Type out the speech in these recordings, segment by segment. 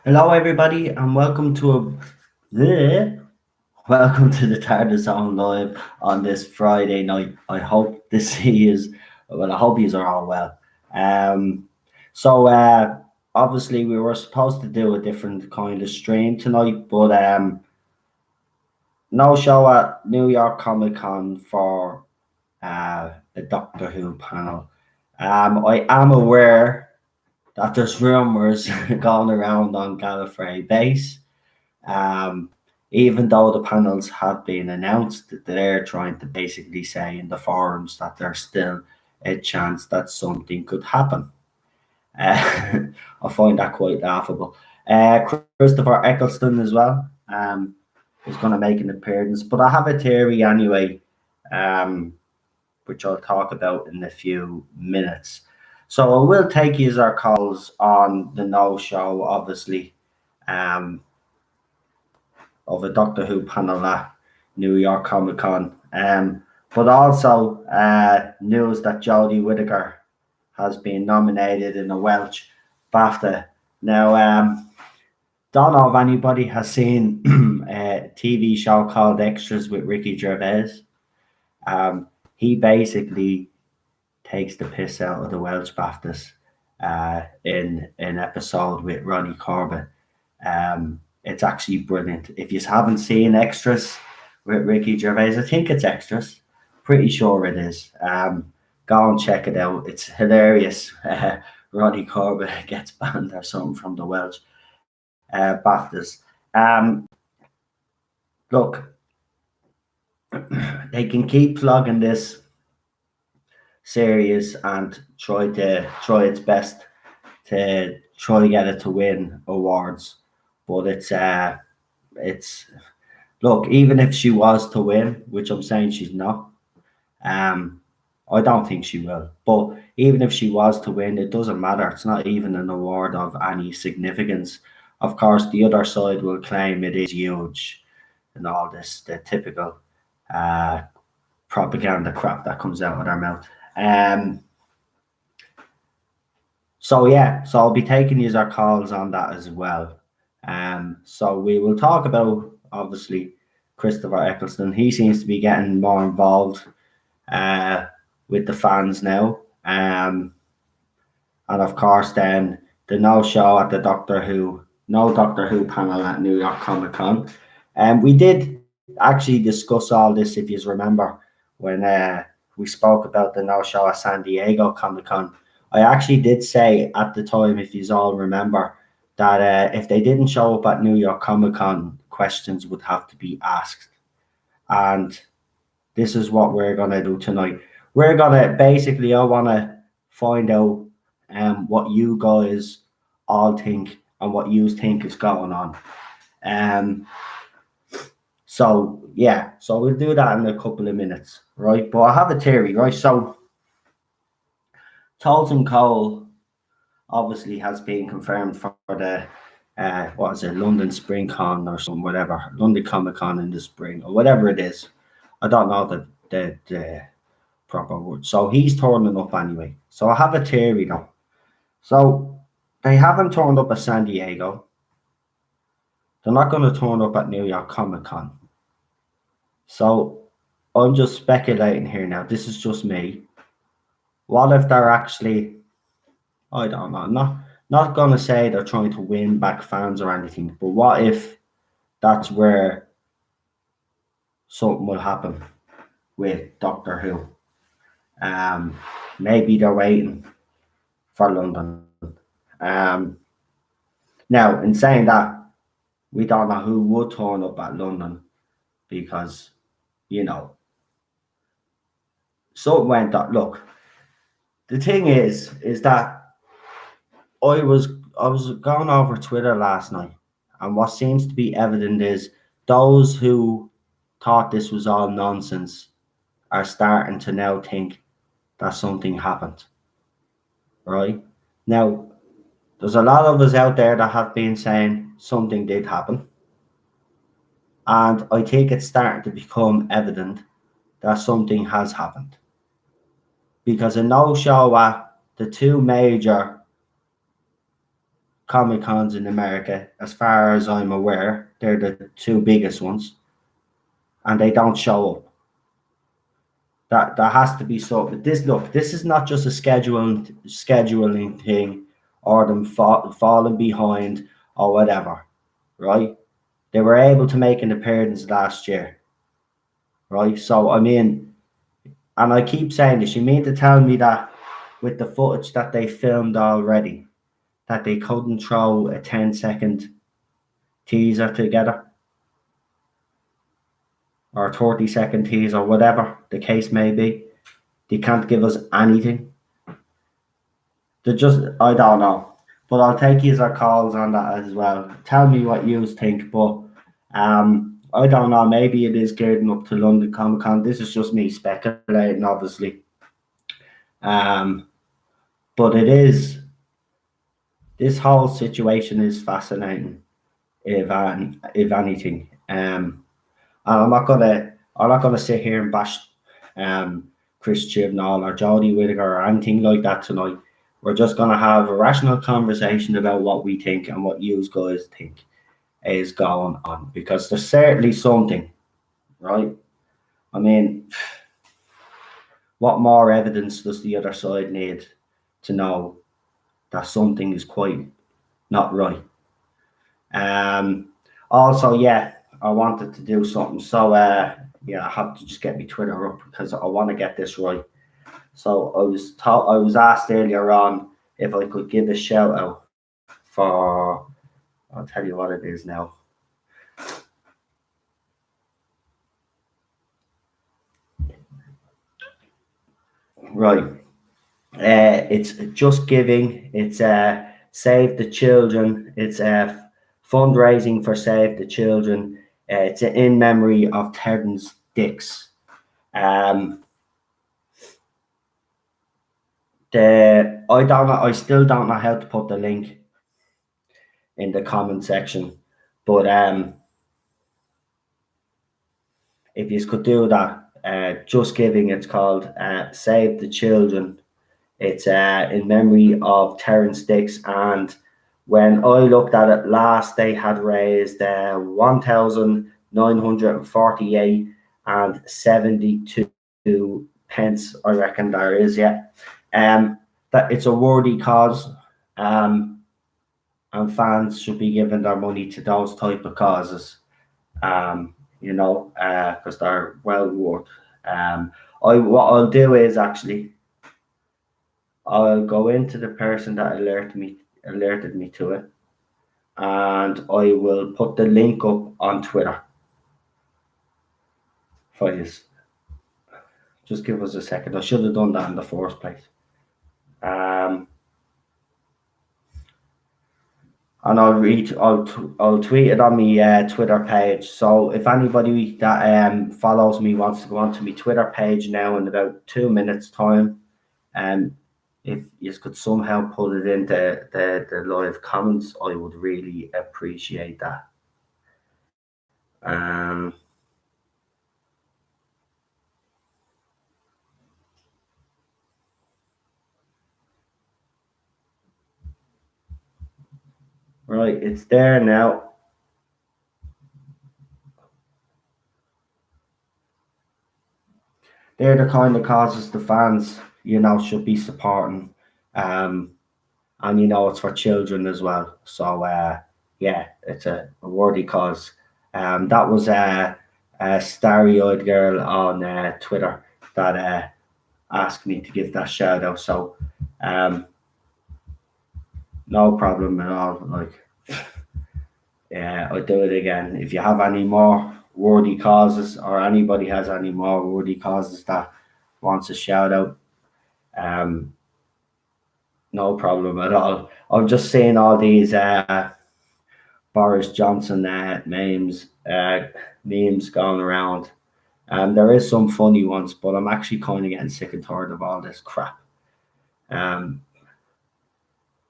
Hello, everybody, and welcome to the Tardis on live on this Friday night. I hope this he is well. I hope you are all well. Um, so obviously we were supposed to do a different kind of stream tonight, but no show at New York Comic Con for a Doctor Who panel. I am aware that there's rumors going around on Gallifrey base. Um, Even though the panels have been announced, they're trying to basically say in the forums that there's still a chance that something could happen. Uh, I find that quite laughable. Christopher Eccleston as well is going to make an appearance, but I have a theory anyway, um, which I'll talk about in a few minutes. So I will take you as our calls on the no show, obviously. Um, of a Doctor Who panel at New York Comic Con. But also news that Jodie Whittaker has been nominated in a Welsh BAFTA. Now, don't know if anybody has seen a TV show called Extras with Ricky Gervais. He basically takes the piss out of the Welsh BAFTAs in an episode with Ronnie Corbett. It's actually brilliant. If you haven't seen Extras with Ricky Gervais, I think it's Extras. Pretty sure it is. Go and check it out. It's hilarious. Ronnie Corbett gets banned or something from the Welsh BAFTAs. Look, they can keep flogging this series and try its best to try to get it to win awards, but it's look, even if she was to win, which I'm saying she's not, um, I don't think she will. But even if she was to win, it doesn't matter. It's not even an award of any significance. Of course, the other side will claim it is huge and all this, the typical uh, propaganda crap that comes out of their mouth. So I'll be taking user calls on that as well. So we will talk about obviously Christopher Eccleston. He seems to be getting more involved uh, with the fans now. And of course, then the no show at the no Doctor Who panel at New York Comic Con. And we did actually discuss all this, if you remember, when we spoke about the no show at San Diego Comic Con. I actually did say at the time, if you all remember, that if they didn't show up at New York Comic Con, questions would have to be asked. And this is what we're going to do tonight. We're going to basically, I want to find out what you guys all think and what you think is going on. Um, so we'll do that in a couple of minutes, right? But I have a theory, right? So Tolton Cole obviously has been confirmed for the what is it, London Spring Con or some whatever, London Comic Con in the spring or whatever it is. I don't know the proper word. So he's turning up anyway. So I have a theory now. So they haven't turned up at San Diego. They're not going to turn up at New York Comic Con. So I'm just speculating here now. This is just me. What if they're actually, I don't know, not going to say they're trying to win back fans or anything, but what if that's where something will happen with Doctor Who? Maybe they're waiting for London. Now, in saying that, we don't know who would turn up at London because, you know, something went on. Look, the thing is that I was going over Twitter last night, and what seems to be evident is those who thought this was all nonsense are starting to now think that something happened. Right? Now, there's a lot of us out there that have been saying something did happen. And I think it's starting to become evident that something has happened. Because a no show at the two major Comic Cons in America, as far as I'm aware. They're the two biggest ones, and they don't show up. That there has to be so. This look, this is not just a scheduling thing, or them falling behind or whatever, right? They were able to make an appearance last year, right? So I mean, and I keep saying this. You mean to tell me that with the footage that they filmed already, that they couldn't throw a 10-second teaser together, or a 30-second teaser, whatever the case may be? They can't give us anything. They just, I don't know. But I'll take your calls on that as well. Tell me what you think. But I don't know. Maybe it is gearing up to London Comic Con. This is just me speculating, obviously. Um, but it is. This whole situation is fascinating. If anything, and I'm not gonna sit here and bash Chris Chibnall or Jodie Whittaker or anything like that tonight. We're just gonna have a rational conversation about what we think and what you guys think is going on, because there's certainly something, right? I mean, what more evidence does the other side need to know that something is quite not right? Um, Also, yeah, I wanted to do something. So, yeah, I have to just get my Twitter up because I want to get this right. So I was asked earlier on if I could give a shout out for. I'll tell you what it is now. Right. It's Just Giving. It's Save the Children. It's fundraising for Save the Children. It's in memory of Tardis Dix. Um, I don't know. I still don't know how to put the link in the comment section, but if you could do that, Just Giving. It's called Save the Children. It's in memory of Terrence Dix, and when I looked at it last, they had raised 1,948 and 72 pence. I reckon there is, yeah. That it's a worthy cause, and fans should be giving their money to those type of causes. Because they're well worth. What I'll do is actually I'll go into the person that alerted me to it, and I will put the link up on Twitter for you. Just give us a second. I should have done that in the first place. And I'll tweet it on my Twitter page. So if anybody that follows me wants to go onto my Twitter page now in about 2 minutes time, if you could somehow put it into the live comments, I would really appreciate that. Right, it's there now. They're the kind of causes the fans, should be supporting. And it's for children as well. So yeah, it's a worthy cause. That was a starry-eyed girl on Twitter that asked me to give that shout out. So no problem at all. Like, yeah, I'll do it again. If you have any more worthy causes, or anybody has any more worthy causes that wants a shout out, no problem at all. I'm just seeing all these Boris Johnson memes going around. There is some funny ones, but I'm actually kind of getting sick and tired of all this crap.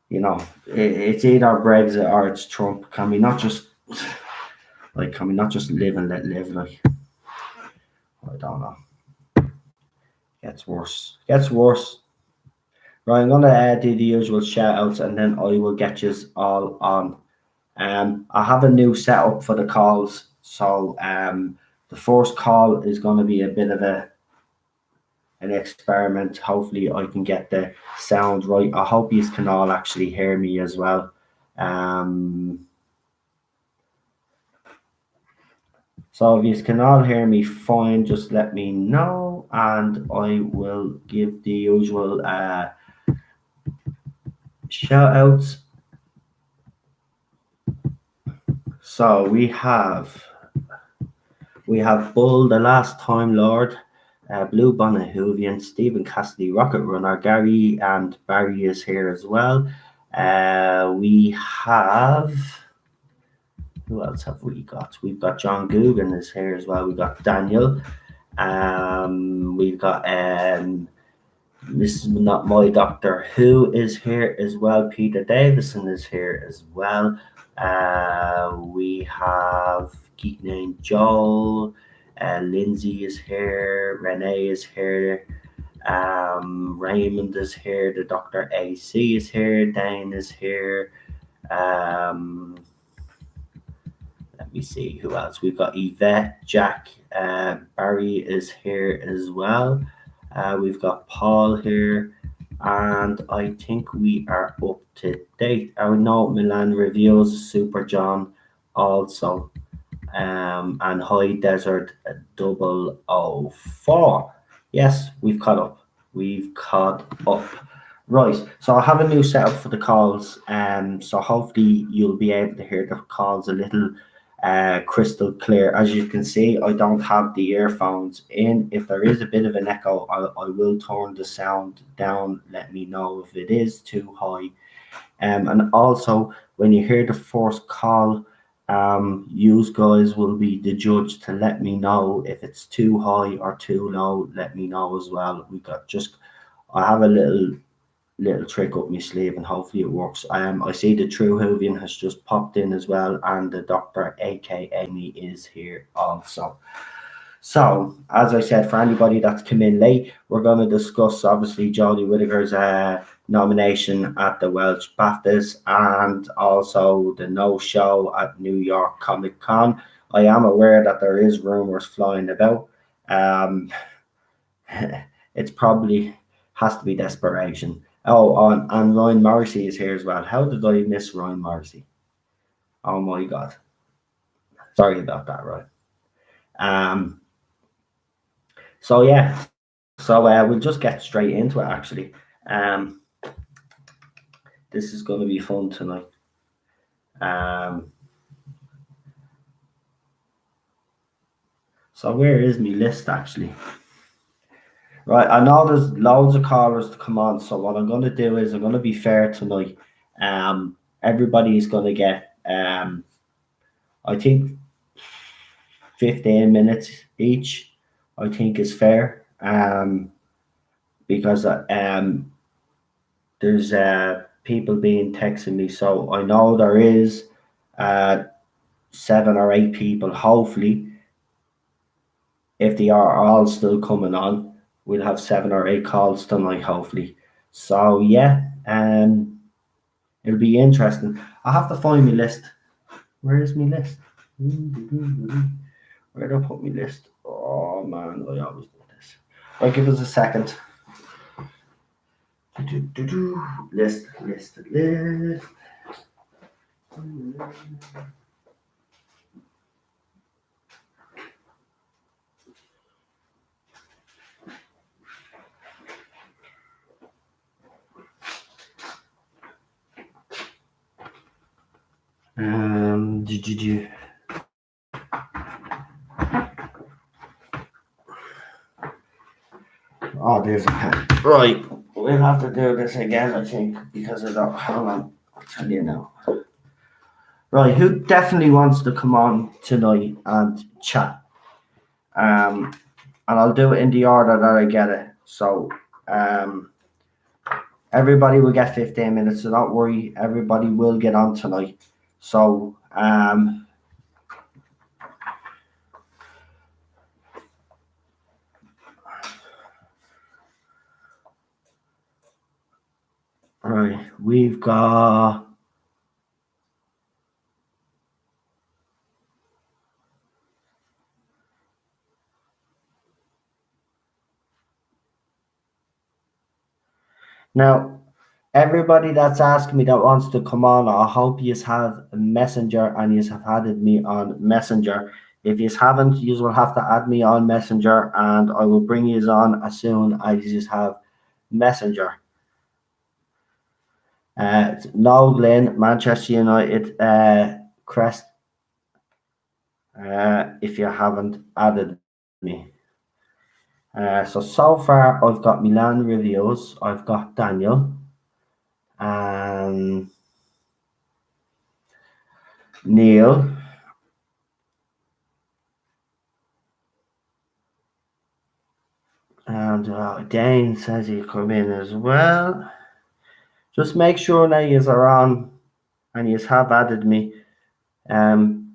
It's either Brexit or it's Trump. Can we not just live and let live? Like, I don't know. Gets worse. Right, I'm gonna do the usual shout outs and then I will get you all on. I have a new setup for the calls, so the first call is going to be a bit of an experiment. Hopefully, I can get the sound right. I hope you can all actually hear me as well. Um, so if you can all hear me fine, just let me know, and I will give the usual shout outs. So we have Bull, the Last Time Lord, Blue Bonnet Hoovian, Stephen Cassidy, Rocket Runner, Gary, and Barry is here as well. We have, who else have we got? We've got John Guggen is here as well. We've got Daniel. We've got This is Not My Doctor Who is here as well. Peter Davison is here as well. We have geek named Joel. Lindsay is here. Renee is here. Raymond is here. The Doctor AC is here. Dane is here. Um, Let me see who else. We've got Yvette, Jack, Barry is here as well. We've got Paul here, and I think we are up to date. I know Milan reviews, Super John also, and High Desert 004. Yes, we've caught up. We've caught up. Right, so I have a new setup for the calls, so hopefully you'll be able to hear the calls a little crystal clear. As you can see, I don't have the earphones in. If there is a bit of an echo, I will turn the sound down. Let me know if it is too high. And also, when you hear the first call, you guys will be the judge to let me know if it's too high or too low. Let me know as well. I have a little trick up my sleeve and hopefully it works. I see the True Hoovian has just popped in as well, and the Doctor aka me is here also. So, as I said, for anybody that's come in late, we're going to discuss obviously Jodie Whittaker's nomination at the Welsh BAFTAs and also the no show at New York Comic Con. I am aware that there is rumors flying about. Um, it's probably has to be desperation. Oh, and Ryan Morrissey is here as well. How did I miss Ryan Morrissey? Oh my God. Sorry about that, Ryan. Um, so yeah, so we'll just get straight into it actually. Um, this is going to be fun tonight. Um, so where is my list actually? Right, I know there's loads of callers to come on, so what I'm going to do is I'm going to be fair tonight. Everybody is going to get, I think, 15 minutes each. I think is fair. Because there's people being texting me, so I know there is 7 or 8 people. Hopefully, if they are all still coming on, we'll have 7 or 8 calls tonight. Hopefully, so yeah, it'll be interesting. I have to find my list. Where is my list? Where do I put my list? Oh man, I always do this. Right, give us a second. List. Did Oh, there's a pen. Right, we'll have to do this again, I think, because I don't. Hold on, I'll tell you now. Right, who definitely wants to come on tonight and chat? And I'll do it in the order that I get it. So, everybody will get 15 minutes, so don't worry. Everybody will get on tonight. So, Right, we've got. Now, everybody that's asking me that wants to come on, I hope you have a messenger and you have added me on messenger. If you haven't, you will have to add me on messenger and I will bring you on as soon as you have messenger. No, Glenn, Manchester United, Crest, if you haven't added me. So far, I've got Milan reviews, I've got Daniel, and Neil, and Dane says he come in as well. Just make sure now you are on and you have added me.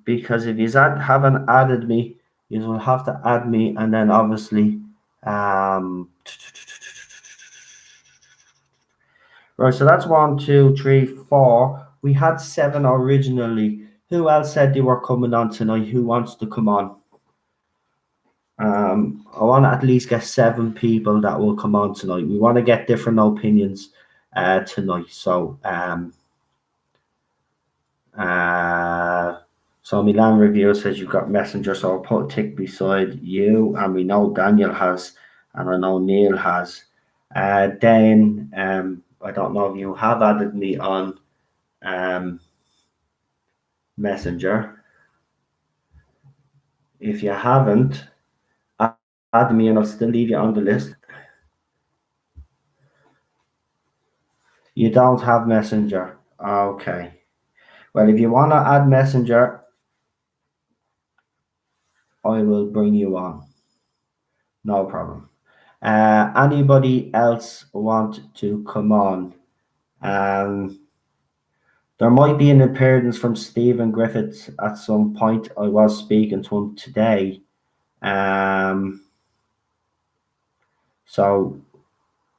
Because if you haven't added me, you will have to add me, and then obviously, right. So that's 1, 2, 3, 4. We had 7 originally. Who else said they were coming on tonight? Who wants to come on? I want to at least get 7 people that will come on tonight. We want to get different opinions tonight. So Milan Review says you've got Messenger, so I'll put a tick beside you, and we know Daniel has, and I know Neil has. Dane, I don't know if you have added me on Messenger. If you haven't, add me and I'll still leave you on the list. You don't have Messenger. Okay. Well, if you want to add Messenger, I will bring you on. No problem. Anybody else want to come on? There might be an appearance from Stephen Griffiths at some point. I was speaking to him today. So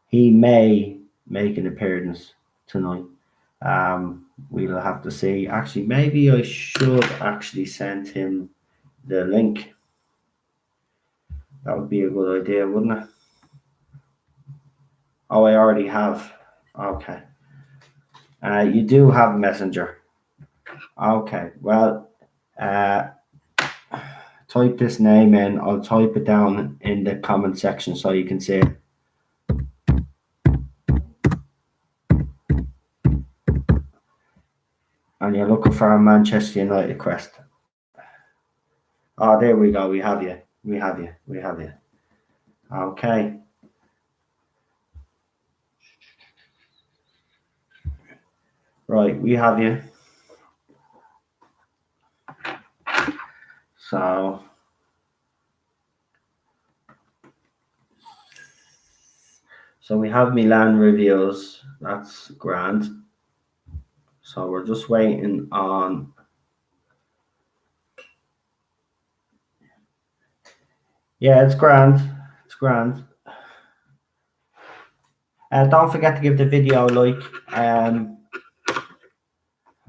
he may make an appearance tonight. We'll have to see. Actually, maybe I should actually send him the link. That would be a good idea, wouldn't it? Oh, I already have. Okay. You do have Messenger. Okay. Well, type this name in. I'll type it down in the comment section so you can see it. And you're looking for a Manchester United crest. Oh, there we go. We have you. We have you. We have you. Okay. Right, we have you. So we have Milan reviews. That's grand. So we're just waiting on. Yeah, it's grand. It's grand. Don't forget to give the video a like.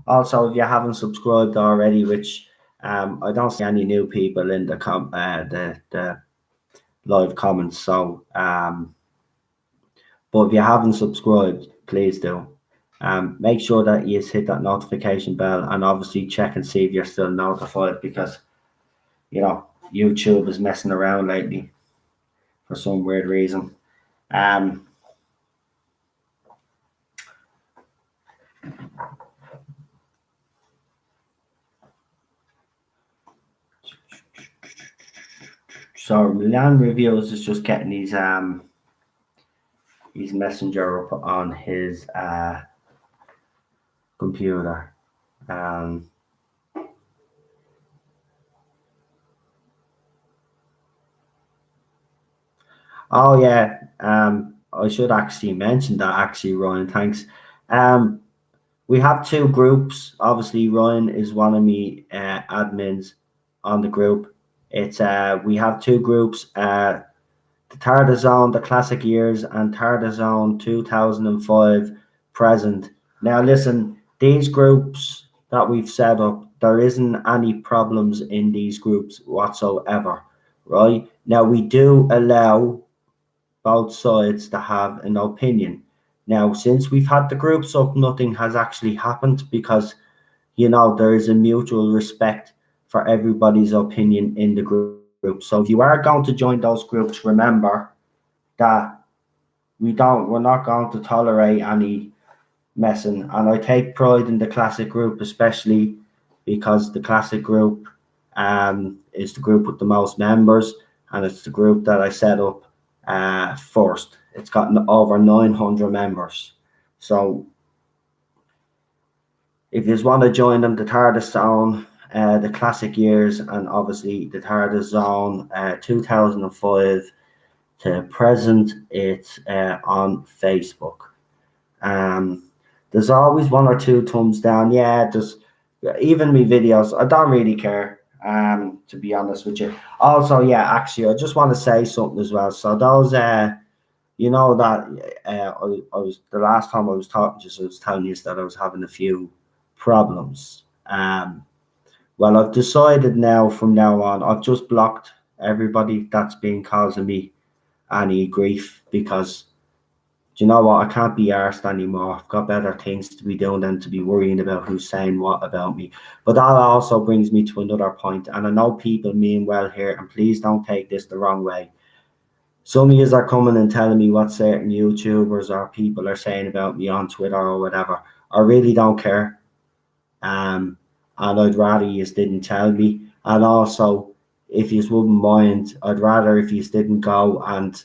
Also, if you haven't subscribed already, which I don't see any new people in the live comments. So, but if you haven't subscribed, please do. Make sure that you hit that notification bell and obviously check and see if you're still notified, because YouTube is messing around lately for some weird reason. So Milan Reviews is just getting his messenger up on his computer. Oh yeah, I should actually mention that. Actually, Ryan, thanks. We have 2 groups. Obviously, Ryan is one of me admins on the group. It's we have 2 groups. The Tardis Zone, the classic years, and Tardis Zone 2005 present. Now, listen, these groups that we've set up, there isn't any problems in these groups whatsoever, right? Now, we do allow both sides to have an opinion. Now, since we've had the groups up, nothing has actually happened because, there is a mutual respect for everybody's opinion in the group. So if you are going to join those groups, remember that we're not going to tolerate any messing. And I take pride in the classic group, especially because the classic group is the group with the most members, and it's the group that I set up first. It's got over 900 members. So if you want to join them, the Tardis Zone, the classic years, and obviously the Tardis Zone 2005 to present, it's on Facebook. There's always one or two thumbs down. Yeah, there's even me videos. I don't really care. To be honest with you. Also, yeah, actually, I just want to say something as well. So those, that I was the last time I was talking, just I was telling you that I was having a few problems. Well, I've decided now from now on, I've just blocked everybody that's been causing me any grief because do you know what? I can't be arsed anymore. I've got better things to be doing than to be worrying about who's saying what about me. But that also brings me to another point, and I know people mean well here, and please don't take this the wrong way. Some of you are coming and telling me what certain YouTubers or people are saying about me on Twitter or whatever. I really don't care. And I'd rather you didn't tell me. And also, if you wouldn't mind, I'd rather if you didn't go and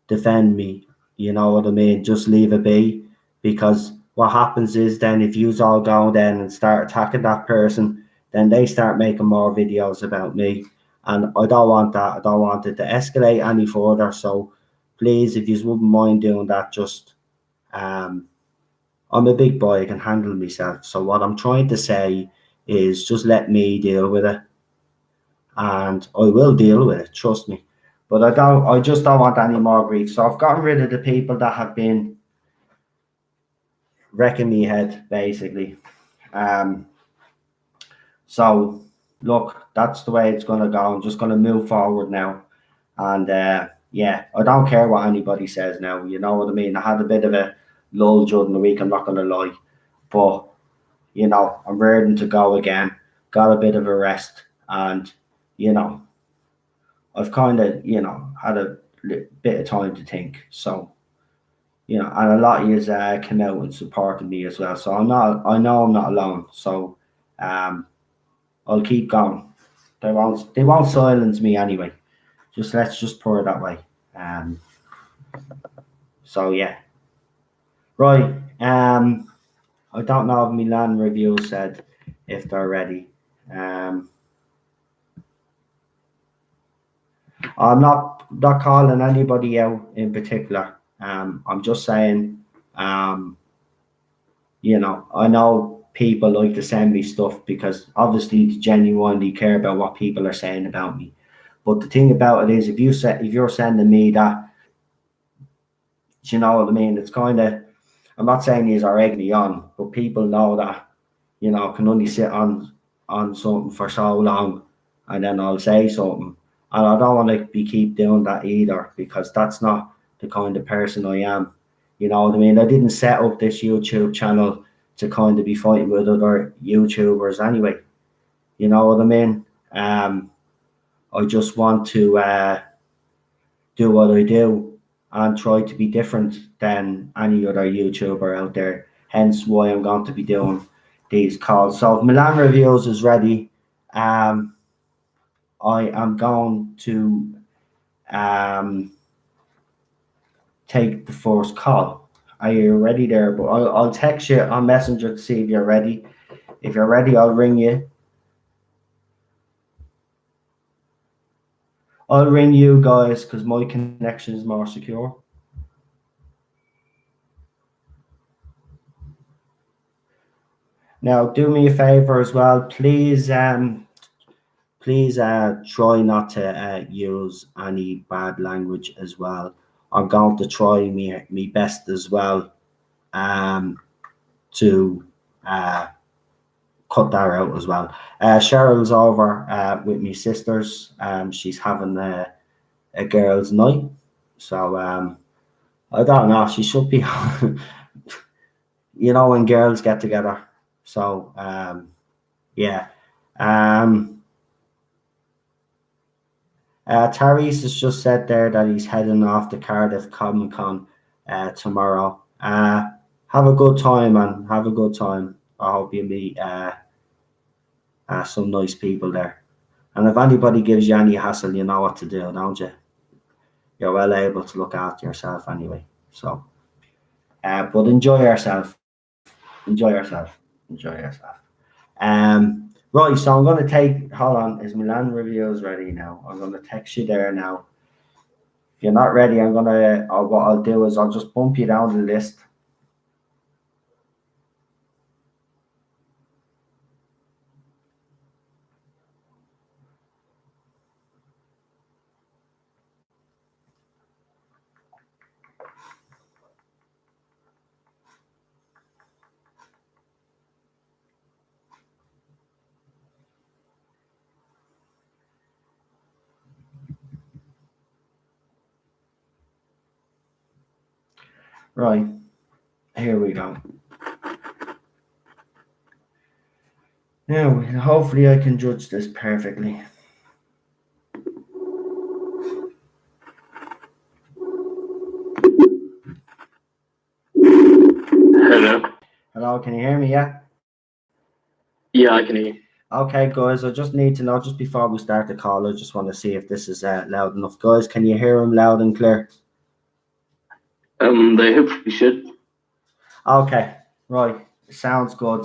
defend me, you know what I mean? Just leave it be. Because what happens is then if you all go then and start attacking that person, then they start making more videos about me. And I don't want that. I don't want it to escalate any further. So please, if you wouldn't mind doing that, just I'm a big boy, I can handle myself. So what I'm trying to say is just let me deal with it. And I will deal with it, trust me. But I just don't want any more grief. So I've gotten rid of the people that have been wrecking me head, basically. Um, so look, that's the way it's gonna go. I'm just gonna move forward now. And yeah, I don't care what anybody says now. You know what I mean? I had a bit of a lull during the week, I'm not gonna lie. But I'm ready to go again. Got a bit of a rest, and you know, I've kind of had a bit of time to think. So and a lot of you came out and supported me as well. So I know I'm not alone. So I'll keep going. They won't silence me anyway. Let's just put it that way. Um, so yeah, right. I don't know if Milan review said if they're ready. Um, I'm not calling anybody out in particular. I'm just saying, I know people like to send me stuff because obviously they genuinely care about what people are saying about me. But the thing about it is, if you're sending me that, you know what I mean? It's kind of, I'm not saying these are egging me on, but people know that can only sit on something for so long, and then I'll say something, and I don't want to be keep doing that either because that's not the kind of person I am. You know what I mean? I didn't set up this YouTube channel to kind of be fighting with other YouTubers anyway. You know what I mean? I just want to do what I do and try to be different than any other YouTuber out there. Hence why I'm going to be doing these calls. So if Milan Reviews is ready, I am going to take the first call. Are you ready there? But I'll text you on Messenger to see if you're ready. If you're ready, I'll ring you. I'll ring you guys because my connection is more secure. Now, do me a favor as well, please. Please try not to use any bad language as well. I'm going to try me best as well to cut that out as well. Cheryl's over with me sisters. She's having a girls' night, so I don't know. She should be, when girls get together. So yeah. Tardis has just said there that he's heading off to Cardiff Comic Con tomorrow. Have a good time, man. Have a good time. I hope you meet some nice people there. And if anybody gives you any hassle, you know what to do, don't you? You're well able to look after yourself anyway. So, but enjoy yourself. Enjoy yourself. Enjoy yourself. Right, so I'm going to hold on, is Milan Reviews ready now? I'm going to text you there now. If you're not ready, what I'll do is I'll just bump you down the list. Right, here we go. Now, hopefully I can judge this perfectly. Hello. Hello, can you hear me? Yeah? Yeah, I can hear you. Okay, guys, I just need to know, just before we start the call, I just want to see if this is loud enough. Guys, can you hear him loud and clear? They hopefully should. Okay, right. Sounds good.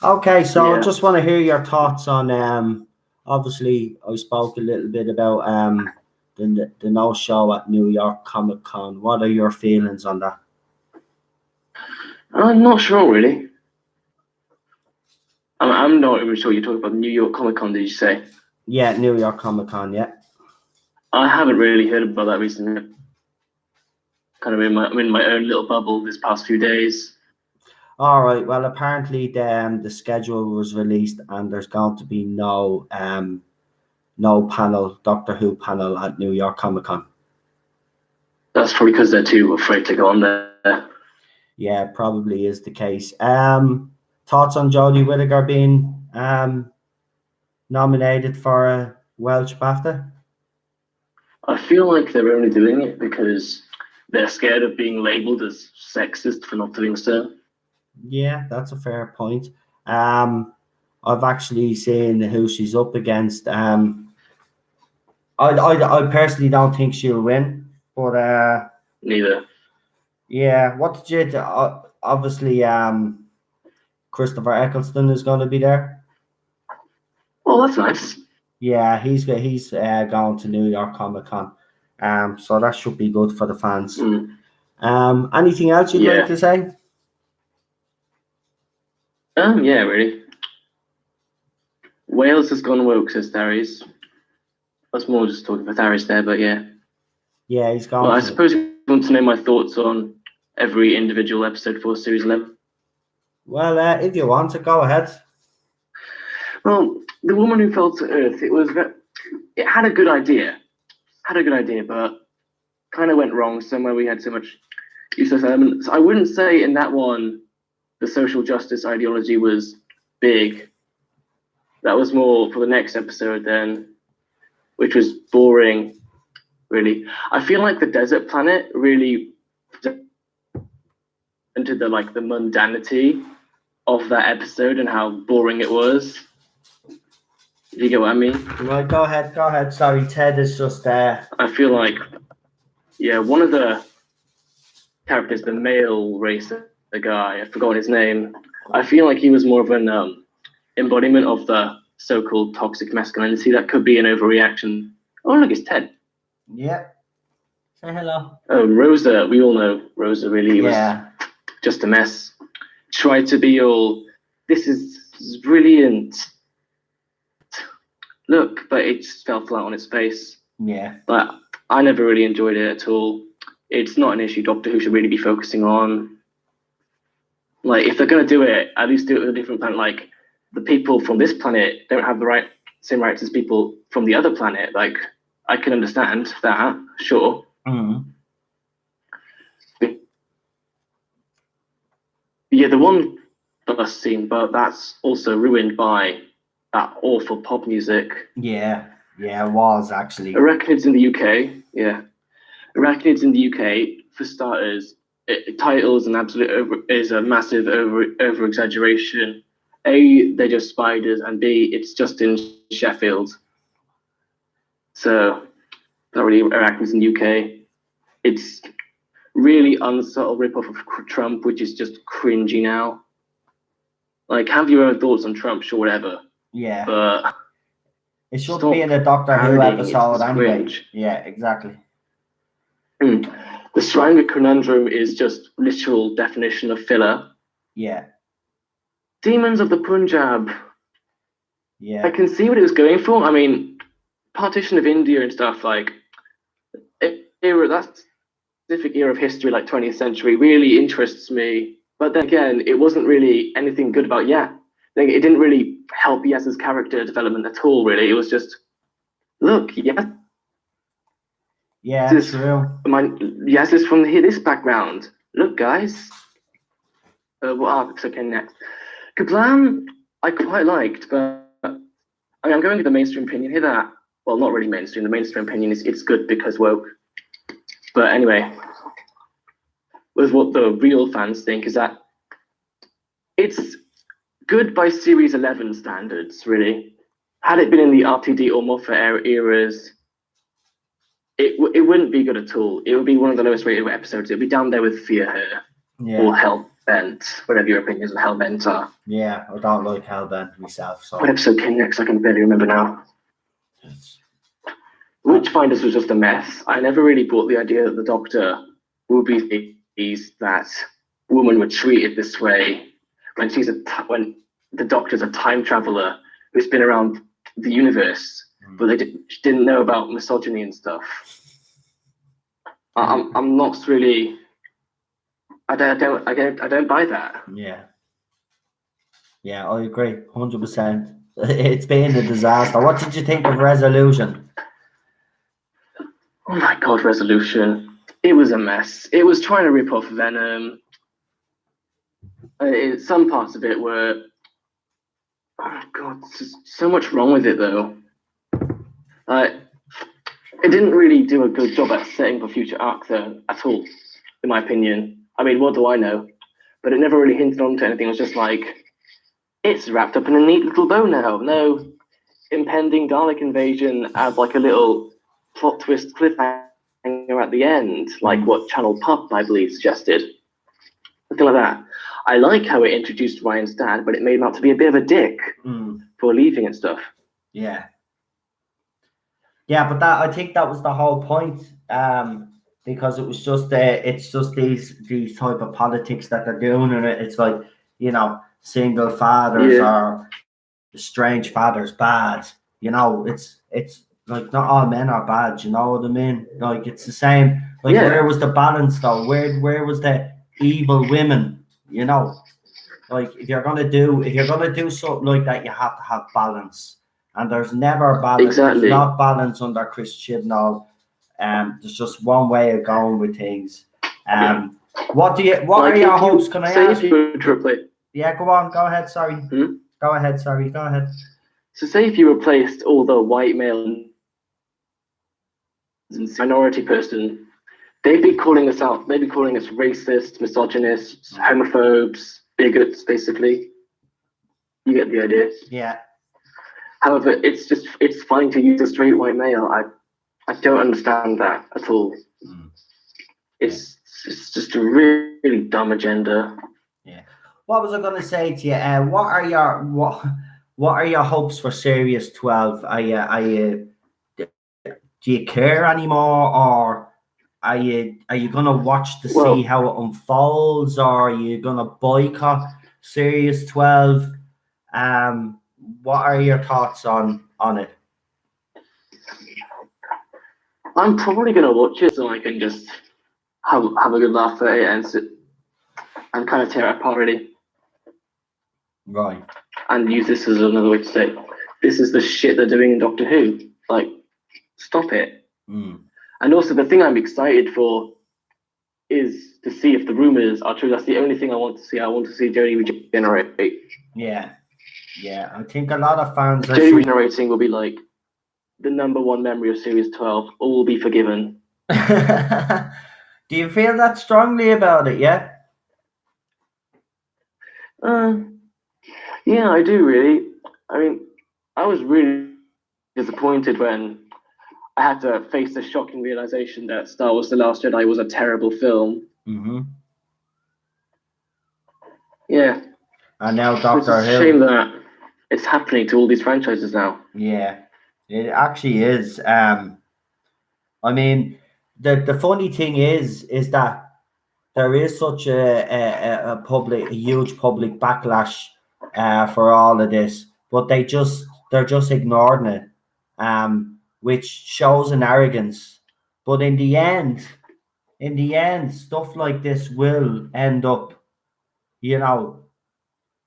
Okay, so I just want to hear your thoughts on obviously I spoke a little bit about the no show at New York Comic Con. What are your feelings on that? I'm not sure really. I'm not even sure you're talking about New York Comic Con, did you say? Yeah, New York Comic Con, yeah. I haven't really heard about that recently. Kind of I'm in my own little bubble this past few days. All right. Well, apparently the schedule was released, and there's going to be no panel, Doctor Who panel at New York Comic Con. That's probably because they're too afraid to go on there. Yeah, probably is the case. Thoughts on Jodie Whittaker being nominated for a Welsh BAFTA? I feel like they're only doing it because they're scared of being labelled as sexist for not doing so. Yeah, that's a fair point. I've actually seen who she's up against. I personally don't think she'll win, but neither. Yeah, what did you do? Obviously, Christopher Eccleston is going to be there. Oh, that's nice. Yeah, he's going to New York Comic Con. So that should be good for the fans. Anything else you'd like to say? Yeah, really. Wales has gone woke, says Tardis. That's more just talking for Tardis there, but yeah. Yeah, he's gone. Well, I suppose you want to know my thoughts on every individual episode for Series 11. Well, if you want to, go ahead. Well, The Woman Who Fell to Earth, it had a good idea. But kind of went wrong somewhere. We had so much useless elements. I wouldn't say in that one the social justice ideology was big. That was more for the next episode then, which was boring, really. I feel like the desert planet really into the mundanity of that episode and how boring it was. Do you get what I mean? Right, go ahead. Sorry, Ted is just there. I feel like, one of the characters, the male race, the guy, I've forgotten his name. I feel like he was more of an embodiment of the so-called toxic masculinity that could be an overreaction. Oh, look, it's Ted. Yeah. Say hello. Oh, Rosa, we all know Rosa really was just a mess. Tried to be all, this is brilliant. Look, but it just fell flat on its face. Yeah. But I never really enjoyed it at all. It's not an issue Doctor Who should really be focusing on. Like, if they're going to do it, at least do it with a different planet. Like, the people from this planet don't have the same rights as people from the other planet. Like, I can understand that, sure. Mm. Yeah, the one bus scene, but that's also ruined by that awful pop music. Yeah, it was actually. Arachnids in the UK, yeah. Arachnids in the UK, for starters, title is is a massive over exaggeration. A, they're just spiders, and B, it's just in Sheffield. So, not really Arachnids in the UK. It's really unsubtle ripoff of Trump, which is just cringy now. Like, have your own thoughts on Trump, sure, whatever. Yeah. But it should be in a Doctor Who episode anyway. Cringe. Yeah, exactly. The Shrine Conundrum is just literal definition of filler. Yeah. Demons of the Punjab. Yeah. I can see what it was going for. I mean, partition of India and stuff, like, that specific era of history, like 20th century, really interests me. But then again, it wasn't really anything good about Yat. Like, it didn't really help Yas's character development at all, really. It was just, look, Yas. Yeah, true. Yas is from this background. Look, guys. What arcs okay next? Kablam, I quite liked, but I mean, I'm going with the mainstream opinion here that, well, not really mainstream. The mainstream opinion is it's good because woke. But anyway, with what the real fans think is that it's good by Series 11 standards, really. Had it been in the RTD or Moffat eras, it wouldn't be good at all. It would be one of the lowest rated episodes. It would be down there with Fear Her or Hellbent, whatever your opinions of Hellbent are. Yeah, I don't like Hellbent myself. So. What episode came next? I can barely remember now. Witchfinders was just a mess. I never really bought the idea that the Doctor would be that woman were treated this way when when the Doctor's a time traveler who's been around the universe, but they didn't know about misogyny and stuff. I'm not really. I don't buy that. Yeah, I agree, 100%. It's been a disaster. What did you think of Resolution? Oh my God, Resolution! It was a mess. It was trying to rip off Venom. Some parts of it were. Oh God, there's so much wrong with it though. It didn't really do a good job at setting the future arc though, at all, in my opinion. I mean, what do I know? But it never really hinted onto anything. It was just like, it's wrapped up in a neat little bow now. No impending Dalek invasion as like a little plot twist cliffhanger at the end, like what Channel Pop, I believe, suggested. Something like that. I like how it introduced Ryan's dad, but it made him out to be a bit of a dick for leaving and stuff. Yeah. Yeah, but I think that was the whole point. Because it was just it's just these type of politics that they're doing, and it's like, you know, single fathers or strange fathers bad. You know, it's like not all men are bad. You know what I mean? Like, it's the same. Like, where was the balance though? Where was the evil women? You know, like if you're gonna do something like that, you have to have balance, and there's never balance. Exactly. There's not balance under Chris Chibnall. There's just one way of going with things. What are your hopes? Can I ask you? Yeah, go on. Go ahead. Sorry. Go ahead. Sorry. Go ahead. So, say if you replaced all the white male minority person, they'd be calling us out. They'd be calling us racist, misogynists, homophobes, bigots, basically. You get the idea. Yeah. However, it's fine to use a straight white male. I don't understand that at all. It's just a really dumb agenda. Yeah. What was I going to say to you? What are your hopes for Series 12? Do you care anymore, or are you going to watch to see how it unfolds, or are you going to boycott Series 12? What are your thoughts on it? I'm probably going to watch it so I can just have a good laugh at it and and kind of tear it apart really, Right. and use this as another way to say this is the shit they're doing in Doctor Who. Like, stop it. Mm. And also, the thing I'm excited for is to see if the rumors are true. That's the only thing I want to see. I want to see Jodie regenerate. Yeah. Yeah. I think a lot of fans are Jodie saying. regenerating will be like the number one memory of Series 12. All will be forgiven. Do you feel that strongly about it? Yeah. Yeah, I do really. I mean, I was really disappointed when I had to face the shocking realization that Star Wars: The Last Jedi was a terrible film. Mm-hmm. Yeah. And now It's Doctor a Who. shame that it's happening to all these franchises now. Yeah, it actually is. I mean, the funny thing is that there is such a huge public backlash for all of this, but they're just ignoring it, which shows an arrogance. But in the end, stuff like this will end up, you know.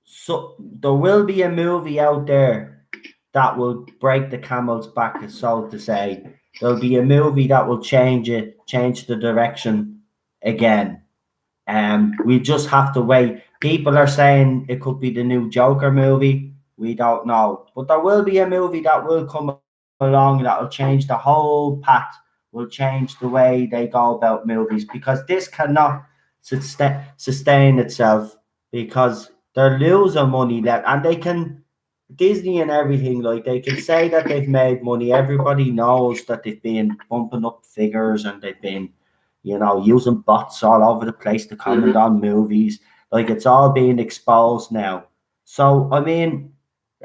So there will be a movie out there that will break the camel's back, so to say. There'll be a movie that will change the direction again. We just have to wait. People are saying it could be the new Joker movie. We don't know, but there will be a movie that will come along that will change the whole path. Will change the way they go about movies because this cannot sustain itself because they're losing money that and they can Disney and everything, like they can say that they've made money. Everybody knows that they've been bumping up figures and they've been, using bots all over the place to comment on movies. Like it's all being exposed now. So I mean,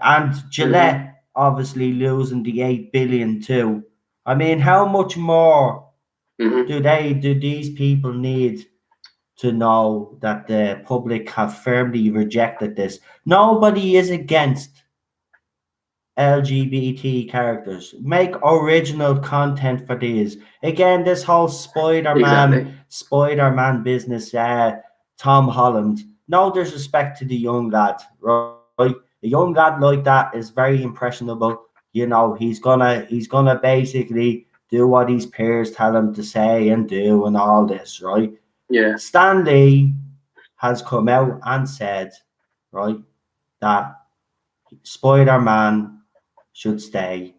and Gillette obviously losing the 8 billion too. I mean, how much more do these people need to know that the public have firmly rejected this? Nobody is against LGBT characters. Make original content for these. Again, this whole Exactly. Spider-Man business, Tom Holland. No disrespect to the young lad, right? A young lad like that is very impressionable. He's gonna basically do what his peers tell him to say and do and all this, right? Yeah. Stan Lee has come out and said, right, that Spider-Man should stay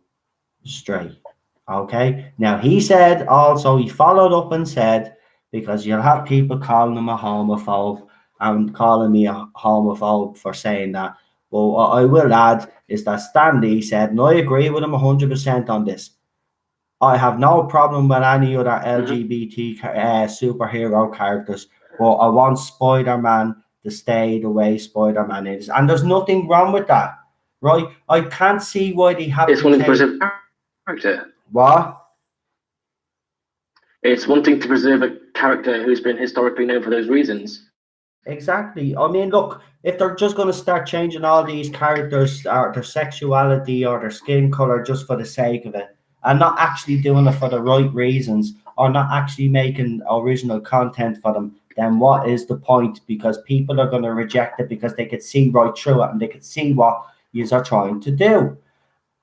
straight. Okay. Now he said also he followed up and said because you'll have people calling him a homophobe and calling me a homophobe for saying that. Well, what I will add is that Stanley said, and I agree with him 100% on this. I have no problem with any other LGBT superhero characters, but I want Spider-Man to stay the way Spider-Man is, and there's nothing wrong with that, right? I can't see why they have It's to wanting to take preserve character. what. It's wanting to preserve a character who's been historically known for those reasons. Exactly. I mean, look, if they're just going to start changing all these characters, or their sexuality or their skin color just for the sake of it, and not actually doing it for the right reasons, or not actually making original content for them, then what is the point? Because people are going to reject it because they could see right through it and they could see what you are trying to do.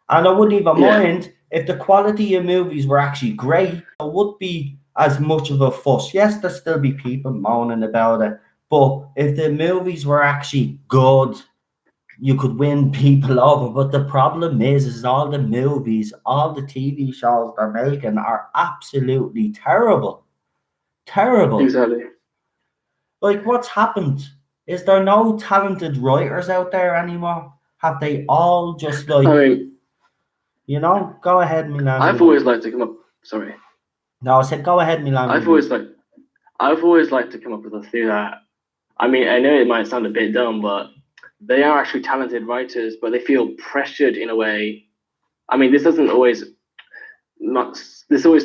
And I wouldn't even mind if the quality of movies were actually great. There would be as much of a fuss. Yes, there'd still be people moaning about it. But if the movies were actually good, you could win people over. But the problem is all the movies, all the TV shows they're making are absolutely terrible. Terrible. Exactly. Like, what's happened? Is there no talented writers out there anymore? Have they all just I mean, go ahead, Milan. I've always liked to come up. Sorry. No, I said go ahead, Milan. I've always like. I've always liked to come up with a theory that. I mean, I know it might sound a bit dumb, but they are actually talented writers, but they feel pressured in a way. I mean, this always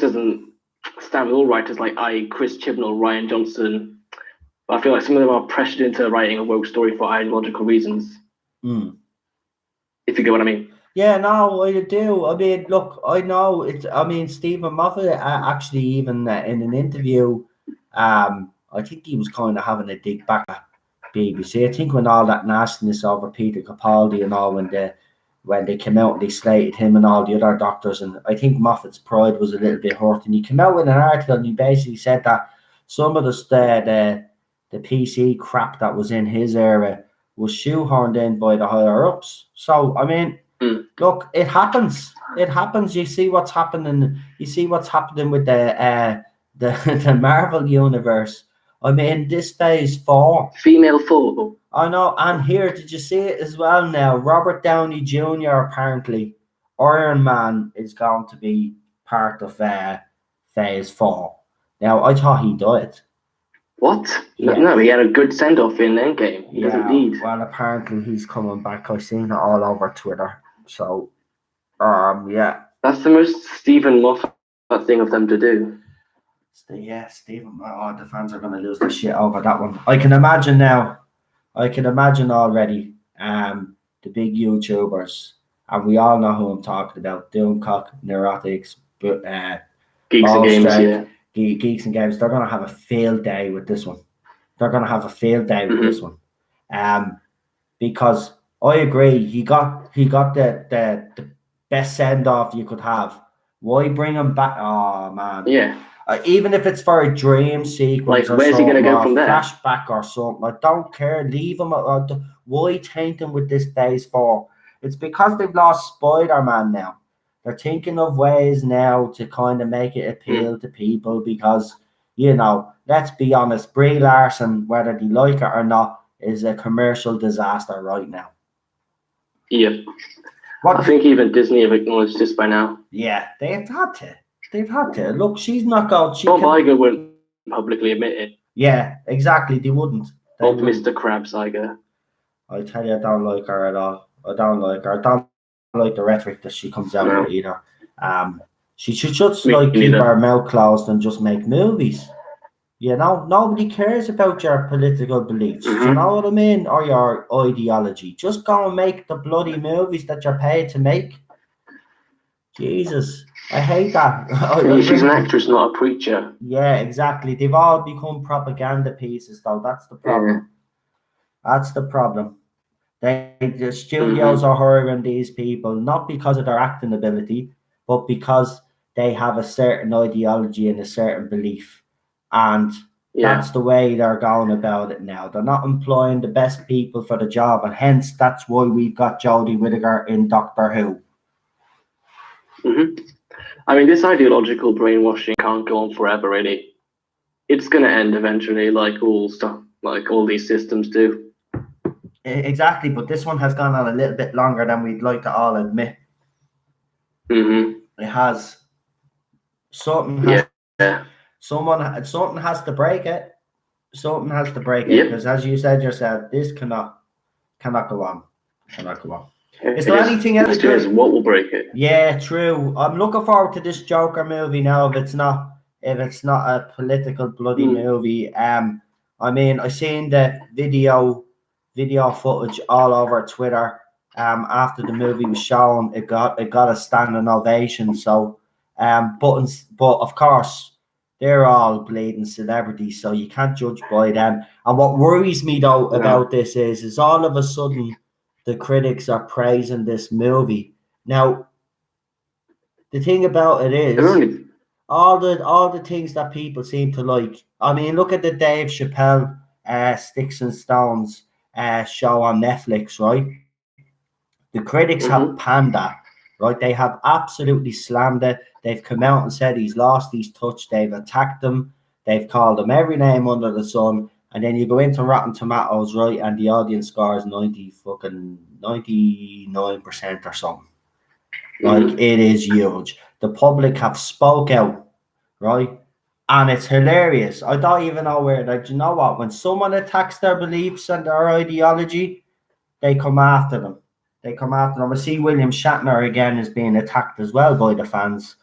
doesn't stand with all writers like Chris Chibnall, Ryan Johnson. But I feel like some of them are pressured into writing a woke story for ideological reasons. If you get what I mean. Yeah, no, I do. I mean, look, I know it's. I mean, Stephen Moffat actually even in an interview, I think he was kind of having a dig back at BBC. I think when all that nastiness over Peter Capaldi and all, when they came out and they slated him and all the other doctors, and I think Moffat's pride was a little bit hurt. And he came out with an article and he basically said that some of the PC crap that was in his era was shoehorned in by the higher ups. So I mean, look, it happens. It happens. You see what's happening. You see what's happening with the Marvel universe. I mean, this phase 4. Female 4. I know, and here, did you see it as well now? Robert Downey Jr. apparently, Iron Man is going to be part of phase 4. Now, I thought he died. What? Yeah. No, he had a good send-off in Endgame. He does indeed. Well, apparently he's coming back. I've seen it all over Twitter. So, yeah. That's the most Stephen Moffat thing of them to do. Yeah, Stephen. Oh, the fans are going to lose their shit over that one. I can imagine now. I can imagine already. The big YouTubers, and we all know who I'm talking about. Doomcock, Neurotics, but Geeks and Games, yeah. Geeks and Games. They're going to have a field day with this one. They're going to have a field day with this one. Because I agree, he got the best send off you could have. Why bring him back? Oh man, yeah. Even if it's for a dream sequence, like where's he gonna go from there? Flashback or something, I don't care. Leave him. Why taint him with this phase 4? It's because they've lost Spider-Man now. They're thinking of ways now to kind of make it appeal to people because, you know, let's be honest, Brie Larson, whether they like it or not, is a commercial disaster right now. Yep. I think even Disney have acknowledged this by now. Yeah, they've had to. They've had to. Look, she's not going. Bob Iger wouldn't publicly admit it. Yeah, exactly. They wouldn't. Bob Mr. Krabs Iger. I tell you, I don't like her at all. I don't like her. I don't like the rhetoric that she comes out with either. She should just keep her mouth closed and just make movies. You know, nobody cares about your political beliefs. Do you know what I mean? Or your ideology. Just go and make the bloody movies that you're paid to make. Jesus, I hate that. She's an actress, not a preacher. Yeah, exactly. They've all become propaganda pieces, though. That's the problem. Yeah. That's the problem. The studios are hiring these people not because of their acting ability, but because they have a certain ideology and a certain belief. And that's the way they're going about it now. They're not employing the best people for the job, and hence that's why we've got Jodie Whittaker in Doctor Who. I mean, this ideological brainwashing can't go on forever, really. It's going to end eventually, like all stuff, like all these systems do. Exactly, but this one has gone on a little bit longer than we'd like to all admit. It has. Something has to break it. Something has to break it because, as you said yourself, this cannot go on. Cannot go on. Is there anything else? What will break it? Yeah, true. I'm looking forward to this Joker movie now. If it's not a political bloody movie. I mean, I seen the video footage all over Twitter. After the movie was shown, it got a standing ovation. So, but of course, they're all bleeding celebrities, so you can't judge by them. And what worries me though about this is all of a sudden the critics are praising this movie. Now, the thing about it is all the things that people seem to like. I mean, look at the Dave Chappelle Sticks and Stones show on Netflix, right? The critics have panned that, right? They have absolutely slammed it. They've come out and said he's lost his touch. They've attacked him. They've called him every name under the sun. And then you go into Rotten Tomatoes, right, and the audience score is 99% or something. Like, it is huge. The public have spoke out, right? And it's hilarious. I don't even know where, like, you know what? When someone attacks their beliefs and their ideology, they come after them. I see William Shatner again is being attacked as well by the fans.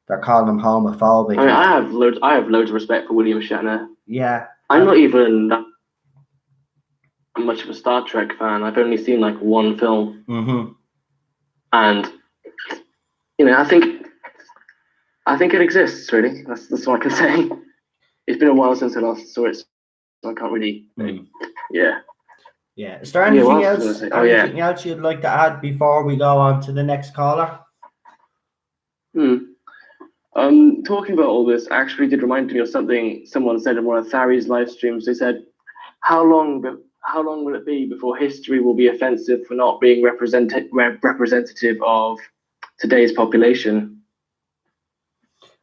They're calling him homophobic. I mean, I have loads of respect for William Shatner. Yeah. I'm not even that much of a Star Trek fan. I've only seen like one film. And you know, I think it exists, really. That's what I can say. it's been a while since I last saw it, so I can't really. Yeah. Yeah. Is there Yeah, anything what else was else? I gonna say? Oh yeah. Anything else you'd like to add before we go on to the next caller? Talking about all this actually did remind me of something someone said in one of Thari's live streams. They said, "How long? How long will it be before history will be offensive for not being representative of today's population?"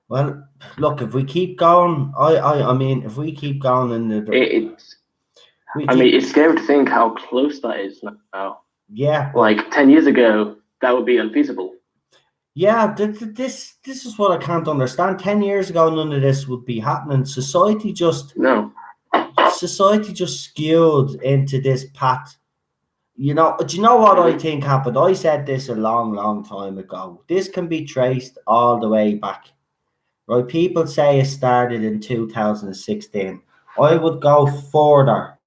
Well, look, if we keep going, I mean, if we keep going in It's. we I mean, keep, it's scary to think how close that is now. yeah, Like 10 years ago, that would be unfeasible. yeah. This is what I can't understand. 10 years ago, none of this would be happening. No. Society just skewed into this path. You know, do you know what I think happened? I said this a long, long time ago. This can be traced all the way back. Right? People say it started in 2016. I would go further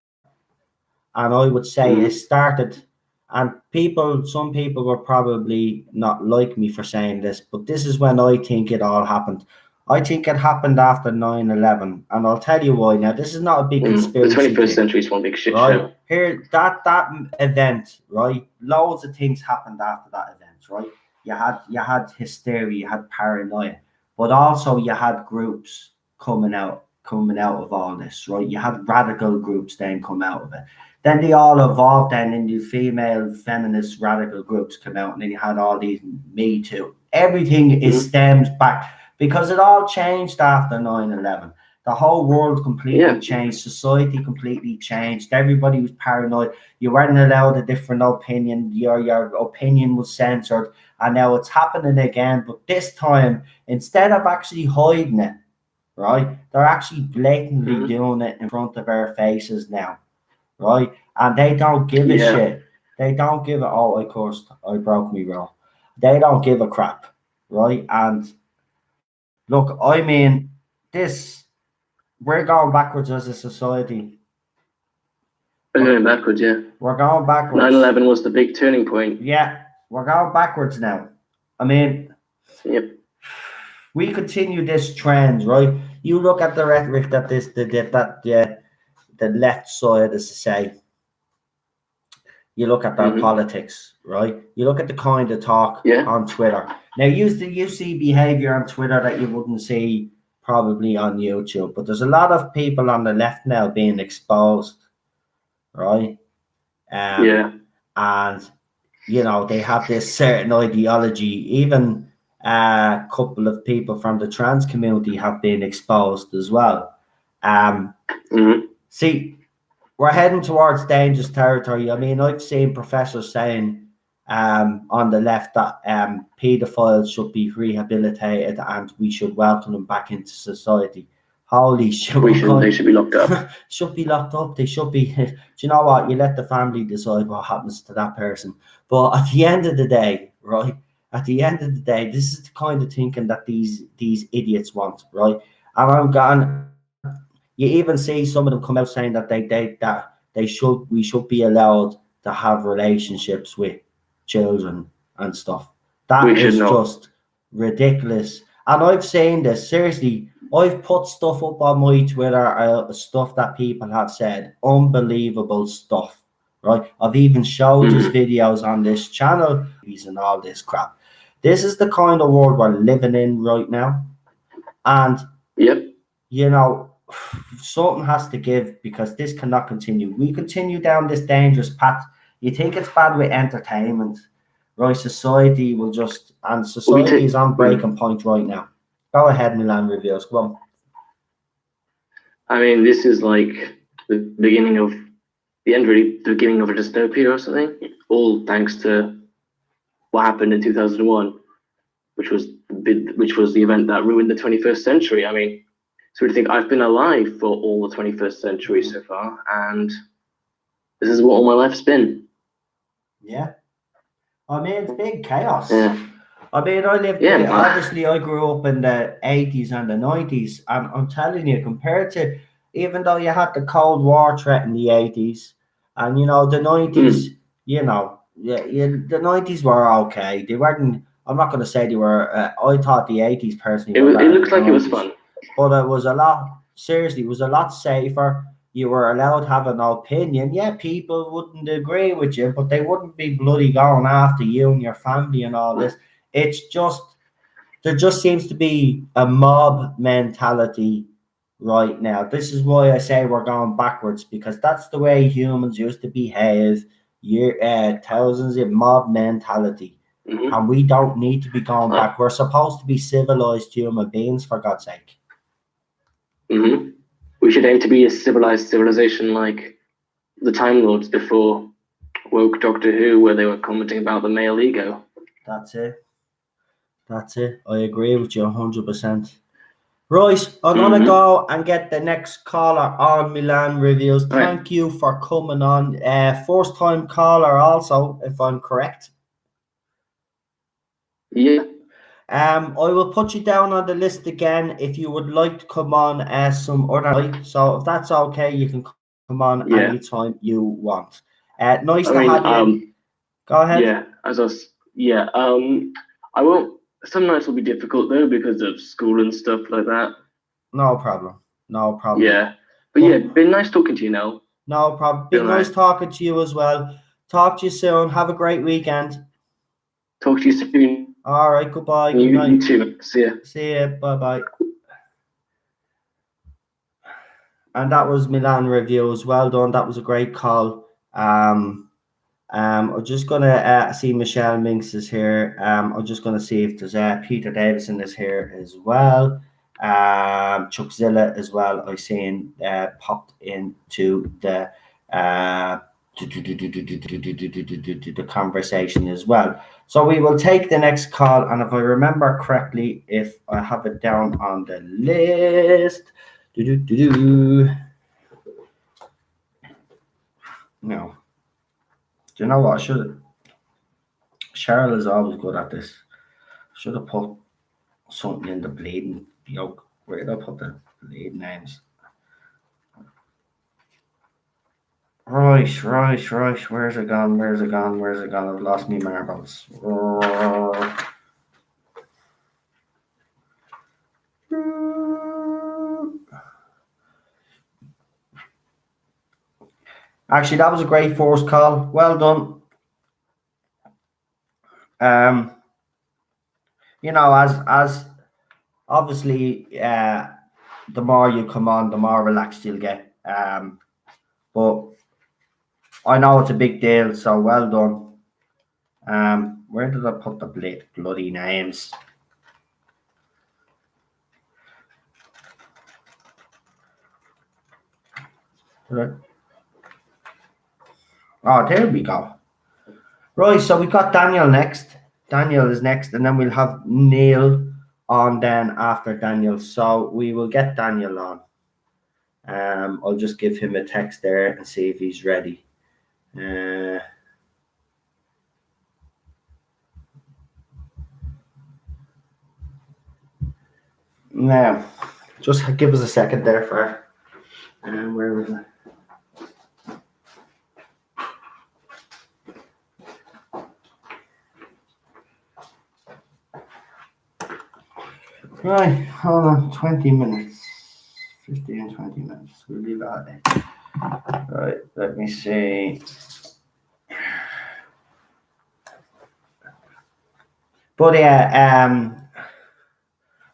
and I would say it started, and some people were probably not like me for saying this, but this is when I think it all happened. I think it happened after 9/11, and I'll tell you why. Now, this is not a big The conspiracy 21st thing, century is one big shit right? show. Here, that event, right? Loads of things happened after that event, right? You had hysteria, you had paranoia, but also you had groups coming out of all this, right? You had radical groups then come out of it. Then they all evolved then into female feminist radical groups come out, and then you had all these Me Too. Everything is stems back because it all changed after 9/11. The whole world completely changed. Society completely changed. Everybody was paranoid. You weren't allowed a different opinion. Your opinion was censored. And now it's happening again. But this time, instead of actually hiding it, right, they're actually blatantly doing it in front of our faces now, right? And they don't give a shit. They don't give a, oh, I cursed. I broke me rule. They don't give a crap, right? And look, I mean, this, we're going backwards as a society. We're going backwards, yeah. We're going backwards. 9/11 was the big turning point. Yeah, we're going backwards now. I mean, we continue this trend, right? You look at the rhetoric that the left side is to say. You look at their politics, right? You look at the kind of talk on Twitter. Now, you see behavior on Twitter that you wouldn't see probably on YouTube, but there's a lot of people on the left now being exposed, right? And you know, they have this certain ideology. Even a couple of people from the trans community have been exposed as well. See, we're heading towards dangerous territory. I mean, I've seen professors saying on the left that paedophiles should be rehabilitated and we should welcome them back into society. Holy shit! They should be locked up. Should be locked up. They should be. Do you know what? You let the family decide what happens to that person. But at the end of the day, right? At the end of the day, this is the kind of thinking that these idiots want, right? And I'm gone. You even see some of them come out saying that we should be allowed to have relationships with children and stuff. That is just ridiculous. And I've seen this seriously. I've put stuff up on my Twitter, stuff that people have said, unbelievable stuff, right? I've even showed these videos on this channel, and all this crap. This is the kind of world we're living in right now, and you know, something has to give because this cannot continue. We continue down this dangerous path. You think it's bad with entertainment, right? Society will just, and society is on breaking point right now. Go ahead, Milan Reviews. Come on. I mean, this is like the beginning of the end, really, the beginning of a dystopia or something. All thanks to what happened in 2001, which was the event that ruined the 21st century. I mean, so we think I've been alive for all the 21st century so far, and this is what all my life's been. Yeah. I mean, it's big chaos. Yeah. I mean, obviously, I grew up in the 80s and the 90s, and I'm telling you, compared to, even though you had the Cold War threat in the 80s, and, you know, the 90s, you know, the 90s were okay. They weren't, I'm not going to say they were, I thought the 80s personally It looked like it was fun. But it was a lot, seriously, it was a lot safer. You were allowed to have an opinion. Yeah, people wouldn't agree with you, but they wouldn't be bloody going after you and your family and all this. It's just there just seems to be a mob mentality right now. This is why I say we're going backwards, because that's the way humans used to behave thousands of mob mentality. Mm-hmm. And we don't need to be going back. We're supposed to be civilized human beings, for God's sake. Mm-hmm. We should aim to be a civilized civilization like the Time Lords before woke Doctor Who, where they were commenting about the male ego. That's it. That's it. I agree with you 100%. Right, I'm gonna go and get the next caller on Milan Reviews. Thank you for coming on. First time caller also, if I'm correct. Yeah. I will put you down on the list again if you would like to come on some other night. So if that's okay, you can come on anytime you want. Nice to have you. Go ahead. Yeah, I won't. Some nights will be difficult though because of school and stuff like that. No problem. No problem. Yeah, but yeah, been nice talking to you now. No problem. Been nice talking to you as well. Talk to you soon. Have a great weekend. Talk to you soon. All right. Goodbye. Good night. You too. See ya. See ya. Bye bye. And that was Milan Reviews. Well done. That was a great call. I'm just gonna see Michelle Minks is here. I'm just gonna see if there's Peter Davison is here as well. Chuckzilla as well. I seen popped into the conversation as well. So we will take the next call, and if I remember correctly, if I have it down on the list. No. Do you know what? Cheryl is always good at this. Should have put something in the bleeding yoke. Where did I put the bleeding names? Right. Where's it gone? I've lost me marbles. Actually, that was a great first call. Well done. As obviously, the more you come on, the more relaxed you'll get. But I know it's a big deal, so well done. Where did I put the bloody names? Right. Oh, there we go. Right, so we got Daniel next. Daniel is next, and then we'll have Neil on then after Daniel. So we will get Daniel on. I'll just give him a text there and see if he's ready. Now, just give us a second there for. Where was it? Right, hold on, 20 minutes. 15, 20 minutes. We'll leave that in. Right, let me see. But yeah,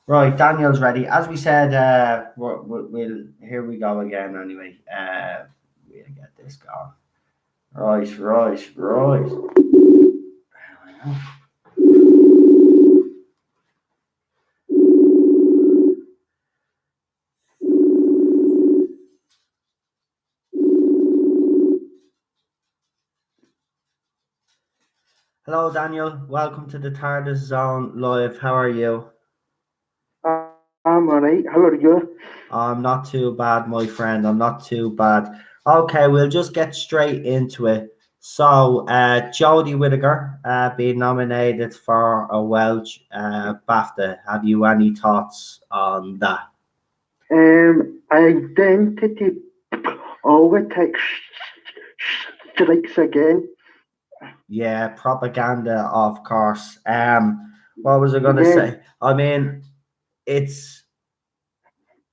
right, Daniel's ready. As we said, we'll here we go again anyway. We'll get this going. Right. Hello, Daniel. Welcome to the Tardis Zone Live. How are you? I'm alright. How are you? I'm not too bad, my friend. I'm not too bad. Okay, we'll just get straight into it. So, Jodie Whittaker being nominated for a Welsh BAFTA. Have you any thoughts on that? Identity politics strikes again. Yeah, propaganda, of course. What was I going to say? I mean, it's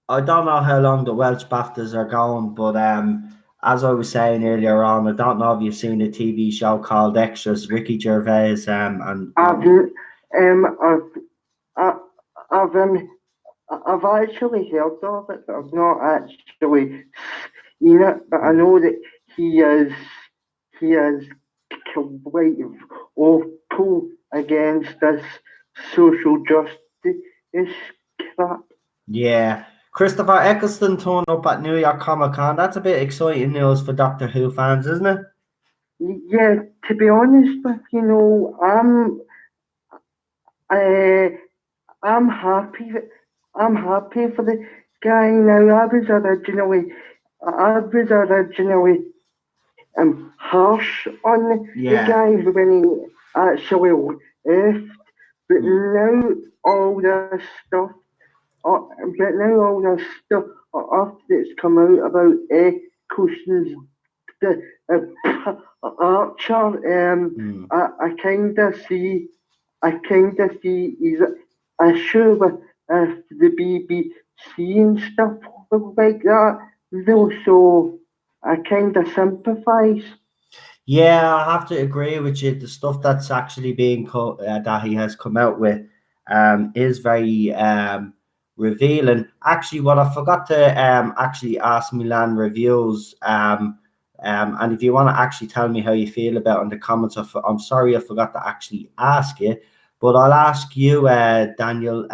I don't know how long the Welsh BAFTAs are going, but as I was saying earlier on, I don't know if you've seen a TV show called Extras. Ricky Gervais and I've um I've I, I've I've actually heard of it, but I've not actually seen it. But I know that he is he is quite vocal against this social justice crap. yeah. Christopher Eccleston turned up at New York Comic Con. That's a bit exciting news for Doctor Who fans, isn't it? Yeah, to be honest with you, know, uh, I'm happy. I'm happy for the guy now. I was originally harsh on the Yeah. guy when he actually left, but now all this stuff, but now all this stuff that's come out about Eccleston's the Archer, Mm. I kind of see he's a sure with the BBC and stuff like that, though. So I kind of sympathise. Yeah, I have to agree with you. The stuff that's actually that he has come out with is very revealing. Actually, what I forgot to actually ask Milan reviews, and if you want to actually tell me how you feel about it in the comments, I'm sorry I forgot to actually ask it, but I'll ask you, Daniel.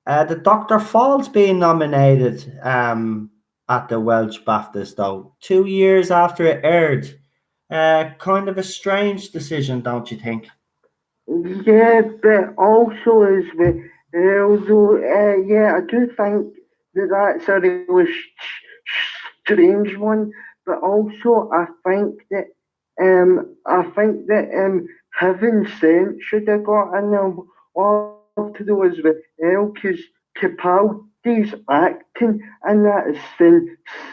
The Dr. Falls being nominated at the Welsh BAFTAs, though, 2 years after it aired. Kind of a strange decision, don't you think? Yeah, but also as well, yeah, I do think that that's a really strange one. But also, I think that Heaven Sent should have got an award to those as well, because Capaldi's acting and that is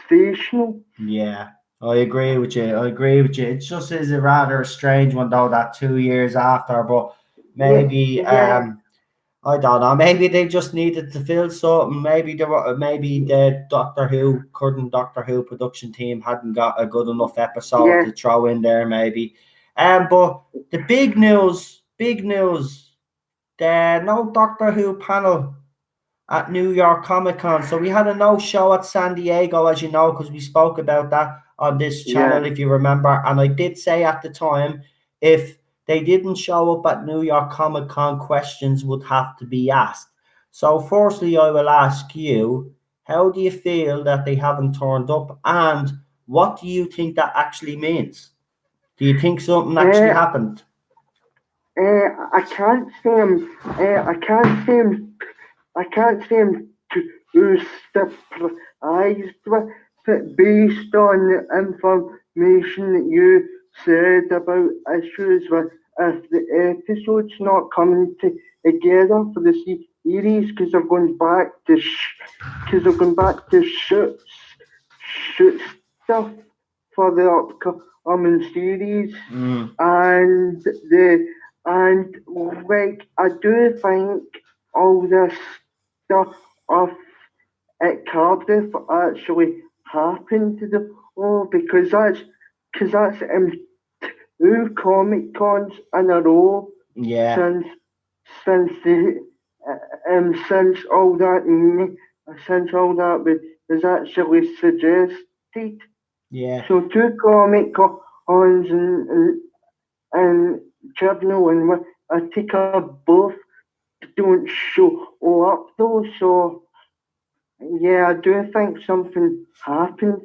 sensational. Yeah, I agree with you. I agree with you. It just is a rather strange one, though, that 2 years after, but Yeah, maybe yeah, I don't know. Maybe they just needed to fill something. Maybe the Doctor Who production team hadn't got a good enough episode yeah. to throw in there. Maybe. But the big news. The no Doctor Who panel at New York Comic Con. So we had a no show at San Diego, as you know, because we spoke about that on this channel, Yeah. if you remember. And I did say at the time, if they didn't show up at New York Comic Con, questions would have to be asked. So, firstly, I will ask you, how do you feel that they haven't turned up? And what do you think that actually means? Do you think something actually Uh, happened? I can't say I'm too surprised with it based on the information that you said about issues with if the episode's not coming together for the series because they're going back to shoot stuff for the upcoming series, Mm, and the and like I do think all this stuff at Cardiff actually happened to the because that's two Comic Cons in a row yeah, since since all that was actually suggested. yeah. So two Comic Cons and Chibnall and Attica both don't show up though. So yeah, I do think something happened.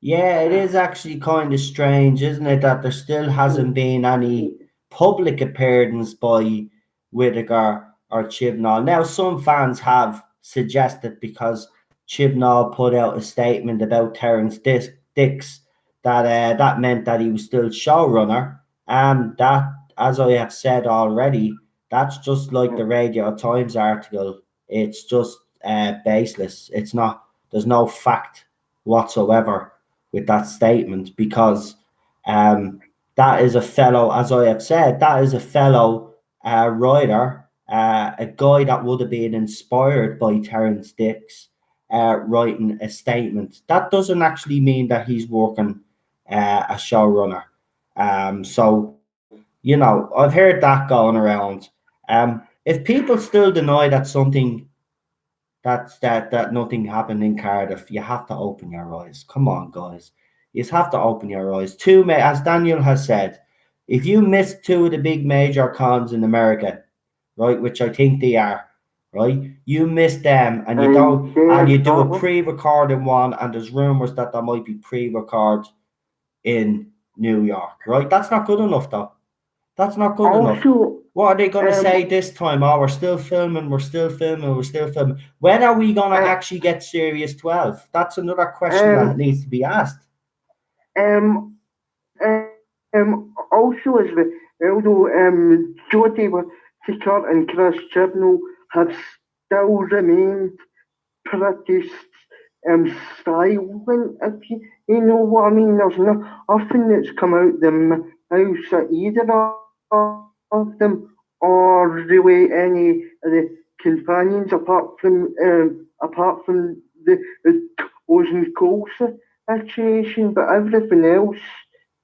Yeah, it is actually kind of strange, isn't it, that there still hasn't been any public appearance by Whittaker or Chibnall. Now, some fans have suggested because Chibnall put out a statement about Terence Dix that that meant that he was still showrunner. That, as I have said already, that's just like the Radio Times article. It's just baseless. It's not. There's no fact whatsoever with that statement because that is a fellow, as I have said, that is a fellow writer a guy that would have been inspired by Terence Dix writing a statement. That doesn't actually mean that he's working a showrunner. So, I've heard that going around. If people still deny that something that nothing happened in Cardiff, you have to open your eyes. Come on, guys. You have to open your eyes. As Daniel has said, if you miss two of the big major cons in America, right, which I think they are, right, you miss them and Yeah, you do a exactly. pre-recording one, and there's rumors that there might be pre-record in New York, right? That's not good enough, though. That's not good enough. Also, What are they going to say um, this time? Oh, we're still filming, we're still filming, we're still filming. When are we going to uh, actually get Series 12? That's another question that um, needs to be asked. Also as well, although Jodie Whittaker and Chris Chibnall have still remained pretty silent, if you know what I mean. There's nothing that's come out the mouths of either of them, or really any of the companions, apart from the Ocean Coal situation, but everything else,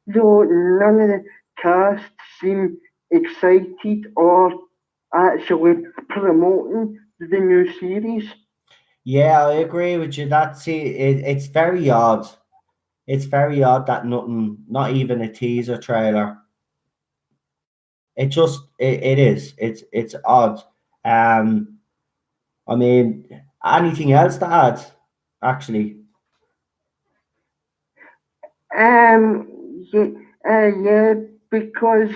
though none of the cast seem excited or actually promoting the new series. Yeah, I agree with you. It's very odd. It's very odd that nothing, not even a teaser trailer. It is. It's odd. Um, I mean, anything else to add? Actually, Yeah, yeah, because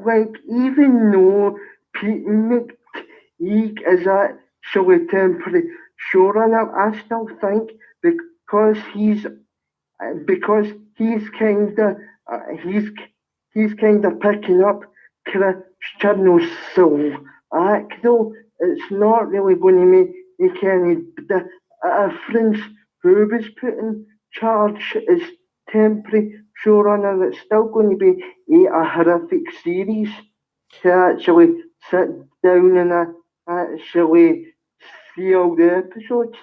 like even though Pete McTeague is actually temporary showrunner, I still think because he's because he's kind of he's he's kind of picking up Chibnall's soul act, though it's not really going to make any difference who was put in charge as temporary showrunner. It's still going to be a horrific series to actually sit down and actually see all the episodes.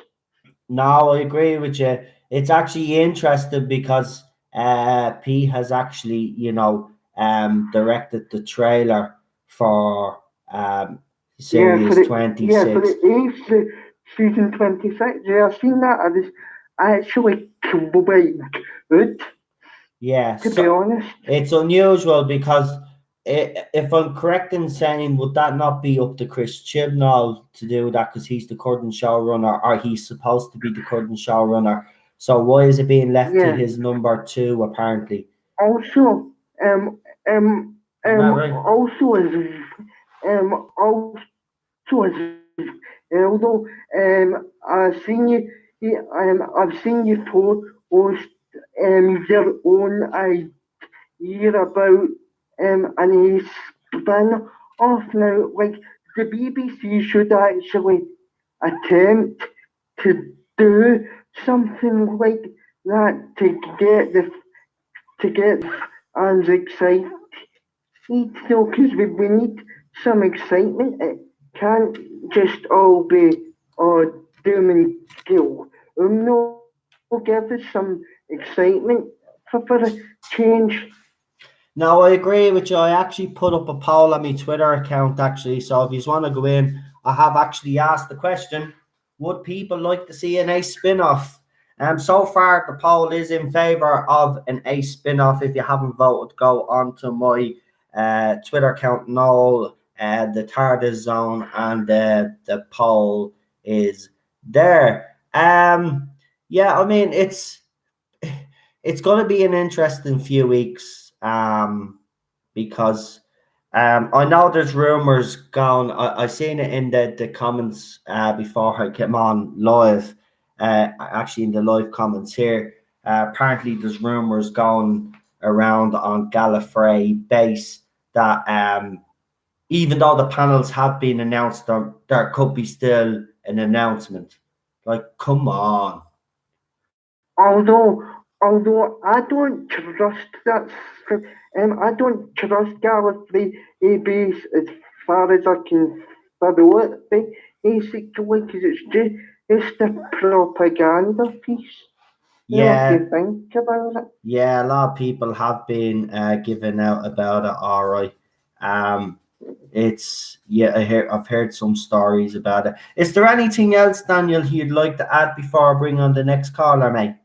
no, I agree with you. It's actually interesting because P has actually, directed the trailer for Series For 26. the eighth season 26. Yeah, I've seen that. I was actually quite good, Yeah, to be so honest. it's unusual because if I'm correct in saying, would that not be up to Chris Chibnall to do that because he's the current showrunner, or he's supposed to be the current showrunner? So why is it being left to Yeah. his number two? Apparently, Also, um, um, isn't that right? also as also as although I've seen you post your own idea about an spin off now. Like the BBC should actually attempt to do something like that to get fans excited. So, because we need some excitement. It can't just all be doom and gloom. No, give us some excitement for a change. No, I agree with you. I actually put up a poll on my Twitter account, actually. So if you want to go in, I have actually asked the question: would people like to see an Ace spin-off? So far the poll is in favour of an Ace spin-off. If you haven't voted, go on to my Twitter account, Noel, the Tardis zone, and the poll is there. Yeah, I mean it's going to be an interesting few weeks because I know there's rumors going. I seen it in the comments before I came on live. Actually, in the live comments here, apparently there's rumors going around on Gallifrey base that even though the panels have been announced, there could be still an announcement. Like, come on. Although, although I don't trust that, I don't trust Gallifrey base as far as I can for the work, basically, because it's a propaganda piece. You know, if Yeah, you think about it. yeah, a lot of people have been giving out about it. All right. It's yeah, I've heard some stories about it. Is there anything else, Daniel, you'd like to add before I bring on the next caller, mate?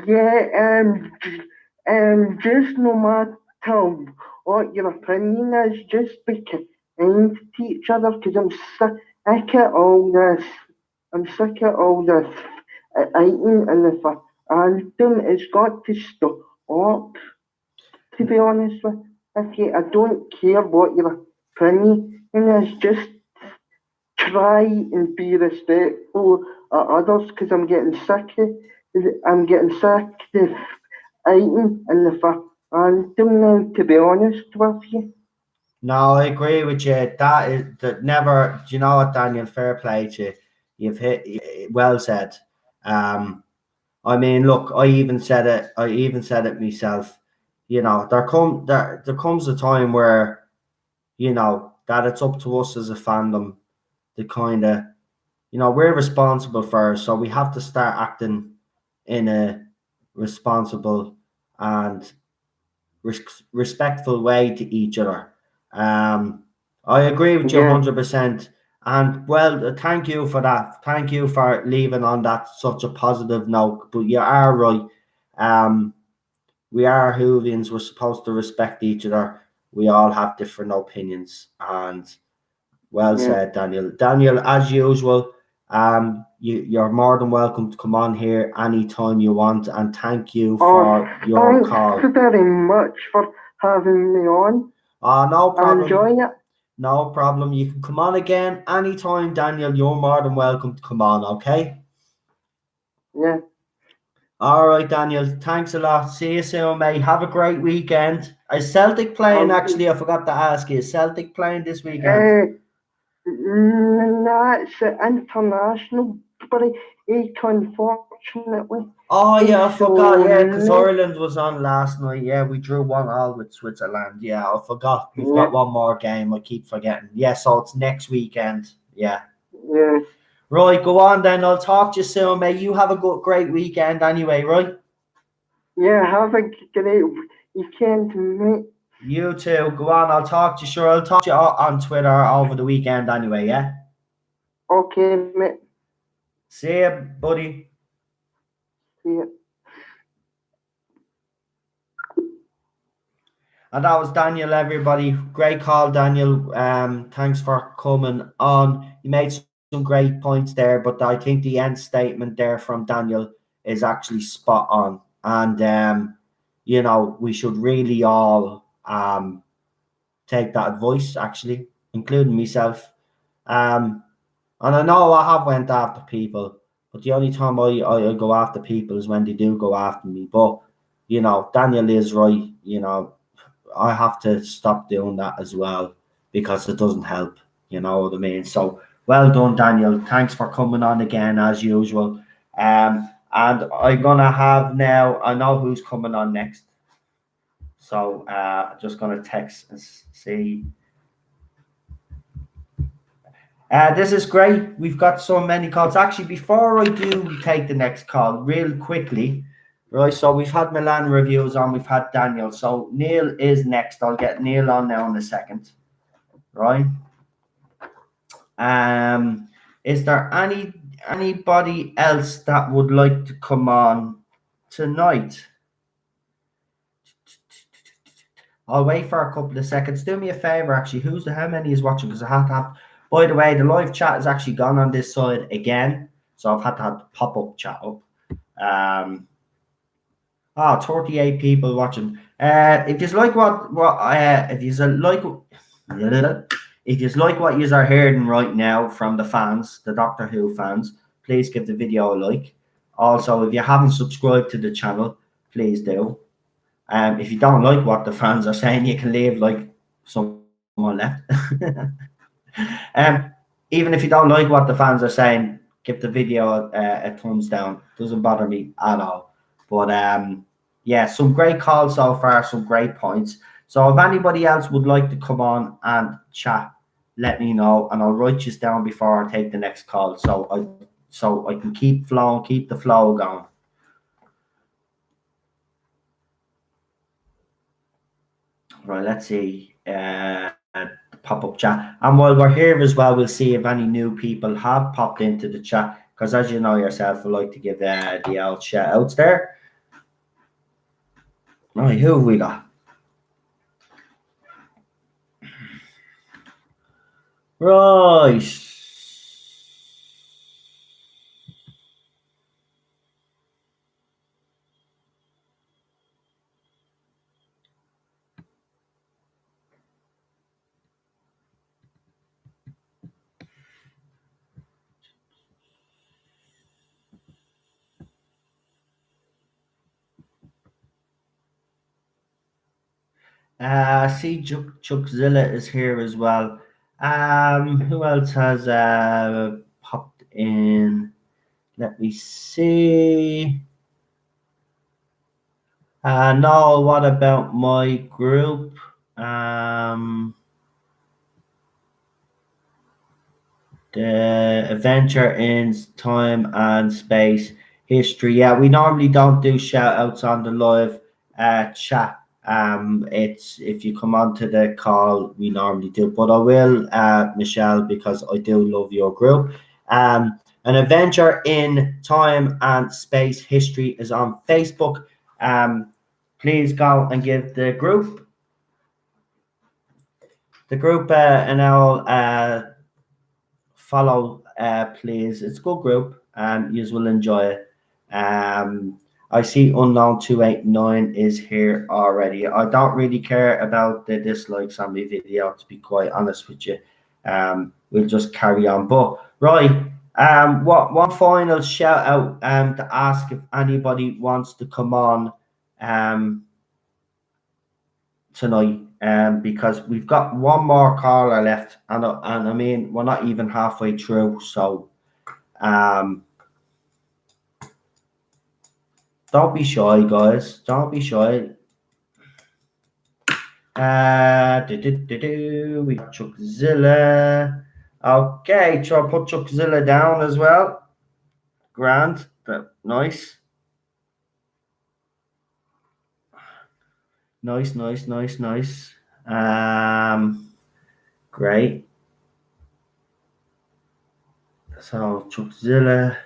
Yeah, just no matter what your opinion is, just be kind to each other, because sick of all this. I'm sick of all this fighting and the anthem. It's got to stop, to be honest with you. I don't care what your opinion is, just try and be respectful of others, because I'm getting sick of the fighting and the anthem now, to be honest with you. No, I agree with you. That is that never. Do you know what, Daniel? Fair play to you. You've hit well said. Um, I mean, look, I even said it. I even said it myself. You know, there comes a time where that it's up to us as a fandom to kind of we're responsible for, so we have to start acting in a responsible and respectful way to each other. Um, I agree with you Yeah. 100%. And well, thank you for that. Thank you for leaving on that such a positive note. But you are right. Um, we are Hoovians. We're supposed to respect each other. We all have different opinions. And well Yeah. said, Daniel. Daniel, as usual, you're more than welcome to come on here anytime you want. And thank you Oh, for your thanks call. very much for having me on. No I'm problem. enjoying it. No problem. You can come on again anytime, Daniel. You're more than welcome to come on, okay? Yeah. All right, Daniel. Thanks a lot. See you soon, mate. Have a great weekend. Is Celtic playing, I'll, actually? I forgot to ask you. Is Celtic playing this weekend? uh, that's international break, unfortunately. Oh, yeah, I forgot. So, Yeah, because Ireland was on last night. Yeah, we drew 1-1 with Switzerland. Yeah, I forgot. We've got yeah, one more game. I keep forgetting. Yeah, so it's next weekend. Yeah. yeah, Right, go on then. I'll talk to you soon, mate. You have a great weekend anyway, right? yeah. Have a great weekend, mate. You too. Go on. I'll talk to you. Sure, I'll talk to you on Twitter over the weekend anyway, yeah? Okay, mate. See ya, buddy. See ya. And that was Daniel, everybody. Great call, Daniel. Thanks for coming on. You made some great points there, but I think the end statement there from Daniel is actually spot on. And we should really all take that advice, actually, including myself. And I know I have went after people, but the only time I go after people is when they do go after me. But Daniel is right. I have to stop doing that as well because it doesn't help. You know what I mean? So well done, Daniel. Thanks for coming on again as usual. And I'm gonna have now. I know who's coming on next. So just gonna text and see. This is great. We've got so many calls. Actually, before I do take the next call, real quickly, right? So we've had Milan reviews on, we've had Daniel. So Neil is next. I'll get Neil on now in a second, right? Is there anybody else that would like to come on tonight? I'll wait for a couple of seconds. Do me a favor, actually. How many is watching? Because I have to have. By the way, the live chat has actually gone on this side again, so I've had to have the pop-up chat up. 38 people watching. If you like if you like what you are hearing right now from the fans, the Doctor Who fans, please give the video a like. Also, if you haven't subscribed to the channel, please do. If you don't like what the fans are saying, you can leave like someone left. Even if you don't like what the fans are saying, give the video a thumbs down. Doesn't bother me at all. But yeah, some great calls so far, some great points. So if anybody else would like to come on and chat, let me know, and I'll write you down before I take the next call, so I can keep flowing, keep the flow going. Right, let's see. The pop-up chat. And while we're here as well, we'll see if any new people have popped into the chat. Because as you know yourself, I like to give the old shout outs there. Right, who have we got? Right. See, Chuckzilla is here as well. Who else has popped in? Let me see. No, what about my group? The adventure in time and space history. Yeah, we normally don't do shout outs on the live chat. It's if you come onto the call, we normally do, but I will, Michelle, because I do love your group. An adventure in time and space history is on Facebook. Please go and give the group an follow, please. It's a good group, and you will enjoy it. I see Unknown 289 is here already. I don't really care about the dislikes on my video, to be quite honest with you. We'll just carry on. But right, what one final shout out to ask if anybody wants to come on tonight, because we've got one more caller left, and I mean we're not even halfway through, so don't be shy, guys. Don't be shy. We got Chuckzilla. Okay, try to put Chuckzilla down as well. Grand, nice. Nice. Great. So Chuckzilla.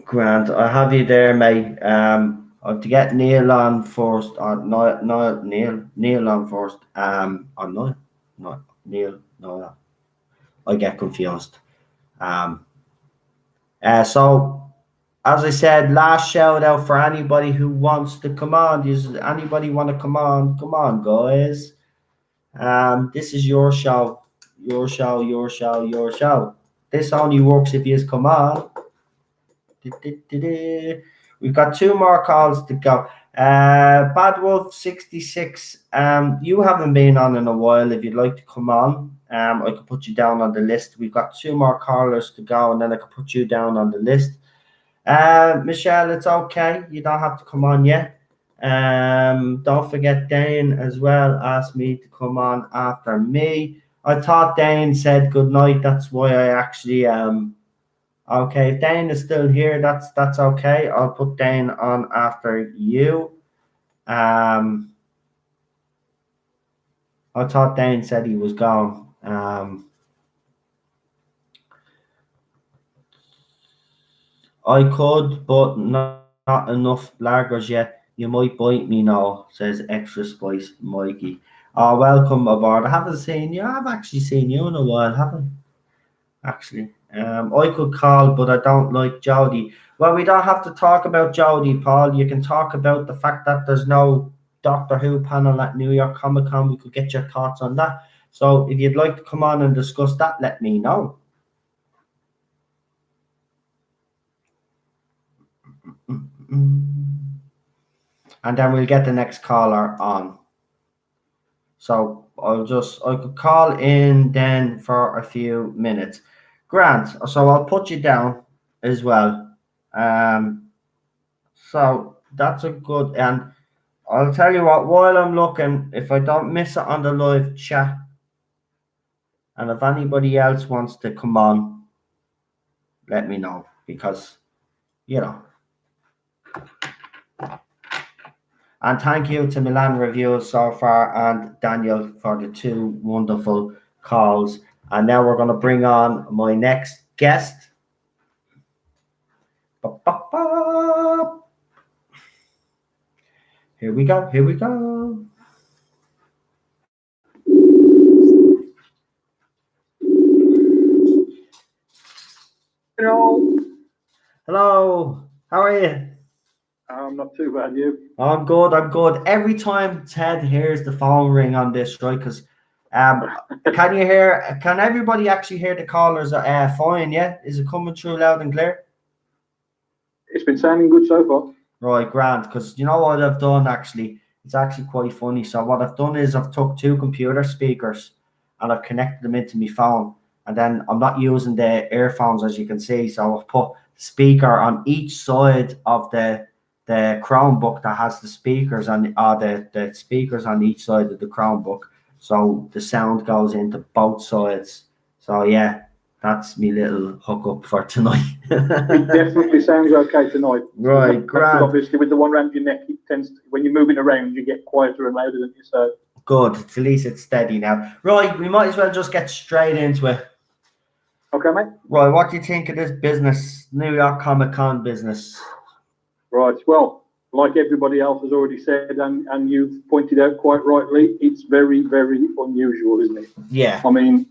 Grant, I have you there, mate. I have to get Neil on first. No, Neil on first. I'm not Neil. No, I get confused. So as I said, last shout out for anybody who wants to come on. Does anybody want to come on? Come on, guys. This is your show. Your show. This only works if you come on. We've got two more calls to go. Bad Wolf 66. You haven't been on in a while. If you'd like to come on, I could put you down on the list. We've got two more callers to go, and then I could put you down on the list. Michelle, it's okay. You don't have to come on yet. Don't forget Dane as well asked me to come on after me. I thought Dane said good night. That's why I actually okay, if Dane is still here, that's okay. I'll put Dane on after you. I thought Dane said he was gone. I could, but not enough lagers yet. You might bite me now, says Extra Spice Mikey. Oh, welcome aboard. I haven't seen you. I've actually seen you in a while, haven't I? Actually. I could call, but I don't like Jody. Well, we don't have to talk about Jody, Paul. You can talk about the fact that there's no Doctor Who panel at New York Comic Con. We could get your thoughts on that. So if you'd like to come on and discuss that, let me know. And then we'll get the next caller on. So I could call in then for a few minutes. Grant, so I'll put you down as well. So That's a good. And I'll tell you what. While I'm looking, if I don't miss it on the live chat, and if anybody else wants to come on, let me know because you know. And thank you to Milan Reviews so far and Daniel for the two wonderful calls. And now we're going to bring on my next guest. Ba-ba-ba. Here we go. Here we go. Hello. Hello. How are you? I'm not too bad, you? I'm good. I'm good. Every time Ted hears the phone ring on this, right? Because can you hear? Can everybody actually hear the callers? Fine. Yeah. Is it coming through loud and clear? It's been sounding good so far. Right, grand. Because you know what I've done actually? It's actually quite funny. So what I've done is I've took two computer speakers and I've connected them into my phone. And then I'm not using the earphones as you can see. So I've put speaker on each side of the Chromebook that has the speakers on the speakers on each side of the Chromebook. So the sound goes into both sides. So yeah, that's my little hookup for tonight. It definitely sounds okay tonight. Right, grand. Obviously, with the one around your neck, it tends to, when you're moving around, you get quieter and louder, don't you? So good. At least it's steady now. Right, we might as well just get straight into it. okay, mate. Right, what do you think of this business, New York Comic Con business? Right. Well, like everybody else has already said, and you've pointed out quite rightly, it's very, very unusual, isn't it? Yeah. I mean,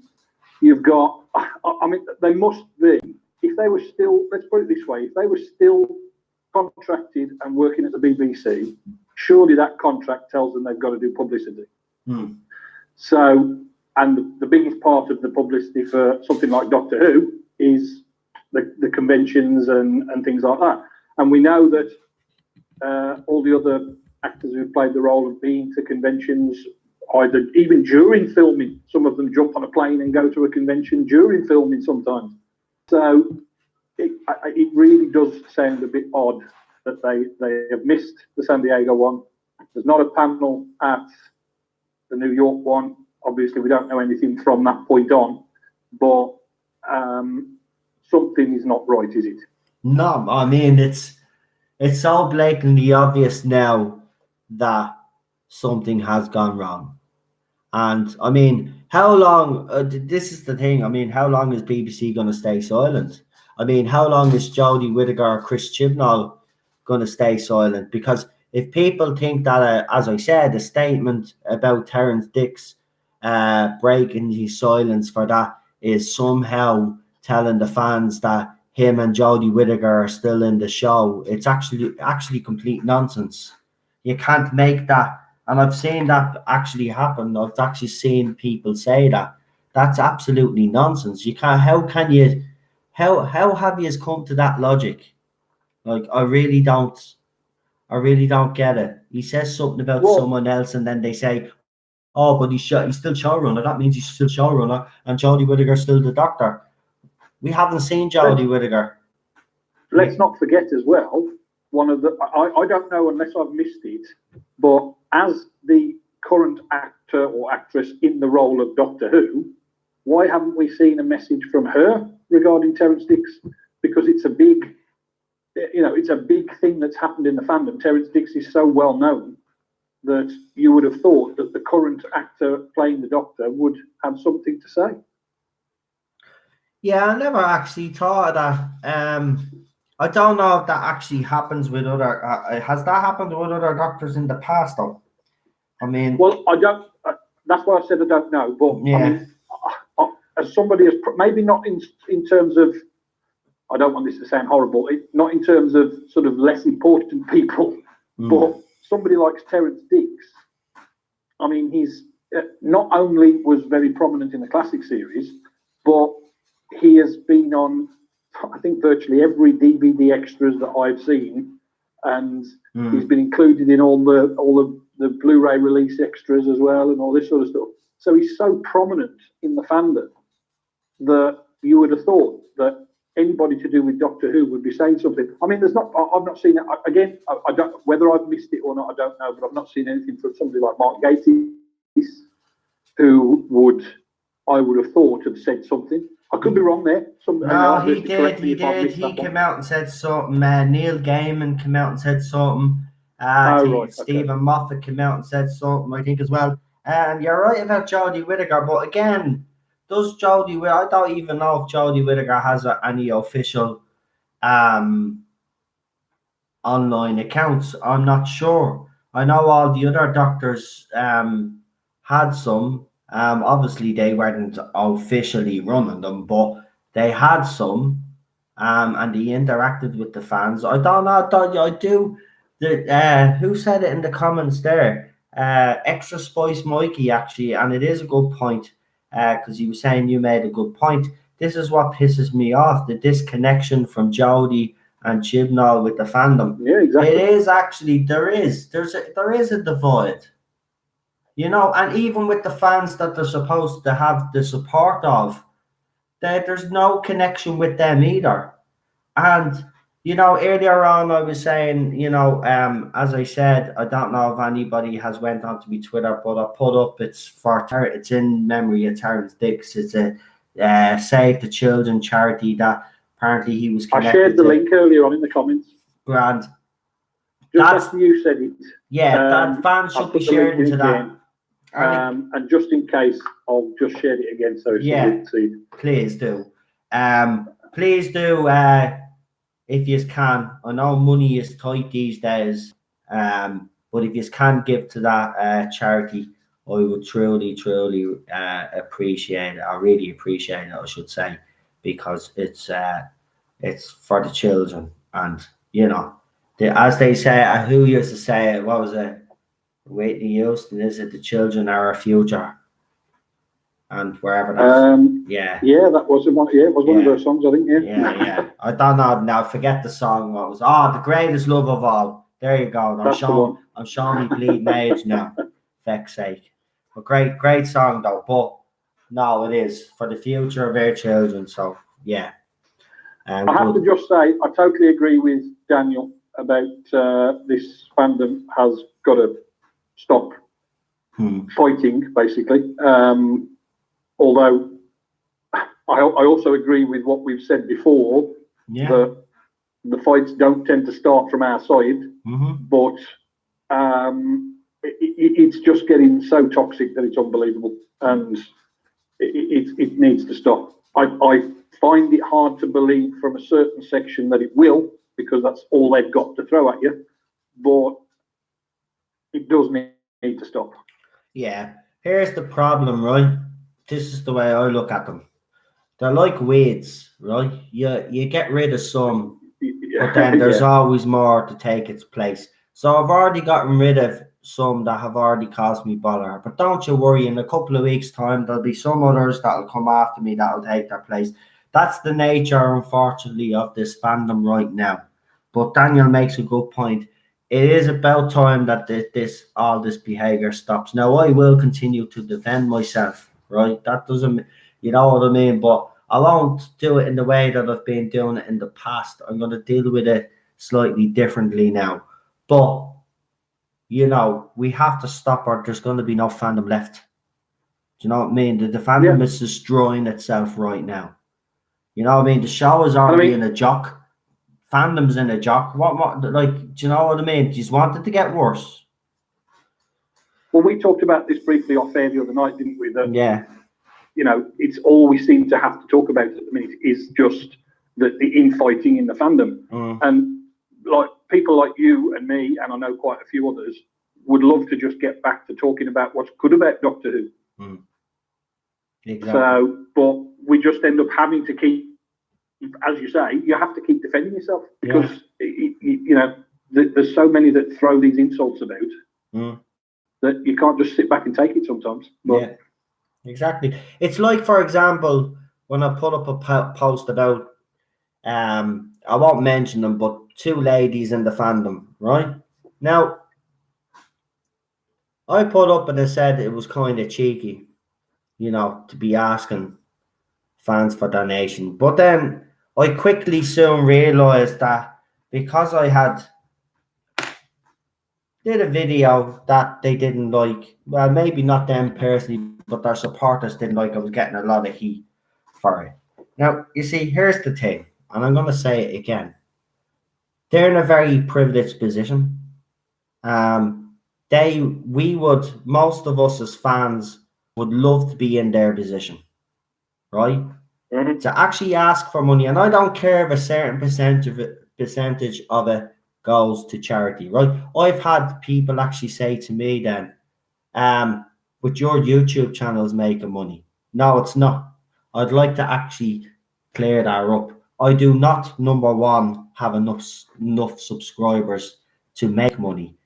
you've got. I mean, they must be. If they were still, let's put it this way, if they were still contracted and working at the BBC, surely that contract tells them they've got to do publicity. So, and the biggest part of the publicity for something like Doctor Who is the conventions and things like that. And we know that all the other actors who played the role of being to conventions, either even during filming, some of them jump on a plane and go to a convention during filming sometimes. So it really does sound a bit odd that they have missed the San Diego one. There's not a panel at the New York one. Obviously, we don't know anything from that point on, but something is not right, is it? No, I mean it's so blatantly obvious now that something has gone wrong. And I mean, how long? This is the thing. I mean, how long is BBC going to stay silent? I mean, how long is Jodie Whittaker or Chris Chibnall going to stay silent? Because if people think that, as I said, a statement about Terrence Dicks breaking his silence for that is somehow telling the fans that him and Jodie Whittaker are still in the show, it's actually complete nonsense. You can't make that. And I've seen that actually happen. I've actually seen people say that. That's absolutely nonsense. You can't. How can you? How have you come to that logic? Like I really don't get it. He says something about someone else, and then they say, "Oh, but he's still showrunner. That means he's still showrunner, and Jodie Whittaker's still the Doctor." We haven't seen Jodie Whittaker. Let's not forget as well. One of the I don't know unless I've missed it, but as the current actor or actress in the role of Doctor Who, why haven't we seen a message from her regarding Terrence Dicks? Because it's a big, it's a big thing that's happened in the fandom. Terrence Dicks is so well known that you would have thought that the current actor playing the Doctor would have something to say. Yeah, I never actually thought of that. I don't know if that actually happens with other. Has that happened with other doctors in the past, though? I mean, well, I don't. That's why I said I don't know. But yeah. I mean, as somebody as maybe not in terms of, I don't want this to sound horrible. Not in terms of sort of less important people, but somebody like Terrence Dicks. I mean, he's not only was very prominent in the classic series, but he has been on, I think, virtually every DVD extras that I've seen, and he's been included in all the Blu-ray release extras as well, and all this sort of stuff. So he's so prominent in the fandom that you would have thought that anybody to do with Doctor Who would be saying something. I mean, I've not seen it again. I don't, whether I've missed it or not, I don't know. But I've not seen anything from somebody like Mark Gatiss, who I would have thought had said something. I could be wrong there. No, he did. He did. He came out and said something. Neil Gaiman came out and said something. Stephen Moffat came out and said something, I think, as well. And you're right about Jodie Whittaker, but again, does Jodie Whittaker? I don't even know if Jodie Whittaker has any official online accounts. I'm not sure. I know all the other doctors had some. Obviously, they weren't officially running them, but they had some, and they interacted with the fans. I don't know. I do. Who said it in the comments there? Extra Spice Mikey, actually, and it is a good point, because he was saying you made a good point. This is what pisses me off: the disconnection from Jodie and Chibnall with the fandom. Yeah, exactly. It is actually there is a divide. You know, and even with the fans that they're supposed to have the support of, there's no connection with them either. And, you know, earlier on I was saying, you know, as I said, I don't know if anybody has went onto my Twitter, but I put up, it's in memory of Terrence Dix. It's a Save the Children charity that apparently he was connected I shared the link earlier on in the comments. Grand. Just after you said it. Yeah, that fans should be sharing to that. And just in case, I'll just share it again so somebody can see. Please do. Please do, if you can. I know money is tight these days, but if you can give to that charity, I would truly appreciate it. I really appreciate it, I should say, because it's for the children. And, you know, as they say, who used to say it? What was it? Whitney Houston, is it? The children are our future, and wherever that's that was one. Yeah, it was one of those songs, I think. Yeah. I don't know now. Forget the song. What was? Oh, the greatest love of all. There you go. I'm showing me bleeding age now. Feck's sake. But great song though. But no, it is for the future of our children. So yeah. I have to just say, I totally agree with Daniel about this fandom has got to stop fighting, basically. Although I also agree with what we've said before, that the fights don't tend to start from our side, but it's just getting so toxic that it's unbelievable, and it needs to stop. I find it hard to believe from a certain section that it will, because that's all they've got to throw at you, but it does need to stop. Yeah, here's the problem, right? This is the way I look at them. They're like weeds, right? You get rid of some, but then there's always more to take its place. So I've already gotten rid of some that have already caused me bother. But don't you worry, in a couple of weeks' time, there'll be some others that'll come after me that'll take their place. That's the nature, unfortunately, of this fandom right now. But Daniel makes a good point. It is about time that all this behaviour stops. Now, I will continue to defend myself, right? That doesn't, you know what I mean? But I won't do it in the way that I've been doing it in the past. I'm going to deal with it slightly differently now. But, you know, we have to stop or there's going to be no fandom left. Do you know what I mean? The fandom is destroying itself right now. You know what I mean? The show is already in a jock. Fandom's in a jock. What, like, do you know what I mean? Do you want it to get worse? Well, we talked about this briefly off air the other night, didn't we? That, you know, it's all we seem to have to talk about at the minute is just the infighting in the fandom. And like people like you and me, and I know quite a few others, would love to just get back to talking about what's good about Doctor Who. Exactly. So, but we just end up having to keep, as you say, you have to keep defending yourself because you know there's so many that throw these insults about that you can't just sit back and take it sometimes. But, exactly. It's like, for example, when I put up a post about, I won't mention them, but 2 ladies in the fandom, right? Now, I put up and I said it was kind of cheeky, you know, to be asking fans for donation. But then I quickly soon realised that because I had did a video that they didn't like, well, maybe not them personally, but their supporters didn't like, I was getting a lot of heat for it. Now, you see, here's the thing, and I'm going to say it again. They're in a very privileged position. Most of us as fans would love to be in their position, right? Mhm. To actually ask for money, and I don't care if a certain percentage of it goes to charity, right? I've had people actually say to me then, with your YouTube channel is making money. No, it's not. I'd like to actually clear that up. I do not, number one, have enough subscribers to make money.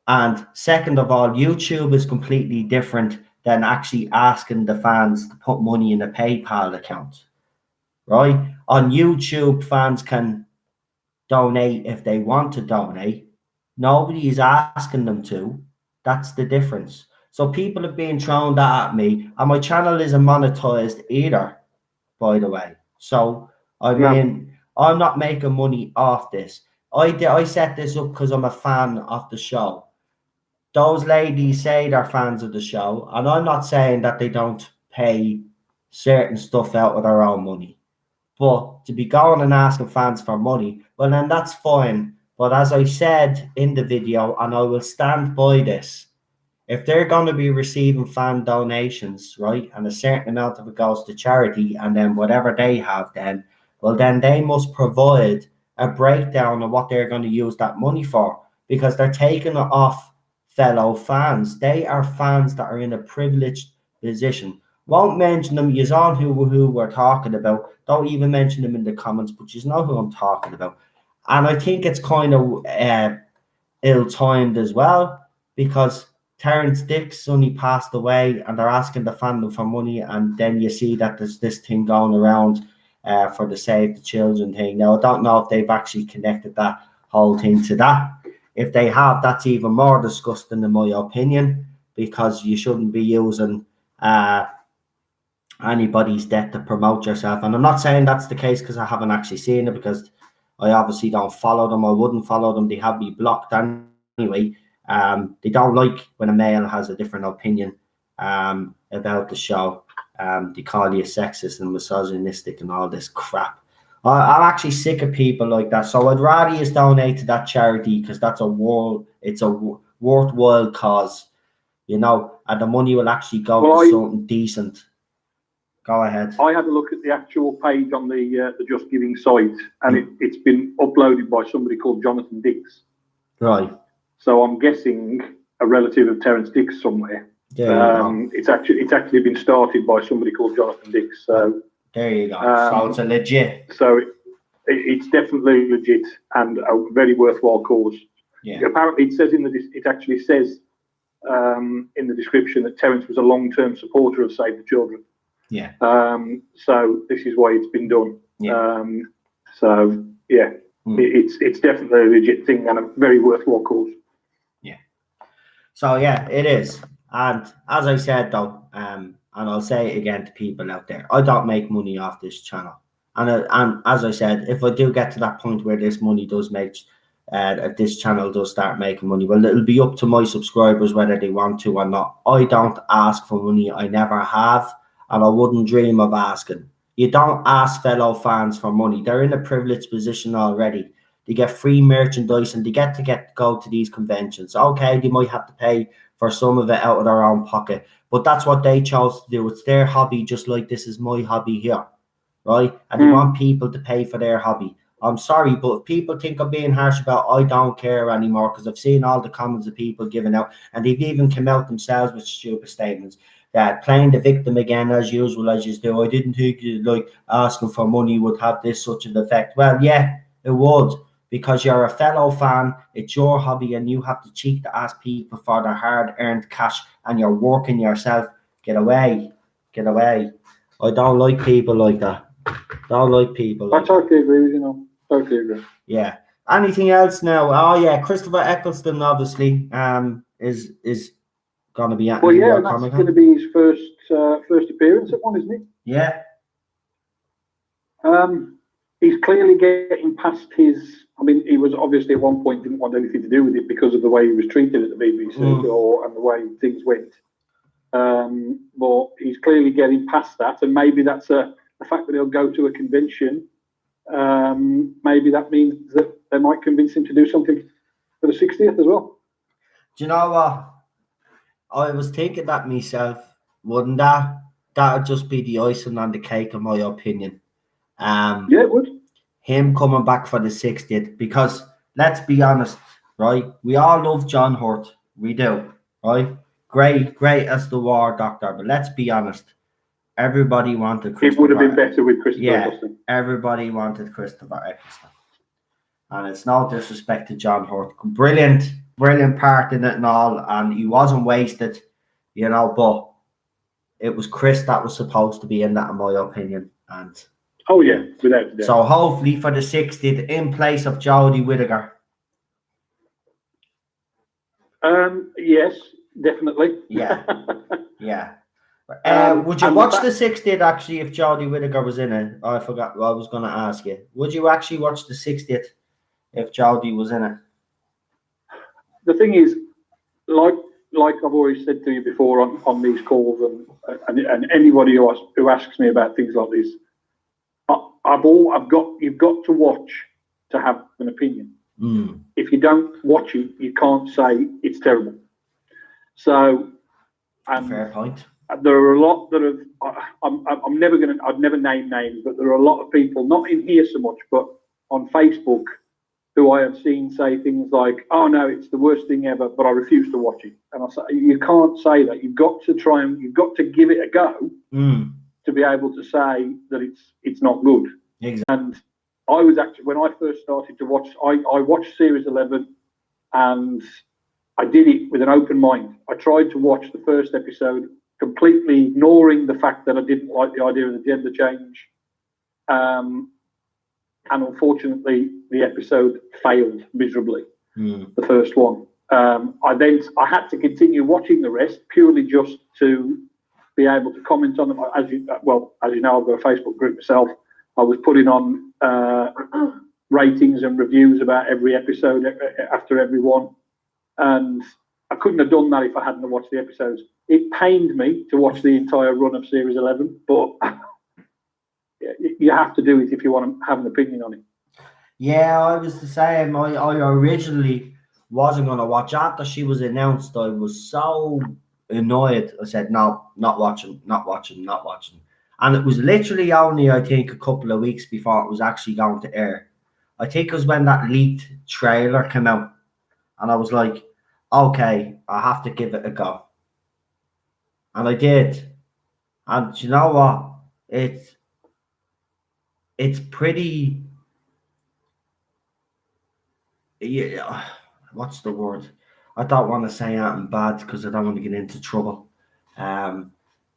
And second of all, YouTube is completely different than actually asking the fans to put money in a PayPal account, right? On YouTube, fans can donate if they want to donate. Nobody is asking them to. That's the difference. So people have been thrown that at me, and my channel isn't monetized either, by the way. So I No. mean, I'm not making money off this. I set this up because I'm a fan of the show. Those ladies say they're fans of the show, and I'm not saying that they don't pay certain stuff out of their own money. But to be going and asking fans for money, well, then that's fine. But as I said in the video, and I will stand by this, if they're going to be receiving fan donations, right, and a certain amount of it goes to charity, and then whatever they have, then, well, then they must provide a breakdown of what they're going to use that money for, because they're taking it off fellow fans. They are fans that are in a privileged position. Won't mention them. You all who we're talking about. Don't even mention them in the comments, but you know who I'm talking about. And I think it's kind of ill-timed as well, because Terrence Dix only passed away and they're asking the fandom for money, and then you see that there's this thing going around for the Save the Children thing. Now, I don't know if they've actually connected that whole thing to that. If they have, that's even more disgusting in my opinion, because you shouldn't be using anybody's death to promote yourself. And I'm not saying that's the case because I haven't actually seen it, because I obviously don't follow them. I wouldn't follow them. They have me blocked anyway. They don't like when a male has a different opinion about the show. They call you sexist and misogynistic and all this crap. I'm actually sick of people like that. So I'd rather you donate to that charity, because that's it's a worthwhile cause, you know, and the money will actually go Well, to something decent. Go ahead. I had a look at the actual page on the Just Giving site, and it's been uploaded by somebody called Jonathan Dix. Right. So I'm guessing a relative of Terrence Dix somewhere. It's actually been started by somebody called Jonathan Dix. So there you go. So it's a legit. So it's definitely legit and a very worthwhile cause. Yeah. Apparently, it actually says in the description that Terrence was a long-term supporter of Save the Children. Yeah. So this is why it's been done. Yeah. So yeah, it's definitely a legit thing and a very worthwhile cause. Yeah. So yeah, it is. And as I said though, and I'll say it again to people out there, I don't make money off this channel. And as I said, if I do get to that point where this money does make, this channel does start making money, well, it'll be up to my subscribers whether they want to or not. I don't ask for money. I never have, and I wouldn't dream of asking. You don't ask fellow fans for money. They're in a privileged position already. They get free merchandise and they get to go to these conventions. Okay, they might have to pay for some of it out of their own pocket, but that's what they chose to do. It's their hobby, just like this is my hobby here, right? And they want people to pay for their hobby. I'm sorry, but if people think I'm being harsh about, I don't care anymore, because I've seen all the comments of people giving out, and they've even come out themselves with stupid statements that playing the victim again as usual, as you do. I didn't think like asking for money would have this such an effect. Well, yeah, it would, because you're a fellow fan, it's your hobby, and you have the cheek to ask people for their hard-earned cash, and you're working yourself. Get away. Get away. I don't like people like that. Don't like people like I totally agree with you, know. Totally agree. Yeah. Anything else now? Oh yeah, Christopher Eccleston obviously is gonna be at Well, New yeah, York and that's Comic going to Con. be his first appearance at one, isn't it? Yeah. he's clearly getting past his. I mean, he was obviously at one point didn't want anything to do with it because of the way he was treated at the BBC and the way things went. But he's clearly getting past that, and maybe that's the fact that he'll go to a convention. Maybe that means that they might convince him to do something for the 60th as well. Do you know what? I was thinking that myself. Wouldn't that? That would just be the icing on the cake, in my opinion. Yeah, it would. Him coming back for the 60th, because let's be honest, right? We all love John Hurt. We do, right? Great as the war doctor, but let's be honest. Everybody wanted Christopher. It would have been better with Christopher Eccleston. Everybody wanted Christopher Eccleston. And it's no disrespect to John Hurt. Brilliant part in it and all, and he wasn't wasted, but it was Chris that was supposed to be in that, in my opinion. And oh yeah, without a doubt. So hopefully for the 60th, in place of Jodie Whittaker. Yes, definitely. Yeah. Would you watch the 60th actually if Jodie Whittaker was in it? Oh, I forgot what I was going to ask you. Would you actually watch the 60th if Jodie was in it? The thing is, like I've always said to you before on these calls, and anybody who asks me about things like this, you've got to watch to have an opinion. If you don't watch it, you can't say it's terrible. So, fair point. There are a lot that have. I'd never name names, but there are a lot of people, not in here so much, but on Facebook, who I have seen say things like, "Oh no, it's the worst thing ever," but I refuse to watch it. And I say, you can't say that. You've got to try and you've got to give it a go to be able to say that it's not good. Exactly. And I was actually, when I first started to watch, I watched Series 11, and I did it with an open mind. I tried to watch the first episode, completely ignoring the fact that I didn't like the idea of the gender change. And unfortunately, the episode failed miserably, the first one. I had to continue watching the rest purely just to be able to comment on them. As you know, I've got a Facebook group myself. I was putting on ratings and reviews about every episode after every one, and I couldn't have done that if I hadn't watched the episodes. It pained me to watch the entire run of Series 11, but you have to do it if you want to have an opinion on it. Yeah, I was the same. I originally wasn't going to watch. After she was announced, I was so annoyed. I said, no, not watching. And it was literally only, I think, a couple of weeks before it was actually going to air. I think it was when that leaked trailer came out. And I was like, okay, I have to give it a go. And I did. And you know what? It's pretty... Yeah, what's the word? I don't want to say anything bad because I don't want to get into trouble.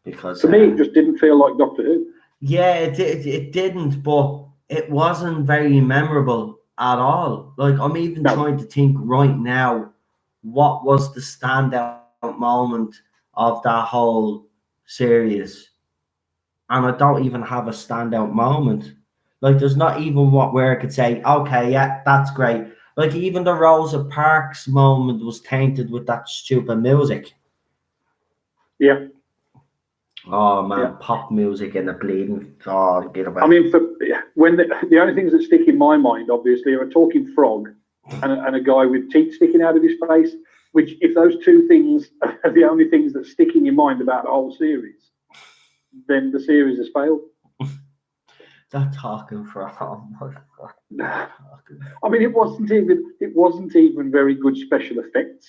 Because for me, it just didn't feel like Doctor Who. Yeah, it didn't, but it wasn't very memorable at all. Like, I'm even trying to think right now, what was the standout moment of that whole series? And I don't even have a standout moment. Like, there's not even where I could say, okay, yeah, that's great. Like, even the Rosa Parks moment was tainted with that stupid music. Yeah. Oh man, pop music and the bleeding. Oh, get away. I mean, when the only things that stick in my mind, obviously, are a talking frog and a guy with teeth sticking out of his face. Which, if those two things are the only things that stick in your mind about the whole series, then the series has failed. That talking frog. I mean, it wasn't even very good special effects.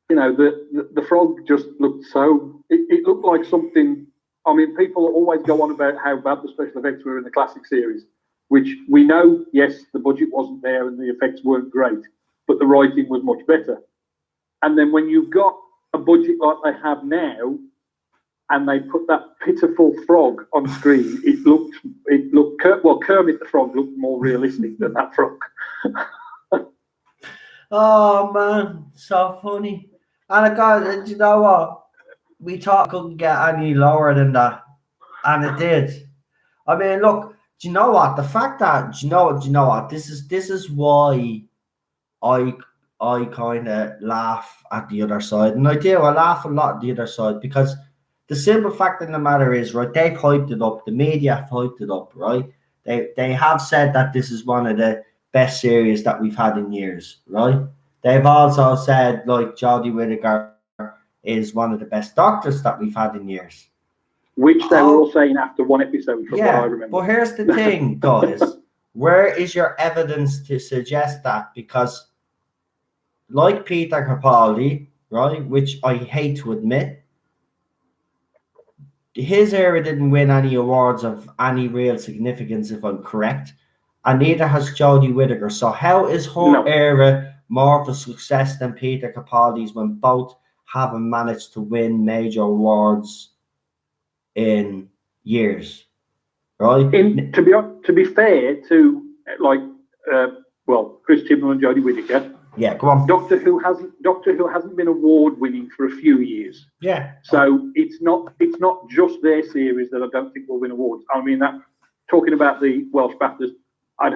You know, the frog just looked so. It looked like something. I mean, people always go on about how bad the special effects were in the classic series, which we know. Yes, the budget wasn't there and the effects weren't great, but the writing was much better. And then when you've got a budget like they have now, and they put that pitiful frog on screen, it looked Kermit the Frog looked more realistic than that frog. Oh man, so funny. And you know what? We thought it couldn't get any lower than that, and it did. I mean, look, Do you know what? The fact that do you know what? This is why I I kind of laugh at the other side, and I do. I laugh a lot at the other side because the simple fact of the matter is, right? They've hyped it up. The media have hyped it up, right? They have said that this is one of the best series that we've had in years, right? They've also said like Jodie Whittaker is one of the best doctors that we've had in years. Which they were Oh, all saying after one episode, from what I yeah, remember. but here's the thing, guys. Where is your evidence to suggest that? Because, like Peter Capaldi, right, which I hate to admit, his era didn't win any awards of any real significance, if I'm correct, and neither has Jodie Whittaker. So, how is her No. era more of a success than Peter Capaldi's when both haven't managed to win major awards in years? Right? To be fair to like Chris Chibnall and Jodie Whittaker, Yeah, go on. Doctor Who hasn't been award winning for a few years. Yeah. So it's not just their series that I don't think will win awards. I mean, that talking about the Welsh BAFTAs, I've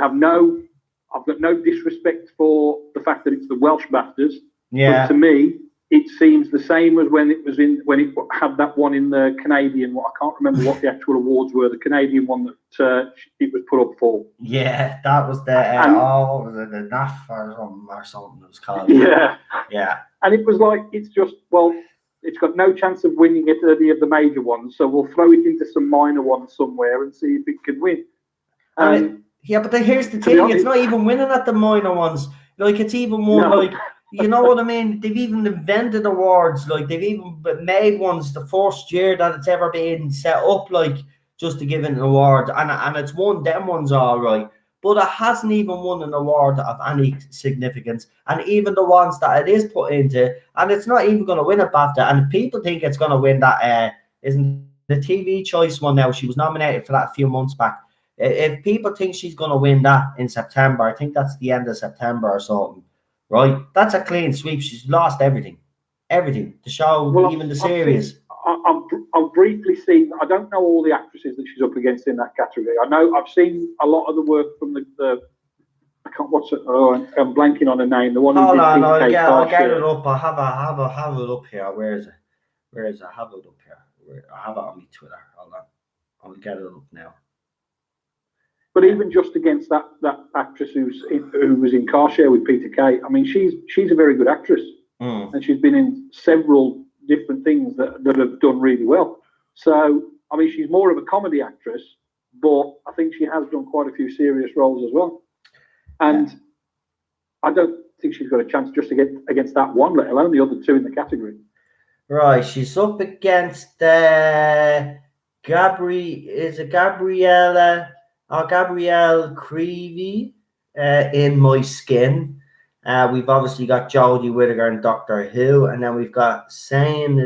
got no disrespect for the fact that it's the Welsh BAFTAs. Yeah. But to me, it seems the same as when it had that one in the Canadian. I can't remember what the actual awards were. The Canadian one that it was put up for. Yeah, that was the what was it, the NAF or something it was called. Yeah. Yeah. And it was like, it's just, well, it's got no chance of winning at any of the major ones, so we'll throw it into some minor ones somewhere and see if it can win. Yeah, but here's the thing: it's not even winning at the minor ones. Like, it's even more like, you know what I mean? They've even invented awards. Like, they've even made ones the first year that it's ever been set up, like, just to give it an award. And it's won them ones all right. But it hasn't even won an award of any significance. And even the ones that it is put into, and it's not even going to win a BAFTA. And if people think it's going to win that, isn't the TV Choice one now? She was nominated for that a few months back. If people think she's going to win that in September, I think that's the end of September or something, right? That's a clean sweep. She's lost everything. Everything. The show, even the series. I've briefly seen, I don't know all the actresses that she's up against in that category. I know I've seen a lot of the work from the I can't, what's it? Oh, I'm blanking on her name. The one who did I'll PK get it up. I have it up here. Where is it? I have it up here. I have it on my Twitter. Hold on. I'll get it up now. But even just against that actress who was in Car Share with Peter Kay, I mean, she's a very good actress, and she's been in several different things that have done really well. So, I mean, she's more of a comedy actress, but I think she has done quite a few serious roles as well. And I don't think she's got a chance just to get against that one, let alone the other two in the category. Right, she's up against Gabrielle Creevy in My Skin. We've obviously got Jodie Whittaker in Doctor Who, and then we've got Shane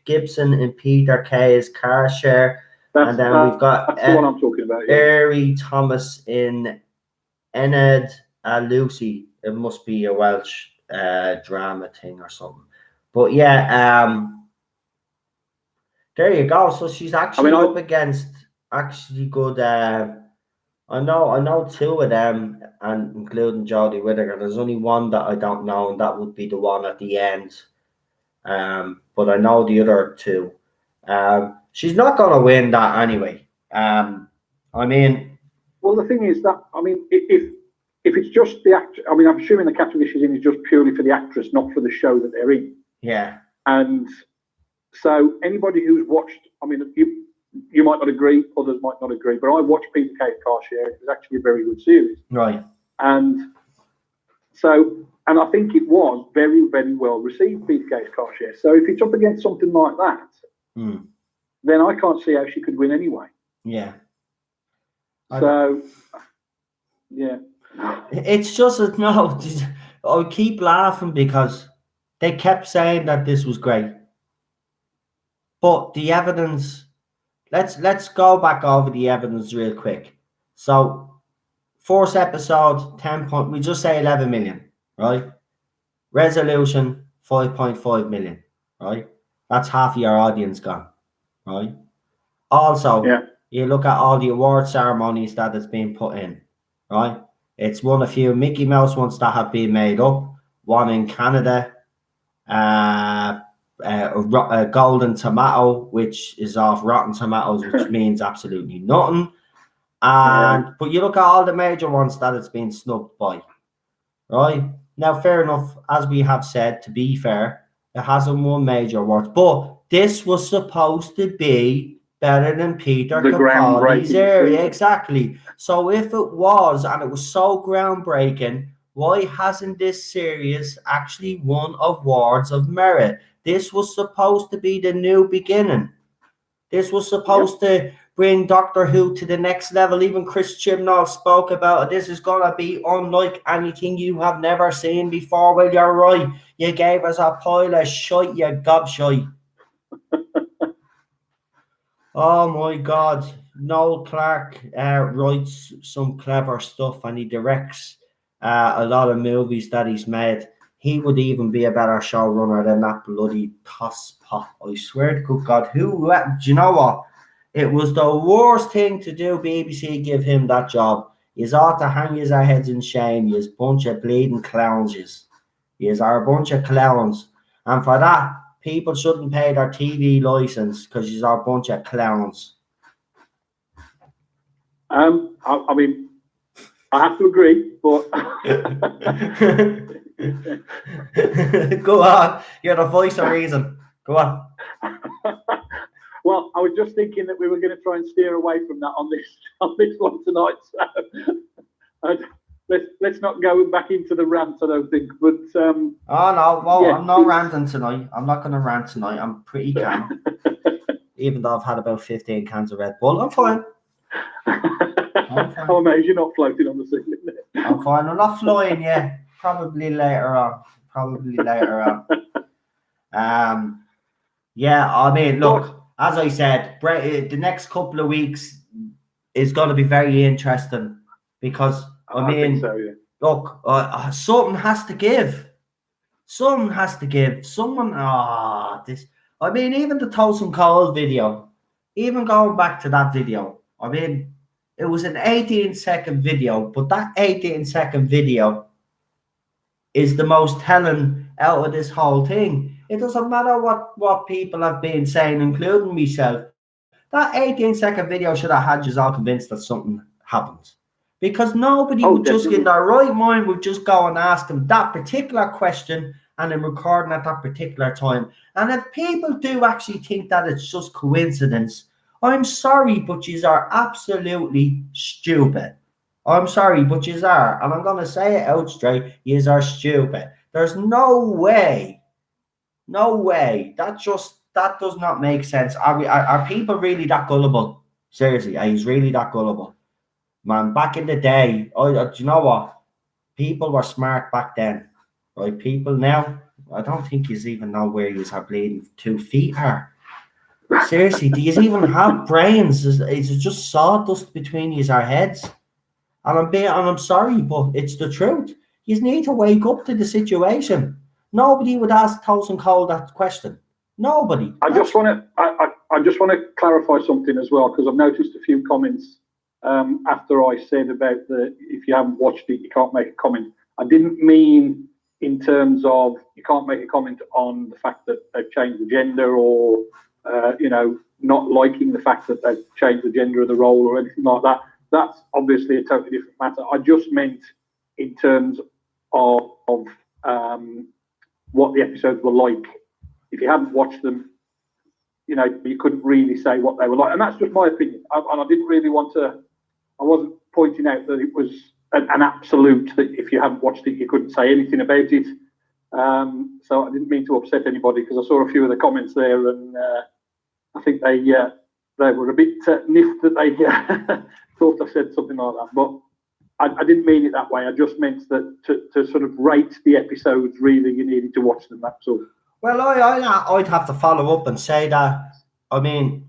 Gibson in Peter Kay's Car Share, and then we've got that's the one I'm talking about. Ari Thomas in Enid Lucy. It must be a Welsh drama thing or something. But yeah, there you go. So she's actually up against actually good. I know two of them, and including Jodie Whittaker. There's only one that I don't know, and that would be the one at the end. But I know the other two. She's not going to win that anyway. I mean, well, the thing is that, I mean, if it's just the actor, I mean, I'm assuming the category she's in is just purely for the actress, not for the show that they're in. Yeah. And so anybody who's watched, I mean, you might not agree, others might not agree, but I watched Peter Kay's Car Share. It was actually a very good series. Right. And so, and I think it was very, very well received, Peter Kay's Car Share. So if it's up against something like that, then I can't see how she could win anyway. Yeah. So, yeah. It's just no. I keep laughing because they kept saying that this was great, but the evidence. Let's go back over the evidence real quick. So, first episode, 10 point. We just say 11 million, right? Resolution 5.5 million, right? That's half of your audience gone, right? Also, You look at all the award ceremonies that it's been put in, right? It's won a few Mickey Mouse ones that have been made up. One in Canada, a Golden Tomato, which is off Rotten Tomatoes, which means absolutely nothing. And but you look at all the major ones that it's been snubbed by, right? Now, fair enough, as we have said, to be fair, it hasn't won major awards, but this was supposed to be better than Peter The Capaldi's groundbreaking area. series. Exactly. So if it was, and it was so groundbreaking, why hasn't this series actually won awards of merit? This was supposed to be the new beginning. This was supposed to bring Doctor Who to the next level. Even Chris Chibnall spoke about it. This is going to be unlike anything you have never seen before. Well, you're right. You gave us a pile of shite, you gobshite. Oh my God. Noel Clarke writes some clever stuff and he directs a lot of movies that he's made. He would even be a better showrunner than that bloody tosspot. I swear to good God. Do you know what? It was the worst thing to do, BBC give him that job. Yous ought to hang his heads in shame, yous bunch of bleeding clowns, yous are a bunch of clowns. And for that, people shouldn't pay their TV license because yous are a bunch of clowns. I mean, I have to agree, but Go on, you're the voice of reason. Go on. well, I was just thinking that we were going to try and steer away from that on this one tonight. So let's not go back into the rant, I don't think. But oh no, well, yeah, I'm not ranting tonight. I'm not going to rant tonight. I'm pretty calm, even though I've had about 15 cans of Red Bull. I'm fine. I'm amazed you're not floating on the ceiling. I'm fine. I'm not flying yet. Probably later on. Yeah, I mean, look, as I said, the next couple of weeks is going to be very interesting because, I mean, think so, yeah. look, something has to give. Someone, this, I mean, even the Toast Cold video, even going back to that video, I mean, it was an 18-second video, but that 18-second video is the most telling out of this whole thing. It doesn't matter what people have been saying, including myself. That 18-second video should have had you all convinced that something happened. Because nobody would just in their right mind would just go and ask them that particular question and then recording at that particular time. And if people do actually think that it's just coincidence, I'm sorry, but yous are absolutely stupid. I'm sorry, but yous are. And I'm going to say it out straight. Yous are stupid. There's no way. That does not make sense. Are people really that gullible? Seriously, are you really that gullible? Man, back in the day, do you know what? People were smart back then. Right? People now, I don't think you even know where you are bleeding 2 feet are. Seriously, do you even have brains? Is it just sawdust between your heads? And I'm sorry, but it's the truth. You need to wake up to the situation. Nobody would ask Toast and Cole that question. Nobody. I just want to clarify something as well, because I've noticed a few comments after I said about if you haven't watched it, you can't make a comment. I didn't mean in terms of you can't make a comment on the fact that they've changed the gender or not liking the fact that they've changed the gender of the role or anything like that. That's obviously a totally different matter. I just meant in terms of what the episodes were like. If you hadn't watched them, you couldn't really say what they were like. And that's just my opinion. And I didn't really want to, I wasn't pointing out that it was an absolute, that if you hadn't watched it, you couldn't say anything about it. So I didn't mean to upset anybody, because I saw a few of the comments there, and I think they were a bit miffed that they thought I said something like that. But I didn't mean it that way. I just meant that to sort of rate the episodes, really, you needed to watch them, that's all. Well, I'd have to follow up and say that, I mean,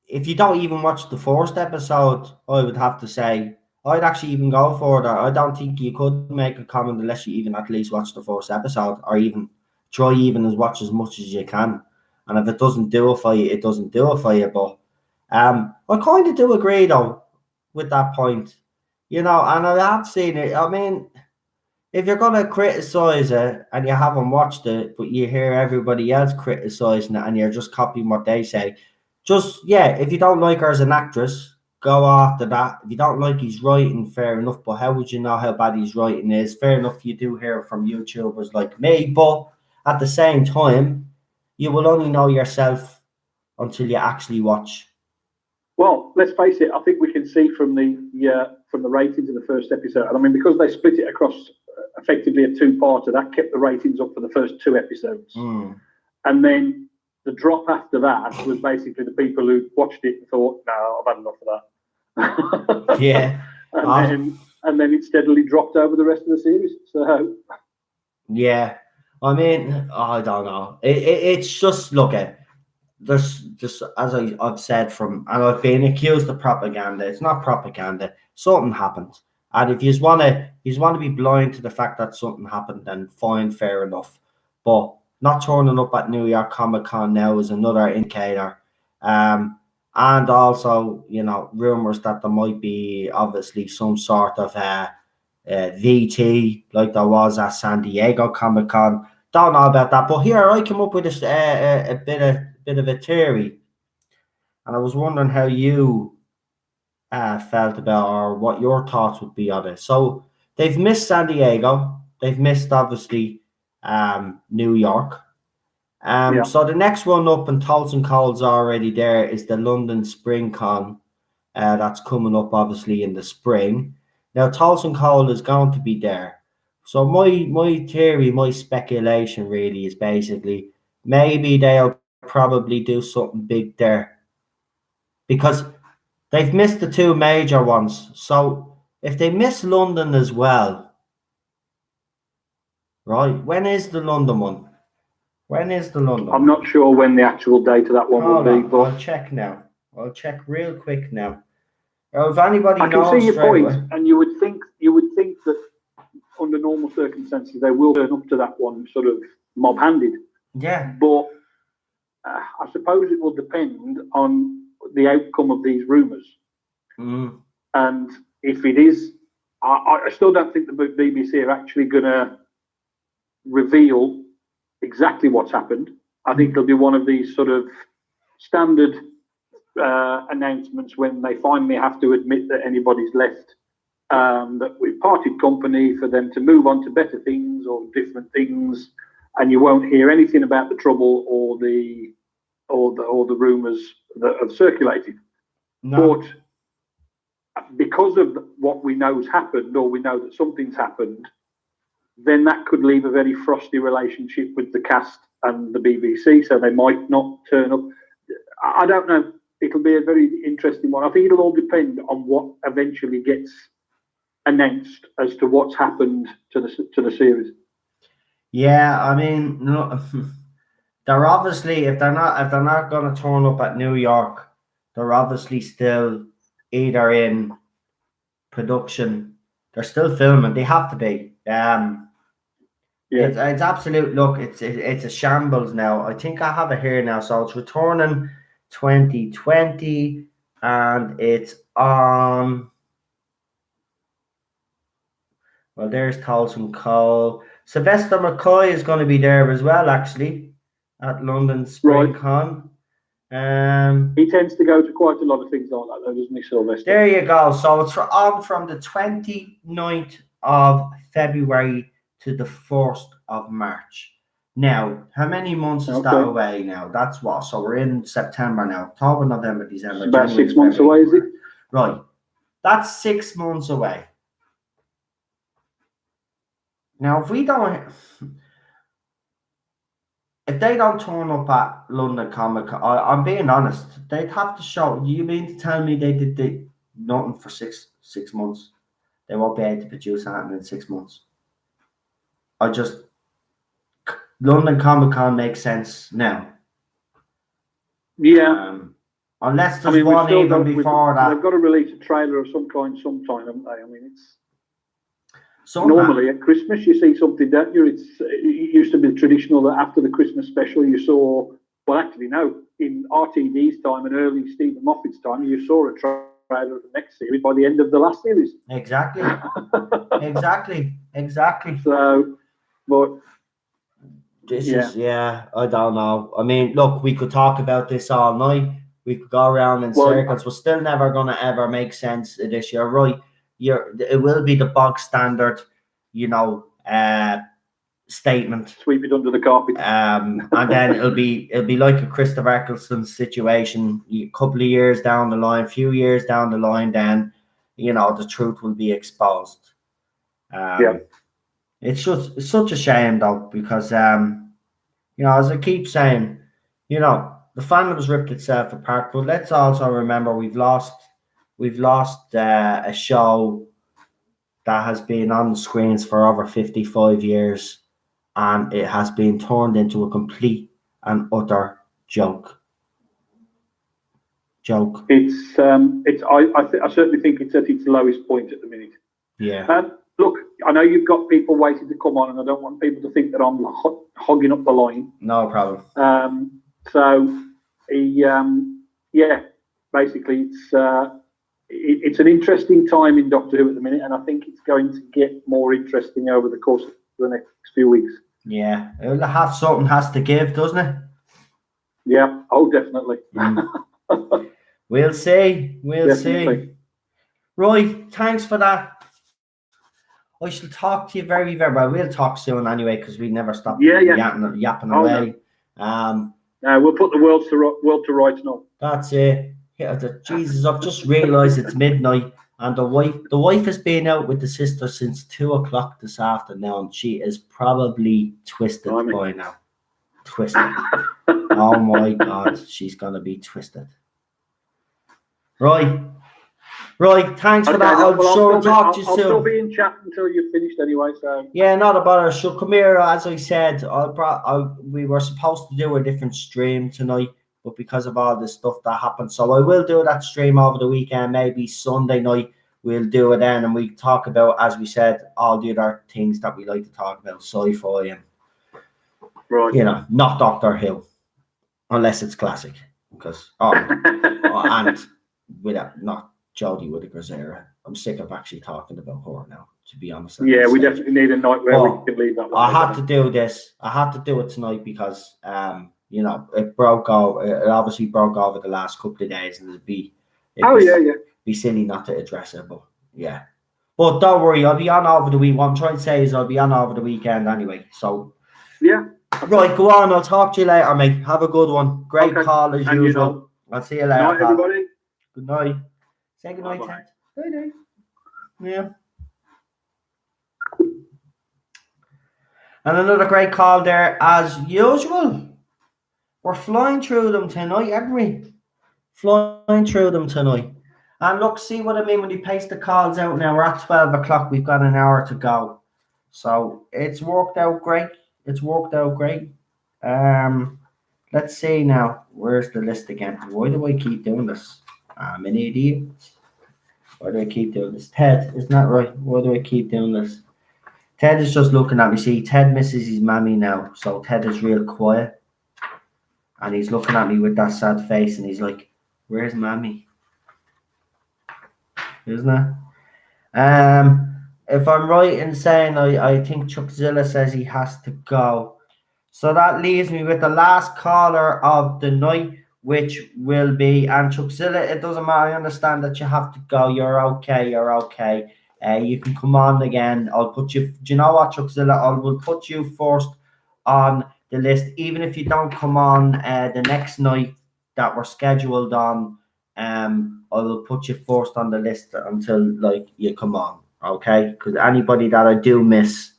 if you don't even watch the first episode, I would have to say, I'd actually even go further. I don't think you could make a comment unless you even at least watch the first episode, or even try as watch as much as you can. And if it doesn't do it for you, it doesn't do it for you. But I kind of do agree though with that point, and I have seen it. I mean, if you're gonna criticize it and you haven't watched it, but you hear everybody else criticizing it and you're just copying what they say, just if you don't like her as an actress, go after that. If you don't like his writing, fair enough. But how would you know how bad his writing is? Fair enough, you do hear from YouTubers like me, but at the same time, you will only know yourself until you actually watch. Well, let's face it. I think we can see from the ratings of the first episode. And I mean, because they split it across effectively a two-parter, that kept the ratings up for the first two episodes. And then the drop after that was basically the people who watched it and thought, "No, I've had enough of that." Yeah. and then it steadily dropped over the rest of the series. So yeah, I mean, I don't know. It's just look at. There's just as I've said and I've been accused of propaganda. It's not propaganda. Something happened, and if you want to be blind to the fact that something happened, then fine, fair enough. But not turning up at New York Comic Con now is another indicator. And also, rumors that there might be obviously some sort of VT like there was at San Diego Comic Con. Don't know about that, but here I came up with a bit of a theory, and I was wondering how you felt about or what your thoughts would be on it. So they've missed San Diego, they've missed obviously New York. So the next one up, and Tolson Cole's already there, is the London Spring Con. That's coming up obviously in the spring. Now Tolson Cole is going to be there. So my theory, my speculation really is basically maybe they'll probably do something big there because they've missed the two major ones. So if they miss London as well, right? When is the London one? When is the London I'm one? not sure when the actual date of that one will be. But I'll check now. I'll check real quick now. Or if anybody I can knows see your straight point, away. and you would think that under normal circumstances they will turn up to that one sort of mob-handed. Yeah. But I suppose it will depend on the outcome of these rumours. And if it is, I still don't think the BBC are actually going to reveal exactly what's happened. I think it'll be one of these sort of standard announcements when they finally have to admit that anybody's left, that we've parted company, for them to move on to better things or different things, and you won't hear anything about the trouble or the rumours that have circulated. No. But because of what we know has happened, or we know that something's happened, then that could leave a very frosty relationship with the cast and the BBC, so they might not turn up. I don't know. It'll be a very interesting one. I think it'll all depend on what eventually gets announced as to what's happened to the series. Yeah, I mean, no, they're obviously if they're not going to turn up at New York, they're obviously still either in production, they're still filming. They have to be. It's absolute. Look, it's a shambles now. I think I have it here now. So it's returning 2020, and it's on. Well, there's Tolson Cole. Sylvester McCoy is going to be there as well, actually, at London Spring Con. He tends to go to quite a lot of things like that, though, doesn't he, Sylvester? There you go. So it's on from the 29th of February to the 1st of March. Now, how many months is that away now? That's what? So we're in September now. October, November, December. It's about January, 6 months away, is it? Right. That's 6 months away. Now, if they don't turn up at London Comic Con, I'm being honest, they'd have to show. You mean to tell me they did nothing for six months? They won't be able to produce anything in 6 months. London Comic Con makes sense now. Yeah. Unless there's one even before that. They've got to release a trailer of some kind sometime, haven't they? I mean, it's... Normally at Christmas you see something, don't you? It used to be traditional that after the Christmas special you saw. Well, actually no. in RTD's time and early Stephen Moffat's time, you saw a trailer of the next series by the end of the last series. Exactly. Exactly. So, but This Yeah. is, I don't know. I mean, look, we could talk about this all night. We could go around in circles. We're still never going to ever make sense of this. You're right. It will be the bog standard, statement. sweep it under the carpet. And then it'll be like a Christopher Eccleston situation. A couple of years down the line, few years down the line, then the truth will be exposed. It's such a shame though, because as I keep saying, the fandom's ripped itself apart. But let's also remember we've lost a show that has been on the screens for over 55 years, and it has been turned into a complete and utter joke. It's I certainly think it's at its lowest point at the minute. Yeah. Look, I know you've got people waiting to come on, and I don't want people to think that I'm hogging up the line. No problem. Basically, it's an interesting time in Doctor Who at the minute, and I think it's going to get more interesting over the course of the next few weeks. Yeah, it'll have something has to give, doesn't it? Yeah. Oh, definitely. We'll see. We'll see. Right. Thanks for that. I shall talk to you very, very well. We'll talk soon anyway, because we never stop yapping away. No. We'll put the world to rights now. That's it. Yeah, Jesus, I've just realised it's midnight, and the wife has been out with the sister since 2:00 this afternoon. She is probably twisted by now. Twisted. Oh my God, she's gonna be twisted. Right. Thanks for that. I'll talk to you soon. I'll still be in chat until you've finished anyway. So yeah, not a bother. So come here. As I said, we were supposed to do a different stream tonight, but because of all this stuff that happened, so I will do that stream over the weekend. Maybe Sunday night we'll do it then, and we talk about, as we said, all the other things that we like to talk about, sci-fi and not Doctor Who, unless it's classic, because and without not Jodie Whittaker's era. I'm sick of actually talking about her now, to be honest. Yeah, we definitely need a night where we can leave that one. I had to do this. I had to do it tonight because, it broke over. It obviously broke over the last couple of days, and it'd be silly not to address it. But yeah, but don't worry, I'll be on over the week. What I'm trying to say is I'll be on over the weekend anyway. So yeah, right, go on. I'll talk to you later, mate. Have a good one. Great call as usual. I'll see you later. Night, everybody. Good night. Say good night, Ted. Good night. Yeah. And another great call there, as usual. We're flying through them tonight, aren't we? Flying through them tonight. And look, see what I mean when you paste the calls out now. We're at 12 o'clock. We've got an hour to go. So it's worked out great. Let's see now. Where's the list again? Why do I keep doing this? I'm an idiot. Why do I keep doing this? Ted, isn't that right? Why do I keep doing this? Ted is just looking at me. See, Ted misses his mammy now. So Ted is real quiet. And he's looking at me with that sad face. And he's like, where's mammy? Isn't it? If I'm right in saying, I think Chuckzilla says he has to go. So that leaves me with the last caller of the night, which will be, and Chuckzilla, it doesn't matter, I understand that you have to go, you're okay. You can come on again. I'll put you, do you know what, Chuckzilla, I will put you first on the list, even if you don't come on the next night that we're scheduled on. I will put you first on the list until you come on, okay? Because anybody that I do miss,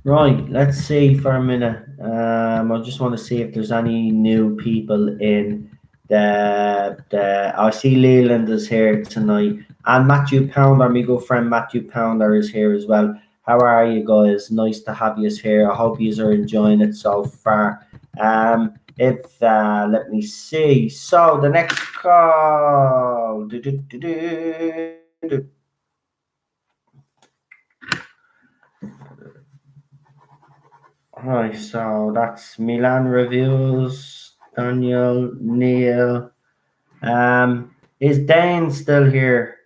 right, let's see for a minute. I just want to see if there's any new people in the I see Leland is here tonight, and Matthew Pounder, my good friend Matthew Pounder is here as well. How are you guys? Nice to have you here. I hope you are enjoying it so far. If let me see. So the next call. Right, so that's Milan reviews. Daniel, Neil. Is Dane still here?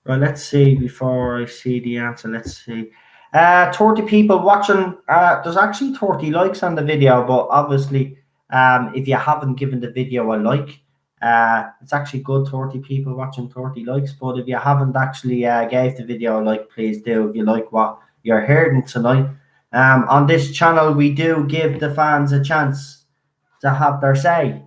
Right, let's see before I see the answer. Let's see. 30 people watching. There's actually 30 likes on the video, but obviously, if you haven't given the video a like, it's actually good 30 people watching, 30 likes. But if you haven't actually gave the video a like, please do. If you like what you're hearing tonight, on this channel, we do give the fans a chance to have their say.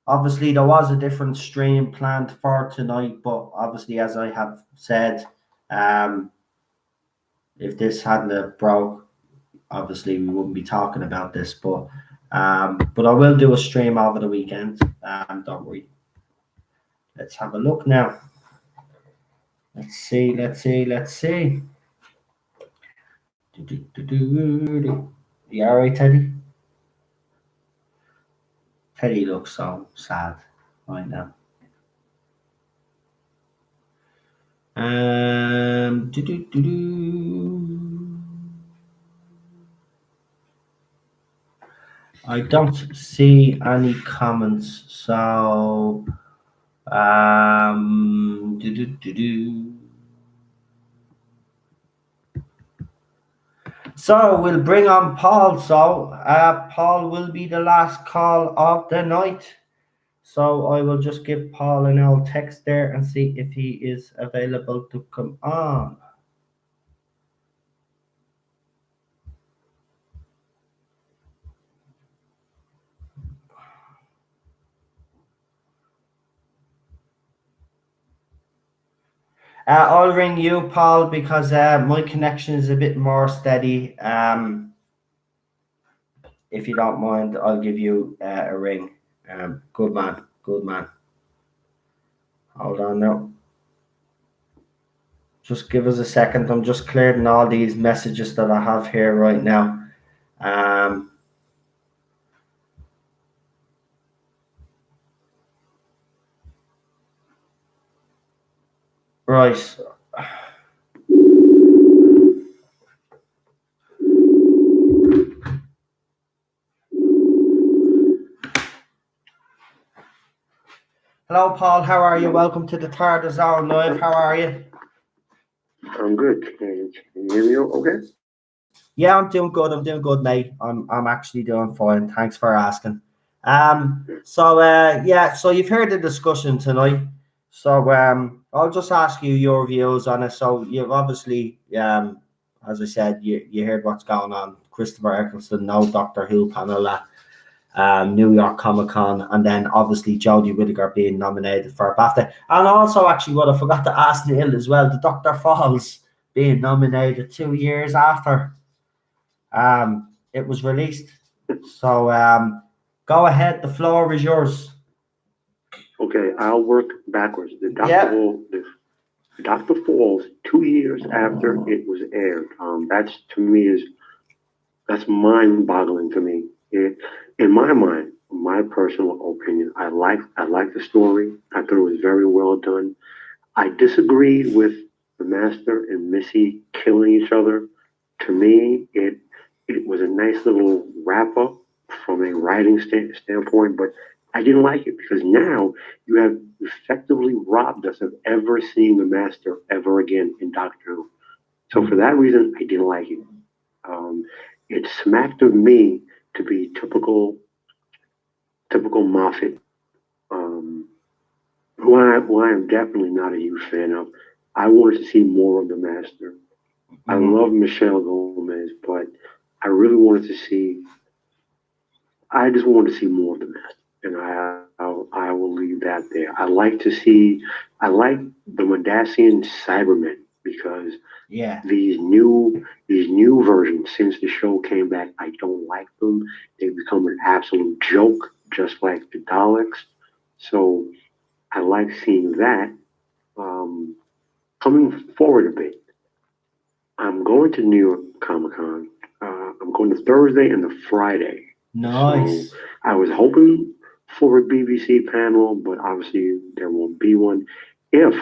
Obviously, there was a different stream planned for tonight, but obviously, as I have said, if this hadn't have broke, obviously we wouldn't be talking about this. But I will do a stream over the weekend. Don't worry. Let's have a look now. Let's see. You all right, Teddy? Teddy looks so sad right now. I don't see any comments, so so we'll bring on Paul. So Paul will be the last call of the night. So I will just give Paul an old text there and see if he is available to come on. I'll ring you, Paul, because my connection is a bit more steady. If you don't mind, I'll give you a ring. Good man. Hold on now. Just give us a second. I'm just clearing all these messages that I have here right now. Right. Hello, Paul. How are you? Welcome to the Tardis Zone Live. How are you? I'm good. Can you hear me okay? Yeah, I'm doing good, mate. I'm actually doing fine. Thanks for asking. So you've heard the discussion tonight. So I'll just ask you your views on it. So you've obviously, as I said, you heard what's going on. Christopher Eccleston, no Doctor Who panel at New York Comic Con, and then obviously Jodie Whittaker being nominated for a BAFTA. And also, actually, what I forgot to ask Neil as well, the Dr. Falls being nominated 2 years after it was released. So go ahead, the floor is yours. Okay, I'll work backwards. The Doctor Falls 2 years after it was aired. That's to me that's mind-boggling to me. In my mind, my personal opinion, I like the story. I thought it was very well done. I disagreed with the Master and Missy killing each other. To me, it was a nice little wrap up from a writing standpoint, but I didn't like it because now you have effectively robbed us of ever seeing the Master ever again in Doctor Who. So for that reason, I didn't like it. It smacked of me to be typical Moffat, who I am definitely not a huge fan of. I wanted to see more of the Master. I love Michelle Gomez, but I really wanted to see. I just wanted to see more of the Master, and I will leave that there. I like the Mendacian Cybermen because these new versions since the show came back, I don't like them. They've become an absolute joke, just like the Daleks. So I like seeing that. coming forward a bit, I'm going to New York Comic Con. I'm going the Thursday and the Friday. Nice. So I was hoping for a BBC panel, but obviously there won't be one. If,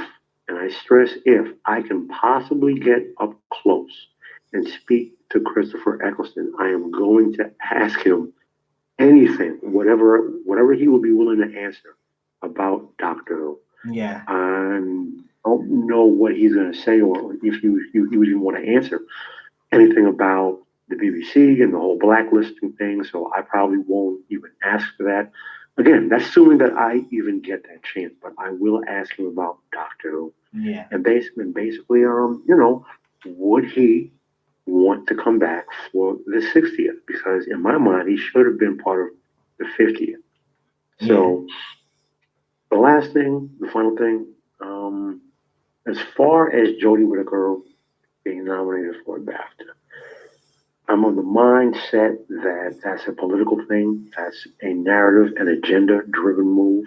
and I stress if, I can possibly get up close and speak to Christopher Eccleston, I am going to ask him anything, whatever he will be willing to answer about Doctor Who. Yeah. I don't know what he's going to say, or if you would even want to answer anything about the BBC and the whole blacklisting thing. So I probably won't even ask for that. Again, that's assuming that I even get that chance. But I will ask him about Doctor Who. Yeah. And basically, would he want to come back for the 60th? Because in my mind, he should have been part of the 50th. So the last thing, the final thing, as far as Jodie Whittaker being nominated for a BAFTA, I'm of the mindset that that's a political thing. That's a narrative and agenda-driven move.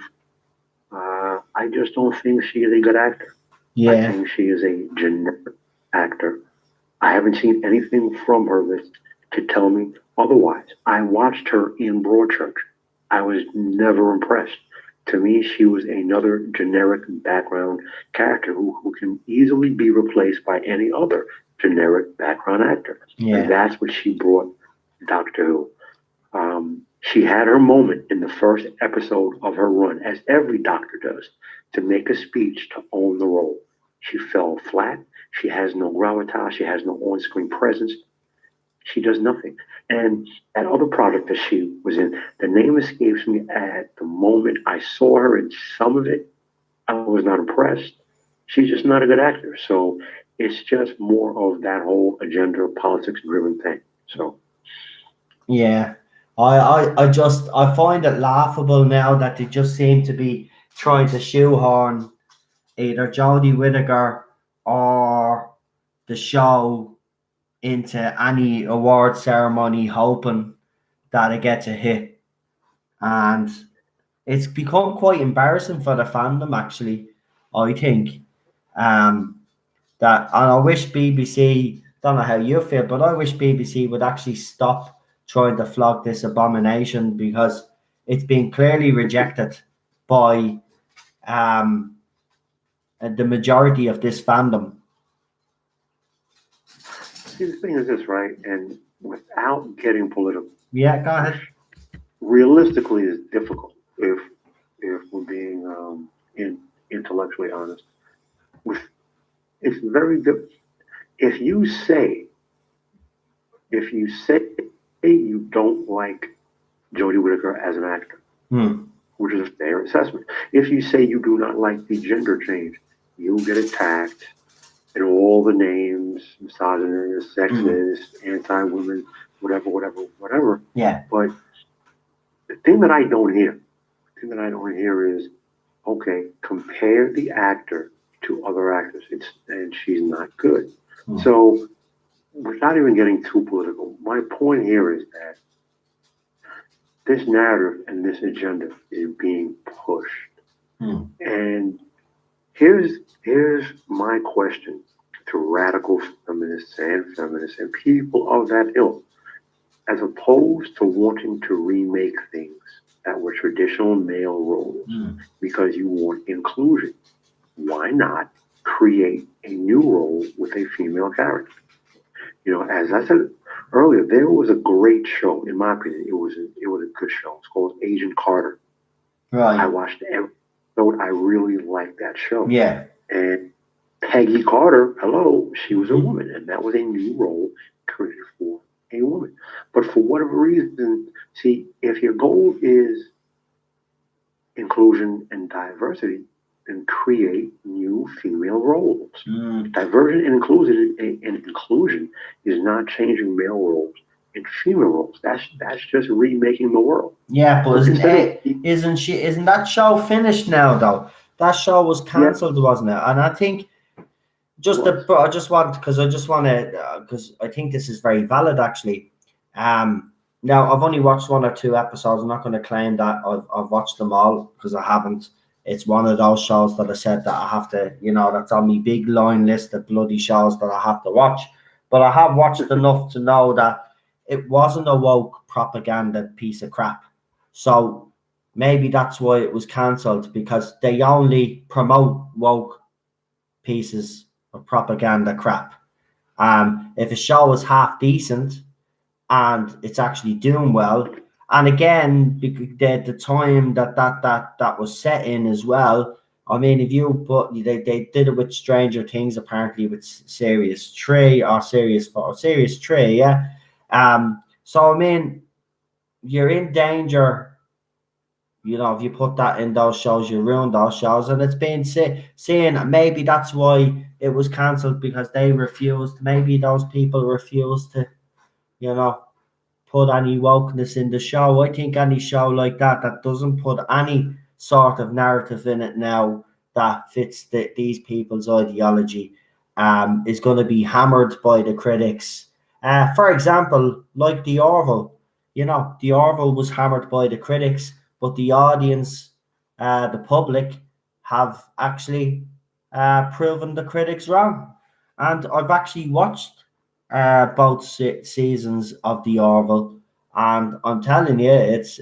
I just don't think she is a good actor. Yeah. I think she is a generic actor. I haven't seen anything from her that to tell me otherwise. I watched her in Broadchurch. I was never impressed. To me, she was another generic background character who can easily be replaced by any other generic background actor. Yeah. And that's what she brought Doctor Who. She had her moment in the first episode of her run, as every doctor does, to make a speech to own the role. She fell flat. She has no gravitas. She has no on-screen presence. She does nothing. And that other project that she was in, the name escapes me at the moment. I saw her in some of it. I was not impressed. She's just not a good actor. So it's just more of that whole agenda, politics-driven thing. So Yeah. I find it laughable now that they just seem to be trying to shoehorn either Jodie Whittaker or the show into any award ceremony, hoping that it gets a hit. And it's become quite embarrassing for the fandom, actually, I think. And I wish BBC, don't know how you feel, but I wish BBC would actually stop trying to flog this abomination, because it's been clearly rejected by the majority of this fandom. see, the thing is this, right? And without getting political, Yeah, go ahead. realistically, it's difficult if we're being intellectually honest. It's very difficult. If you say you don't like Jodie Whittaker as an actor, which is a fair assessment. If you say you do not like the gender change, you get attacked and all the names, misogynist, sexist, anti-women, whatever. Yeah. But the thing that I don't hear is, okay, compare the actor to other actors. And she's not good. So without even getting too political, my point here is that this narrative and this agenda is being pushed. And here's my question to radical feminists and people of that ilk. As opposed to wanting to remake things that were traditional male roles because you want inclusion, why not create a new role with a female character? As I said earlier, there was a great show, in my opinion. It was a good show. It's called Agent Carter. Right. I watched every episode. I really liked that show. Yeah. And Peggy Carter, hello, she was a woman, and that was a new role created for a woman. But for whatever reason, see, if your goal is inclusion and diversity, then create new female roles. Diversion and inclusion is not changing male roles and female roles. That's just remaking the world. Yeah, but isn't that show finished now though? That show was cancelled, wasn't it? And I think because I think this is very valid actually. Now I've only watched one or two episodes. I'm not going to claim that I've watched them all because I haven't. it's one of those shows that I said that I have to, that's on my big line list of bloody shows that I have to watch. But I have watched enough to know that it wasn't a woke propaganda piece of crap. So maybe that's why it was cancelled, because they only promote woke pieces of propaganda crap. If a show is half decent and it's actually doing well, and again, the time that was set in as well. I mean, if you put, they did it with Stranger Things, apparently with Series 3 or Series 4, Series 3, yeah. So I mean, you're in danger. If you put that in those shows, you ruin those shows, and it's been seen. Maybe that's why it was cancelled, because they refused. Maybe those people refused to, put any wokeness in the show. I think any show like that doesn't put any sort of narrative in it now that fits these people's ideology is going to be hammered by the critics. For example, like the Orville. The Orville was hammered by the critics, but the audience, the public, have actually proven the critics wrong. And I've actually watched both seasons of the Orville, and I'm telling you, it's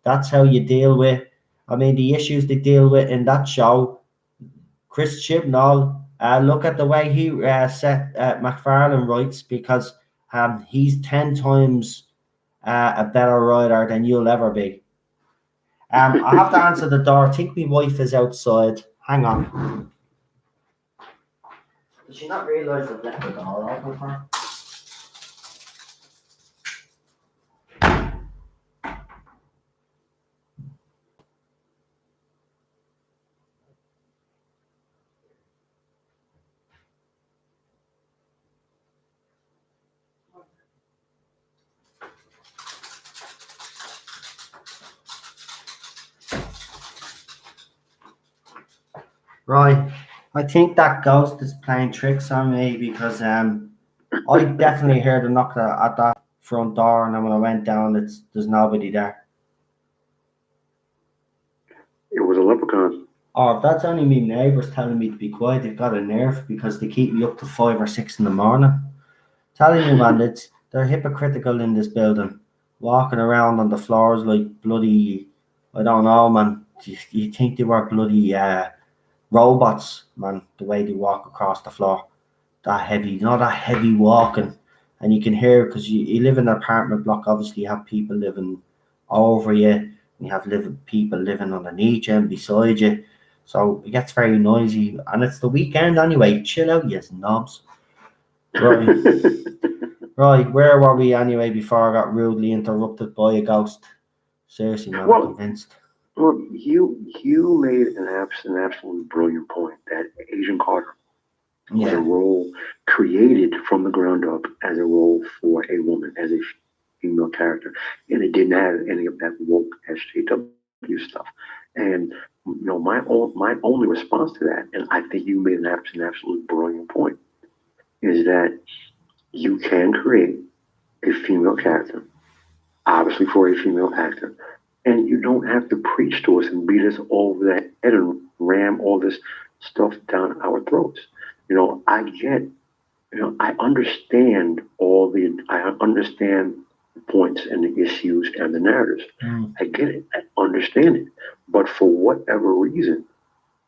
that's how you deal with. I mean, the issues they deal with in that show. Chris Chibnall, look at the way he set McFarlane writes, because he's 10 times a better writer than you'll ever be. I have to answer the door. I think my wife is outside. Hang on. Did she not realise I've left the door open for her? Right. I think that ghost is playing tricks on me, because I definitely heard a knock at that front door, and then when I went down, there's nobody there. It was a leprechaun. Oh, if that's only me neighbours telling me to be quiet, they've got a nerve, because they keep me up to 5 or 6 in the morning. Telling you, man, they're hypocritical in this building, walking around on the floors like bloody, I don't know, man. You think they were bloody robots, man, the way they walk across the floor. That heavy, that heavy walking. And you can hear, because you live in an apartment block, obviously you have people living over you, and you have people living underneath you and beside you. So it gets very noisy, and it's the weekend anyway. Chill out, you knobs. Right. Right, where were we anyway before I got rudely interrupted by a ghost? Seriously, man, I'm convinced. Well, you made an absolutely brilliant point that Agent Carter was a role created from the ground up as a role for a woman, as a female character, and it didn't have any of that woke SJW stuff. And my only response to that, and I think you made an absolutely brilliant point, is that you can create a female character, obviously for a female actor, and you don't have to preach to us and beat us over the head and ram all this stuff down our throats. I get, I understand I understand the points and the issues and the narratives. I get it, I understand it. But for whatever reason,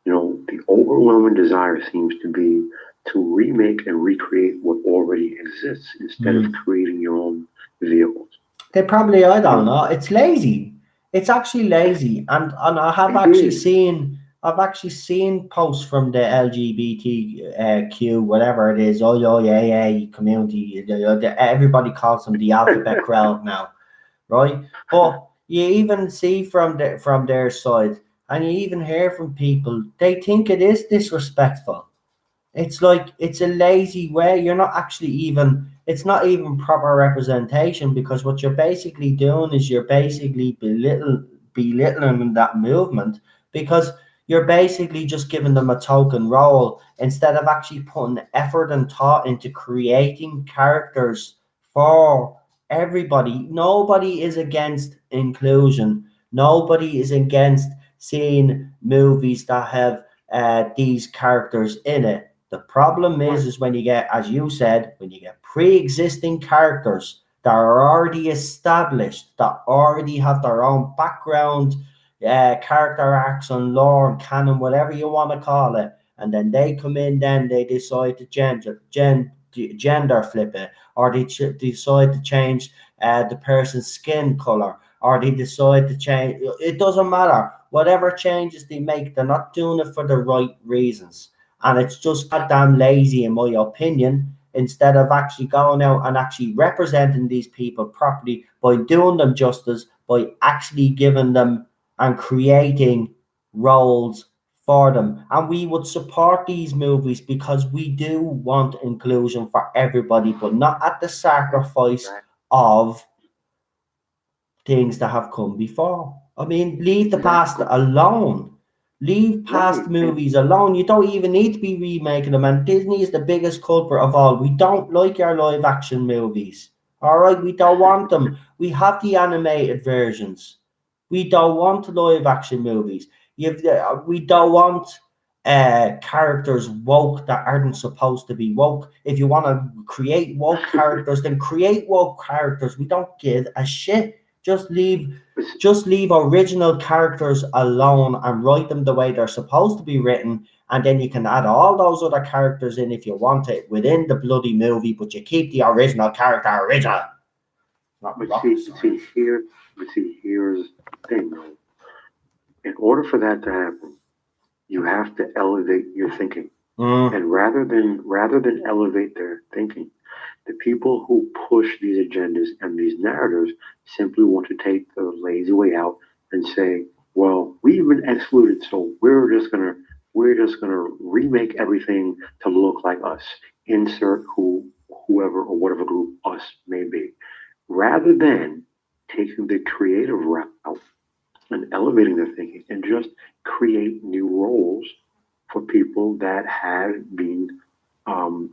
the overwhelming desire seems to be to remake and recreate what already exists instead of creating your own vehicles. They probably, I don't know, it's lazy. It's actually lazy, and I have actually seen posts from the LGBTQ whatever it is, OYAA community. Everybody calls them the alphabet crowd now, right? But you even see from their side, and you even hear from people, they think it is disrespectful. It's like, it's a lazy way. You're not actually even, it's not even proper representation, because what you're basically doing is you're basically belittling that movement, because you're basically just giving them a token role instead of actually putting effort and thought into creating characters for everybody. Nobody is against inclusion. Nobody is against seeing movies that have these characters in it. The problem is when you get, as you said, when you get pre-existing characters that are already established, that already have their own background, character arcs and lore and canon, whatever you want to call it, and then they come in, then they decide to gender flip it, or they decide to change the person's skin color, or they decide to change. It doesn't matter. Whatever changes they make, they're not doing it for the right reasons. And it's just goddamn lazy, in my opinion, instead of actually going out and actually representing these people properly by doing them justice, by actually giving them and creating roles for them. And we would support these movies because we do want inclusion for everybody, but not at the sacrifice of things that have come before. I mean, leave the past alone. Leave past movies alone. You don't even need to be remaking them. And Disney is the biggest culprit of all. We don't like our live action movies. All right, we don't want them. We have the animated versions. We don't want live action movies. We don't want characters woke that aren't supposed to be woke. If you want to create woke characters, then create woke characters. We don't give a shit. Just leave original characters alone and write them the way they're supposed to be written, and then you can add all those other characters in if you want it within the bloody movie, but you keep the original character original. But here's the thing, though. In order for that to happen, you have to elevate your thinking. And rather than elevate their thinking, the people who push these agendas and these narratives simply want to take the lazy way out and say, well, we've been excluded, so we're just gonna remake everything to look like us. Insert whoever or whatever group us may be. Rather than taking the creative route and elevating their thinking and just create new roles for people that had been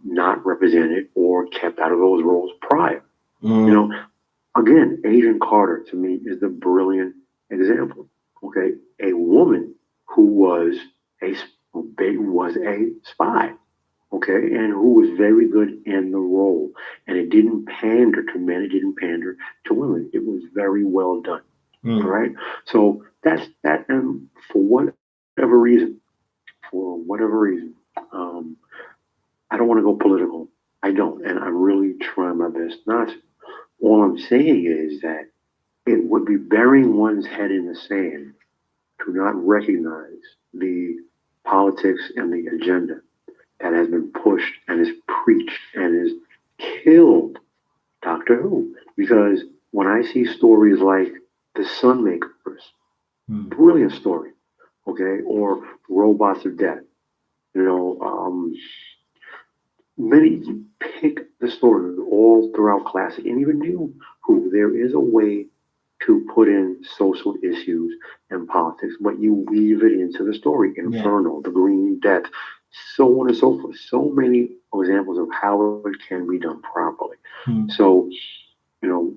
not represented or kept out of those roles prior. Again, Agent Carter to me is the brilliant example. Okay, a woman who was a spy. Okay, and who was very good in the role, and it didn't pander to men, it didn't pander to women. It was very well done. All right, so that's that, and for whatever reason, I don't want to go political. I don't, and I really try my best not to. All I'm saying is that it would be burying one's head in the sand to not recognize the politics and the agenda that has been pushed and is preached and is killed Doctor Who. Because when I see stories like The Sunmakers, brilliant story, okay, or Robots of Death, many pick the story all throughout classic and even new Who. There is a way to put in social issues and politics, but you weave it into the story. Inferno, The Green Death, so on and so forth. So many examples of how it can be done properly. So,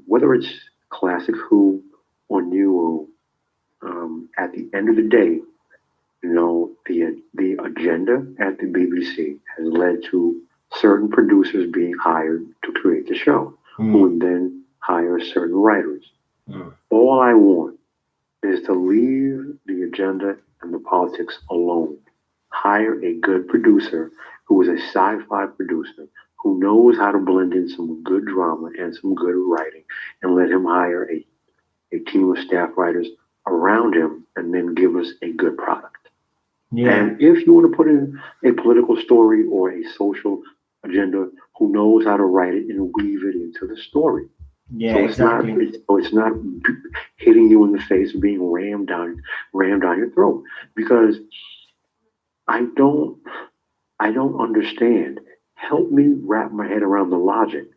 whether it's classic Who or new Who, at the end of the day, the agenda at the BBC has led to certain producers being hired to create the show, who would then hire certain writers. All I want is to leave the agenda and the politics alone. Hire a good producer who is a sci-fi producer who knows how to blend in some good drama and some good writing, and let him hire a team of staff writers around him, and then give us a good product. And if you want to put in a political story or a social agenda, who knows how to write it and weave it into the story. It's not hitting you in the face, being rammed down your throat. Because I don't understand. Help me wrap my head around the logic.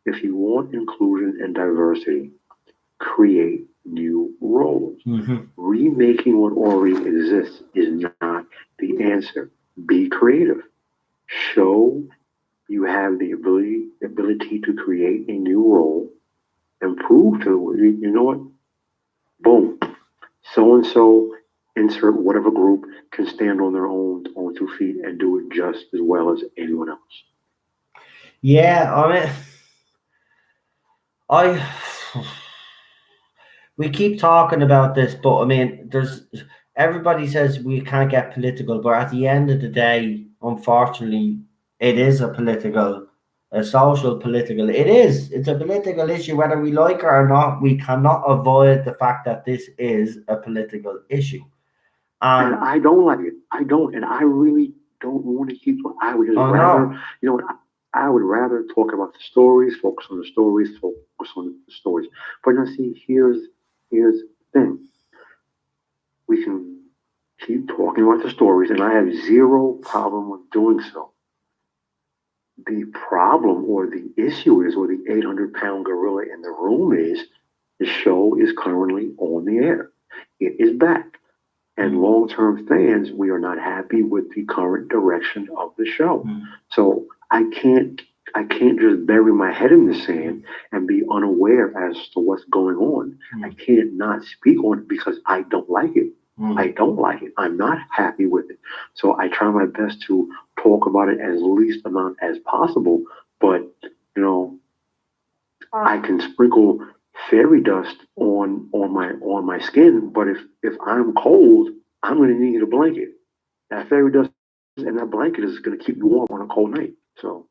If you want inclusion and diversity, create new roles. Remaking what already exists is not the answer. Be creative. Show you have the ability to create a new role, and prove to you know what? Boom. So and so insert whatever group can stand on their own 2 feet and do it just as well as anyone else. Yeah, I mean, I we keep talking about this, but I mean, there's everybody says we can't get political, but at the end of the day, unfortunately, it is a social political. It is. It's a political issue, whether we like it or not. We cannot avoid the fact that this is a political issue. And I don't like it. I don't, and I really don't want to keep. I would just rather, no. you know what? I would rather talk about the stories, focus on the stories, focus on the stories. But now, see, here's the thing. We can keep talking about the stories, and I have zero problem with doing so. The problem or the issue is, or the 800-pound gorilla in the room is, the show is currently on the air. It is back. And long-term fans, we are not happy with the current direction of the show. So I can't just bury my head in the sand and be unaware as to what's going on. I can't not speak on it because I don't like it. I don't like it. I'm not happy with it. So I try my best to talk about it as least amount as possible. But, you know, I can sprinkle fairy dust on my skin, but if I'm cold, I'm going to need a blanket. That fairy dust and that blanket is going to keep you warm on a cold night. So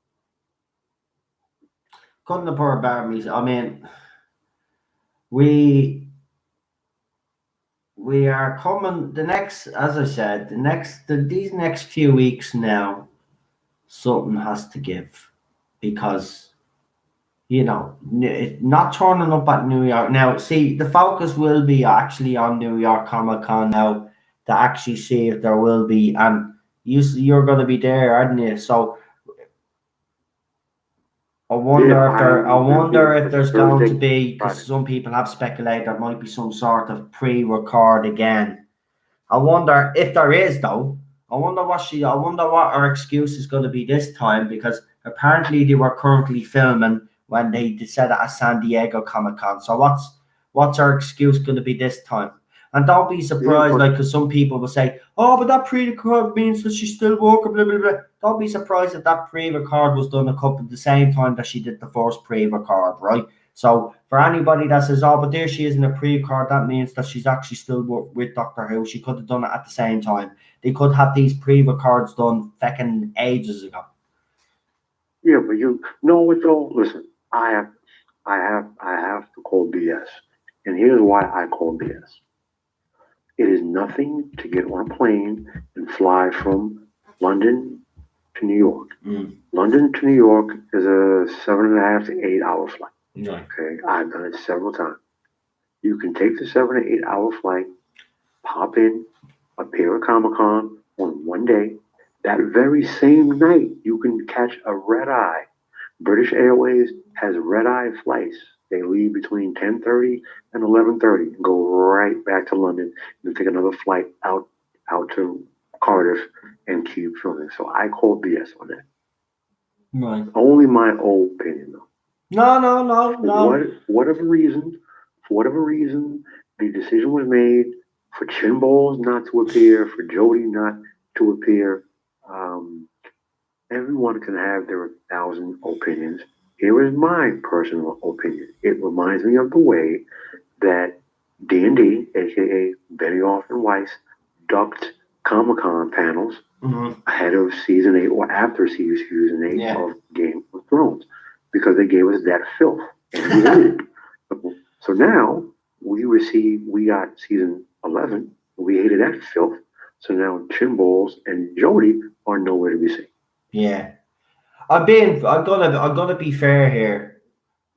couldn't have put it better, me. I mean, we are coming the next, as I said, these next few weeks now, something has to give, because you know, not turning up at New York now. See, the focus will be actually on New York Comic Con now, to actually see if there will be, and you're going to be there, aren't you? So I wonder if there's going to be, because some people have speculated there might be some sort of pre-record again. I wonder if there is, though. I wonder what her excuse is going to be this time, because apparently they were currently filming when they said it at San Diego Comic Con. So what's her excuse going to be this time? And don't be surprised, like, because some people will say, "Oh, but that pre-record means that she's still working." Blah blah blah. Don't be surprised if that pre-record was done at the same time that she did the first pre-record, right? So for anybody that says, "Oh, but there she is in a pre-record," that means that she's actually still with Doctor Who. She could have done it at the same time. They could have these pre-records done fucking ages ago. Yeah, but you know it though. Listen, I have to call BS, and here's why I call BS. It is nothing to get on a plane and fly from London to New York. London to New York is a 7.5 to 8 hour flight. No. Okay, I've done it several times. You can take the 7 to 8 hour flight, pop in, appear at Comic Con on one day. That very same night, you can catch a red eye. British Airways has red eye flights. They leave between 10:30 and 11:30 and go right back to London and take another flight out to Cardiff and keep filming. So I call BS on that. Right. Only my own opinion, though. No. For whatever reason, the decision was made for Chin Balls not to appear, for Jody not to appear. Everyone can have their 1,000 opinions. Here is my personal opinion. It reminds me of the way that D&D, aka Benioff and Weiss, ducked Comic-Con panels ahead of season 8 or after season 8 of Game of Thrones, because they gave us that filth. And we hated it. So now we got season 11, we hated that filth. So now Chin Balls and Jody are nowhere to be seen. Yeah, I'm gonna be fair here,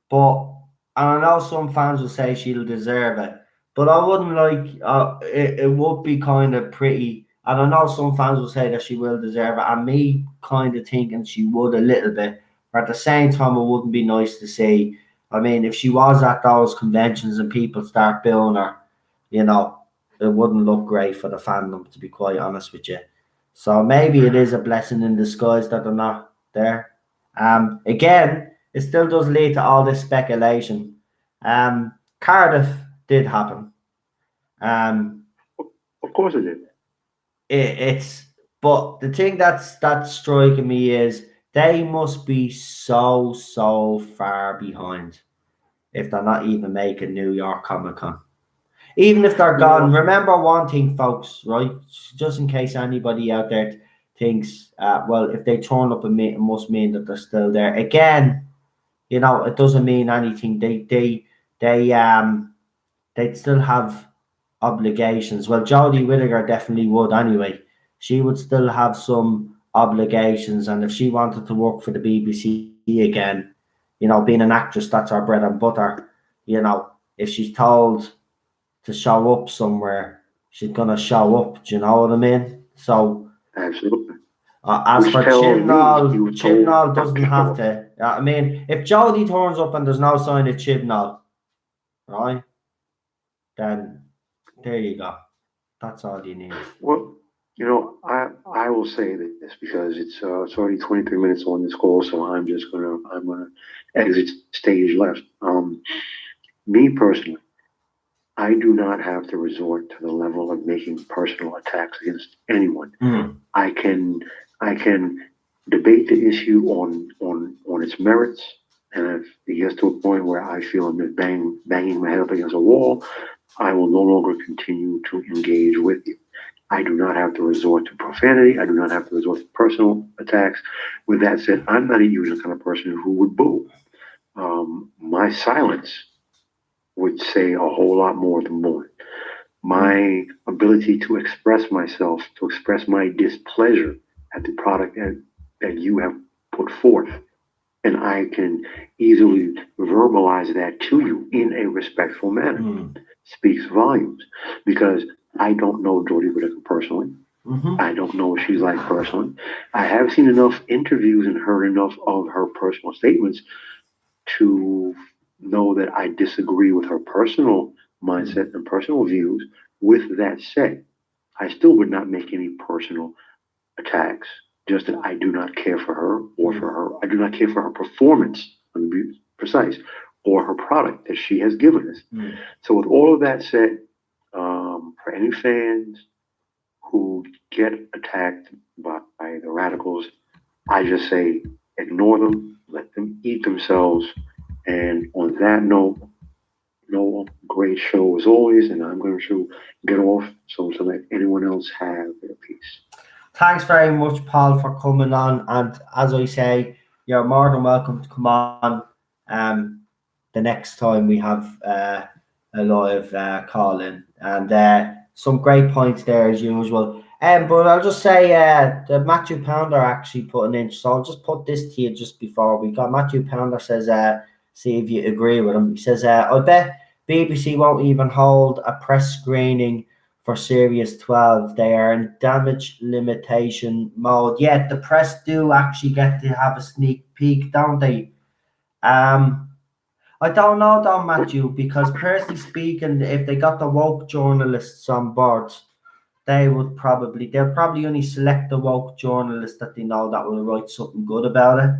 but I know some fans will say she'll deserve it, but I wouldn't like. It would be kind of pretty, and I know some fans will say that she will deserve it, and me kind of thinking she would a little bit. But at the same time, it wouldn't be nice to see. I mean, if she was at those conventions and people start booing her, you know, it wouldn't look great for the fandom, to be quite honest with you. So maybe it is a blessing in disguise that they're not there. Again, it still does lead to all this speculation. Cardiff did happen. Of course it did. It's but the thing that's striking me is they must be so far behind if they're not even making New York Comic Con. Even if they're gone, remember one thing, folks, right? Just in case anybody out there thinks, well, if they turn up, it must mean that they're still there. Again, you know, it doesn't mean anything. They'd still have obligations. Well, Jodie Whittaker definitely would anyway. She would still have some obligations, and if she wanted to work for the BBC again, you know, being an actress, that's her bread and butter. You know, if she's told to show up somewhere, she's gonna show up. Do you know what I mean? So, Absolutely. as Which for tells me you Chibnall told doesn't have to. I mean, if Jodie turns up and there's no sign of Chibnall, right? Then there you go. That's all you need. Well, you know, I will say that this because it's already 23 minutes on this call, so I'm gonna exit stage left. Me personally, I do not have to resort to the level of making personal attacks against anyone. I can debate the issue on its merits, and if it gets to a point where I feel I'm just banging my head up against a wall, I will no longer continue to engage with you. I do not have to resort to profanity. I do not have to resort to personal attacks. With that said, I'm not a usual kind of person who would boo. My silence would say a whole lot more than more. My ability to express myself, to express my displeasure at the product that you have put forth, and I can easily verbalize that to you in a respectful manner, speaks volumes. Because I don't know Jodie Whittaker personally. I don't know what she's like personally. I have seen enough interviews and heard enough of her personal statements to know that I disagree with her personal mindset and personal views. With that said, I still would not make any personal attacks. Just that I do not care for her or for her. I do not care for her performance, to be precise, or her product that she has given us. So with all of that said, for any fans who get attacked by the radicals, I just say ignore them, let them eat themselves. And on that note, great show as always, and I'm going to get off so to let anyone else have their piece. Thanks very much, Paul, for coming on. And as I say, you're more than welcome to come on the next time we have a live call in. And some great points there as usual. But I'll just say the Matthew Pounder actually put an inch. So I'll just put this to you just before we got. Matthew Pounder says, see if you agree with him. He says, I bet BBC won't even hold a press screening for Series 12. They are in damage limitation mode. Yeah, the press do actually get to have a sneak peek, don't they? I don't know though, Matthew, because personally speaking, if they got the woke journalists on board, they'll probably only select the woke journalists that they know that will write something good about it.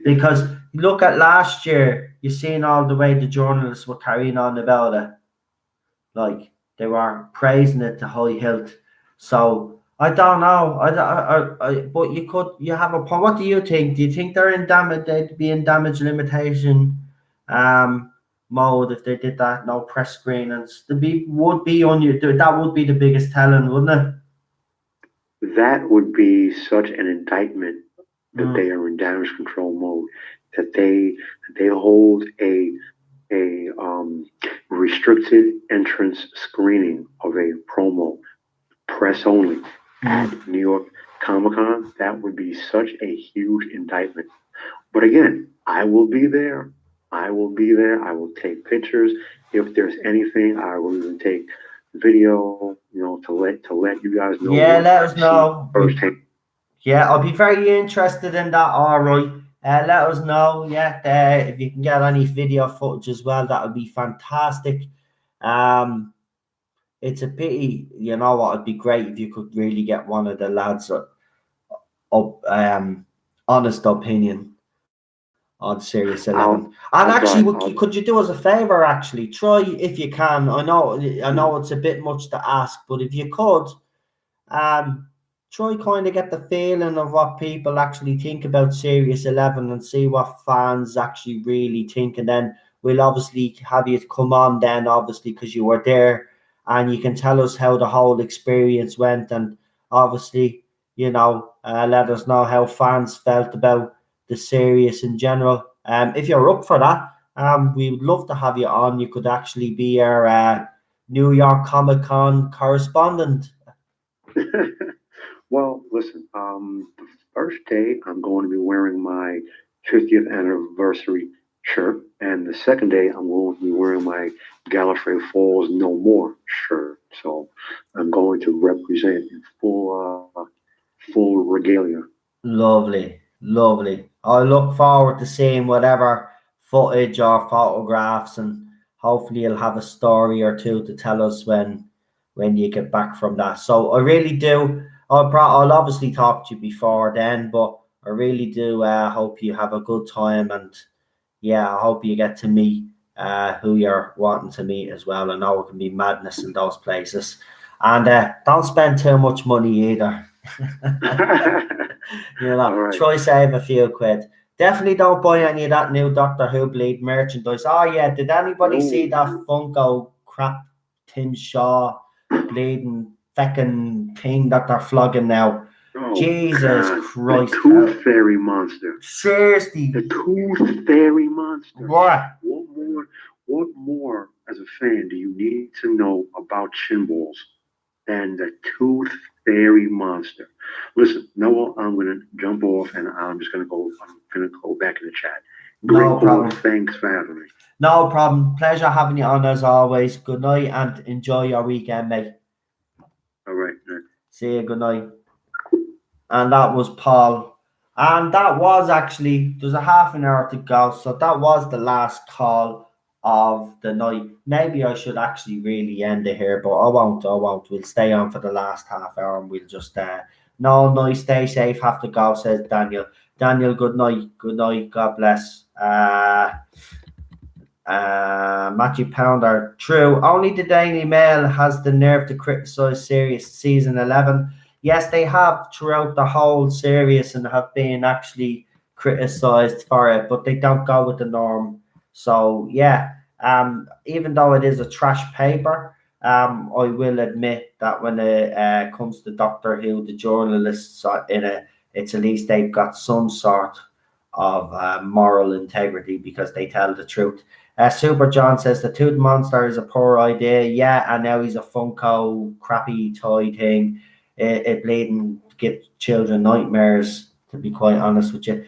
Because look at last year, you seen all the way the journalists were carrying on about it. Like, they were praising it to high hilt. So I don't know. But you have a point. What do you think? Do you think they'd be in damage limitation mode if they did that? No press screenings. Would be on you. That would be the biggest telling, wouldn't it? That would be such an indictment that they are in damage control mode. That they hold a restricted entrance screening of a promo, press only, at New York Comic Con. That would be such a huge indictment. But again, I will be there. I will take pictures. If there's anything, I will even take video, to let you guys know. Yeah, let us know. Yeah, I'll be very interested in that. All right. Let us know, if you can get any video footage as well, that would be fantastic. It's a pity, you know what, it'd be great if you could really get one of the lads honest opinion on Series 11. And I'll actually, try. could you do us a favor? Actually, try if you can. I know it's a bit much to ask, but if you could, try kind of get the feeling of what people actually think about Series 11 and see what fans actually really think, and then we'll obviously have you come on then, obviously, because you were there, and you can tell us how the whole experience went, and obviously, let us know how fans felt about the series in general. If you're up for that, we would love to have you on. You could actually be our New York Comic Con correspondent. Well, listen, the first day I'm going to be wearing my 50th anniversary shirt, and the second day I'm going to be wearing my Gallifrey Falls No More shirt. So I'm going to represent in full regalia. Lovely, lovely. I look forward to seeing whatever footage or photographs, and hopefully you'll have a story or two to tell us when you get back from that. So I really do. I'll obviously talk to you before then, but I really do hope you have a good time, and yeah, I hope you get to meet who you're wanting to meet as well. I know it can be madness in those places, and don't spend too much money either. All right. Try save a few quid. Definitely don't buy any of that new Doctor Who bleed merchandise. Oh yeah, did anybody see that Funko crap Tim Shaw bleeding feckin' thing that they're flogging now? Oh, Jesus God. Christ. The Tooth Fairy monster. Seriously. The Tooth Fairy monster. What? What more as a fan do you need to know about shin balls than the Tooth Fairy monster? Listen, Noah, I'm gonna jump off and I'm gonna go back in the chat. No problem. Thanks for having me. No problem. Pleasure having you on as always. Good night and enjoy your weekend, mate. All right. See you. Good night. And that was Paul. And that was actually, there's a half an hour to go. So that was the last call of the night. Maybe I should actually really end it here, but I won't. We'll stay on for the last half hour and we'll just, no, stay safe, have to go, says Daniel. Daniel, good night. Good night. God bless. Matthew Pounder, true. Only the Daily Mail has the nerve to criticise series season 11. Yes, they have throughout the whole series and have been actually criticised for it, but they don't go with the norm. So yeah, even though it is a trash paper, I will admit that when it comes to Doctor Who, the journalists in it, it's at least they've got some sort of moral integrity because they tell the truth. Super John says the Tooth Monster is a poor idea. Yeah, and now he's a Funko crappy toy thing. It bleeding give children nightmares, to be quite honest with you.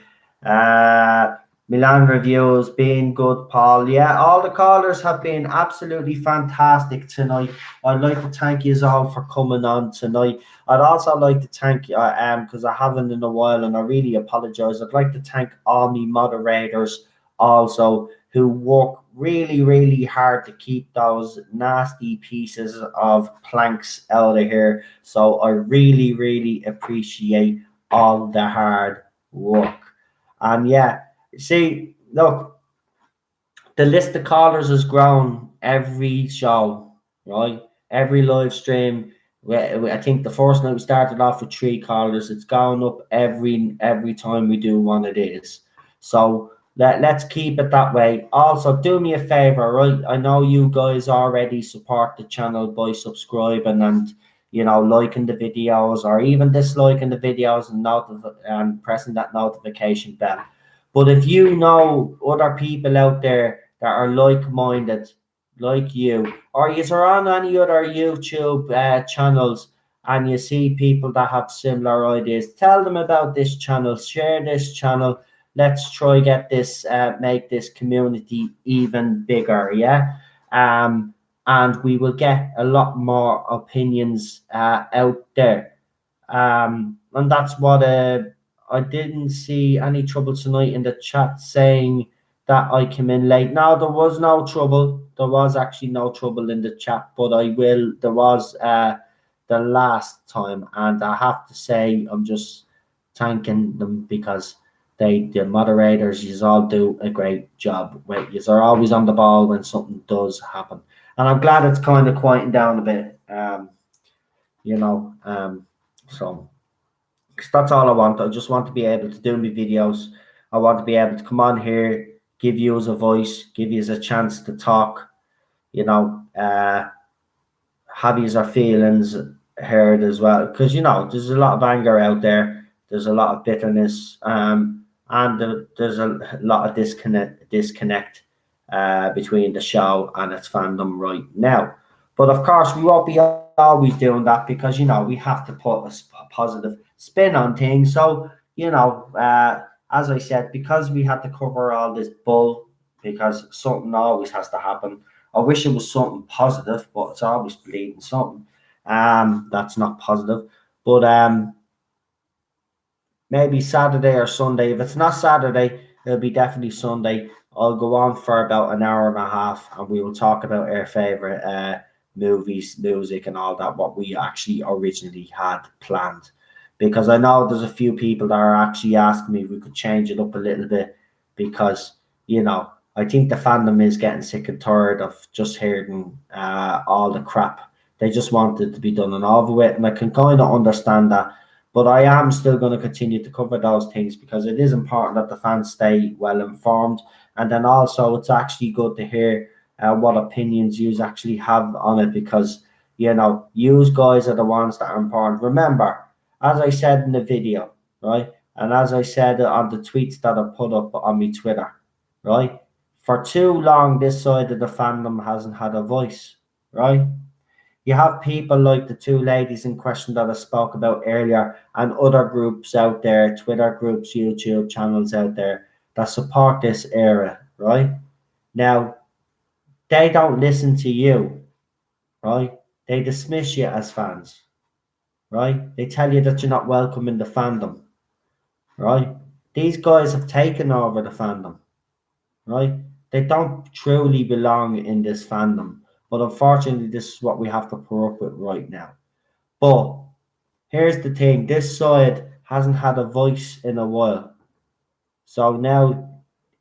Milan reviews being good, Paul. Yeah, all the callers have been absolutely fantastic tonight. I'd like to thank you all for coming on tonight. I'd also like to thank you, because I haven't in a while and I really apologize. I'd like to thank all my moderators also who work really, really hard to keep those nasty pieces of planks out of here. So I really, really appreciate all the hard work. And yeah, see, look, the list of callers has grown every show, right? Every live stream. I think the first night we started off with 3 callers. It's gone up every time we do one of these. So let's keep it that way. Also, do me a favor, right? I know you guys already support the channel by subscribing and liking the videos, or even disliking the videos and pressing that notification bell. But if you know other people out there that are like-minded, like you, or you're on any other YouTube channels and you see people that have similar ideas, tell them about this channel, share this channel. Let's try get this, make this community even bigger, yeah? And we will get a lot more opinions out there. And that's what I didn't see any trouble tonight in the chat saying that I came in late. No, there was no trouble. There was actually no trouble in the chat, but there was the last time, and I have to say I'm just thanking them because the moderators, you all do a great job. You are always on the ball when something does happen, and I'm glad it's kind of quieting down a bit. You know, so. Because that's all I want. I just want to be able to do my videos. I want to be able to come on here, give you a voice, give you a chance to talk, you know, have you our feelings heard as well. Because, you know, there's a lot of anger out there. There's a lot of bitterness. And there's a lot of disconnect between the show and its fandom right now. But of course, we won't be always doing that because, you know, we have to put a positive spin on things. So, you know, as I said, because we had to cover all this bull, because something always has to happen. I wish it was something positive, but it's always bleeding something. That's not positive. But maybe Saturday or Sunday. If it's not Saturday, it'll be definitely Sunday. I'll go on for about an hour and a half, and we will talk about our favorite movies, music, and all that. What we actually originally had planned, because I know there's a few people that are actually asking me if we could change it up a little bit, because you know I think the fandom is getting sick and tired of just hearing all the crap. They just want it to be done and over with, and I can kind of understand that. But I am still going to continue to cover those things because it is important that the fans stay well informed. And then also, it's actually good to hear what opinions you actually have on it because, you know, you guys are the ones that are important. Remember, as I said in the video, right? And as I said on the tweets that I put up on my Twitter, right? For too long, this side of the fandom hasn't had a voice, right? You have people like the two ladies in question that I spoke about earlier, and other groups out there, Twitter groups, YouTube channels out there that support this era, right? Now, they don't listen to you, right? They dismiss you as fans, right? They tell you that you're not welcome in the fandom, right? These guys have taken over the fandom, right? They don't truly belong in this fandom. But unfortunately, this is what we have to put up with right now. But here's the thing, this side hasn't had a voice in a while. So now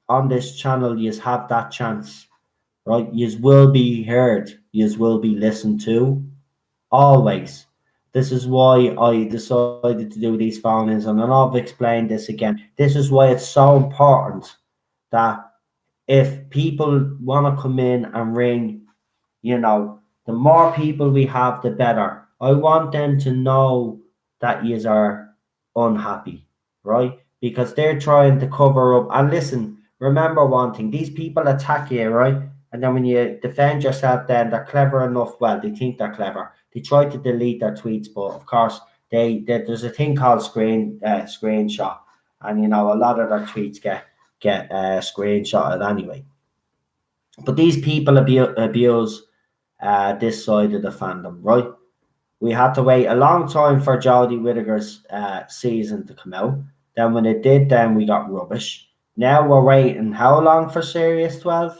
on this channel, you have that chance, right? You will be heard, you will be listened to, always. This is why I decided to do these phone-ins, and I've explained this again. This is why it's so important that if people want to come in and ring, you know, the more people we have, the better. I want them to know that you are unhappy, right? Because they're trying to cover up. And listen, remember one thing: these people attack you, right? And then when you defend yourself, then they're clever enough. Well, they think they're clever. They try to delete their tweets, but of course, there's a thing called screenshot, and you know a lot of their tweets get screenshotted anyway. But these people abuse this side of the fandom, right? We had to wait a long time for Jodie Whittaker's season to come out. Then when it did, then we got rubbish. Now we're waiting how long for Series 12?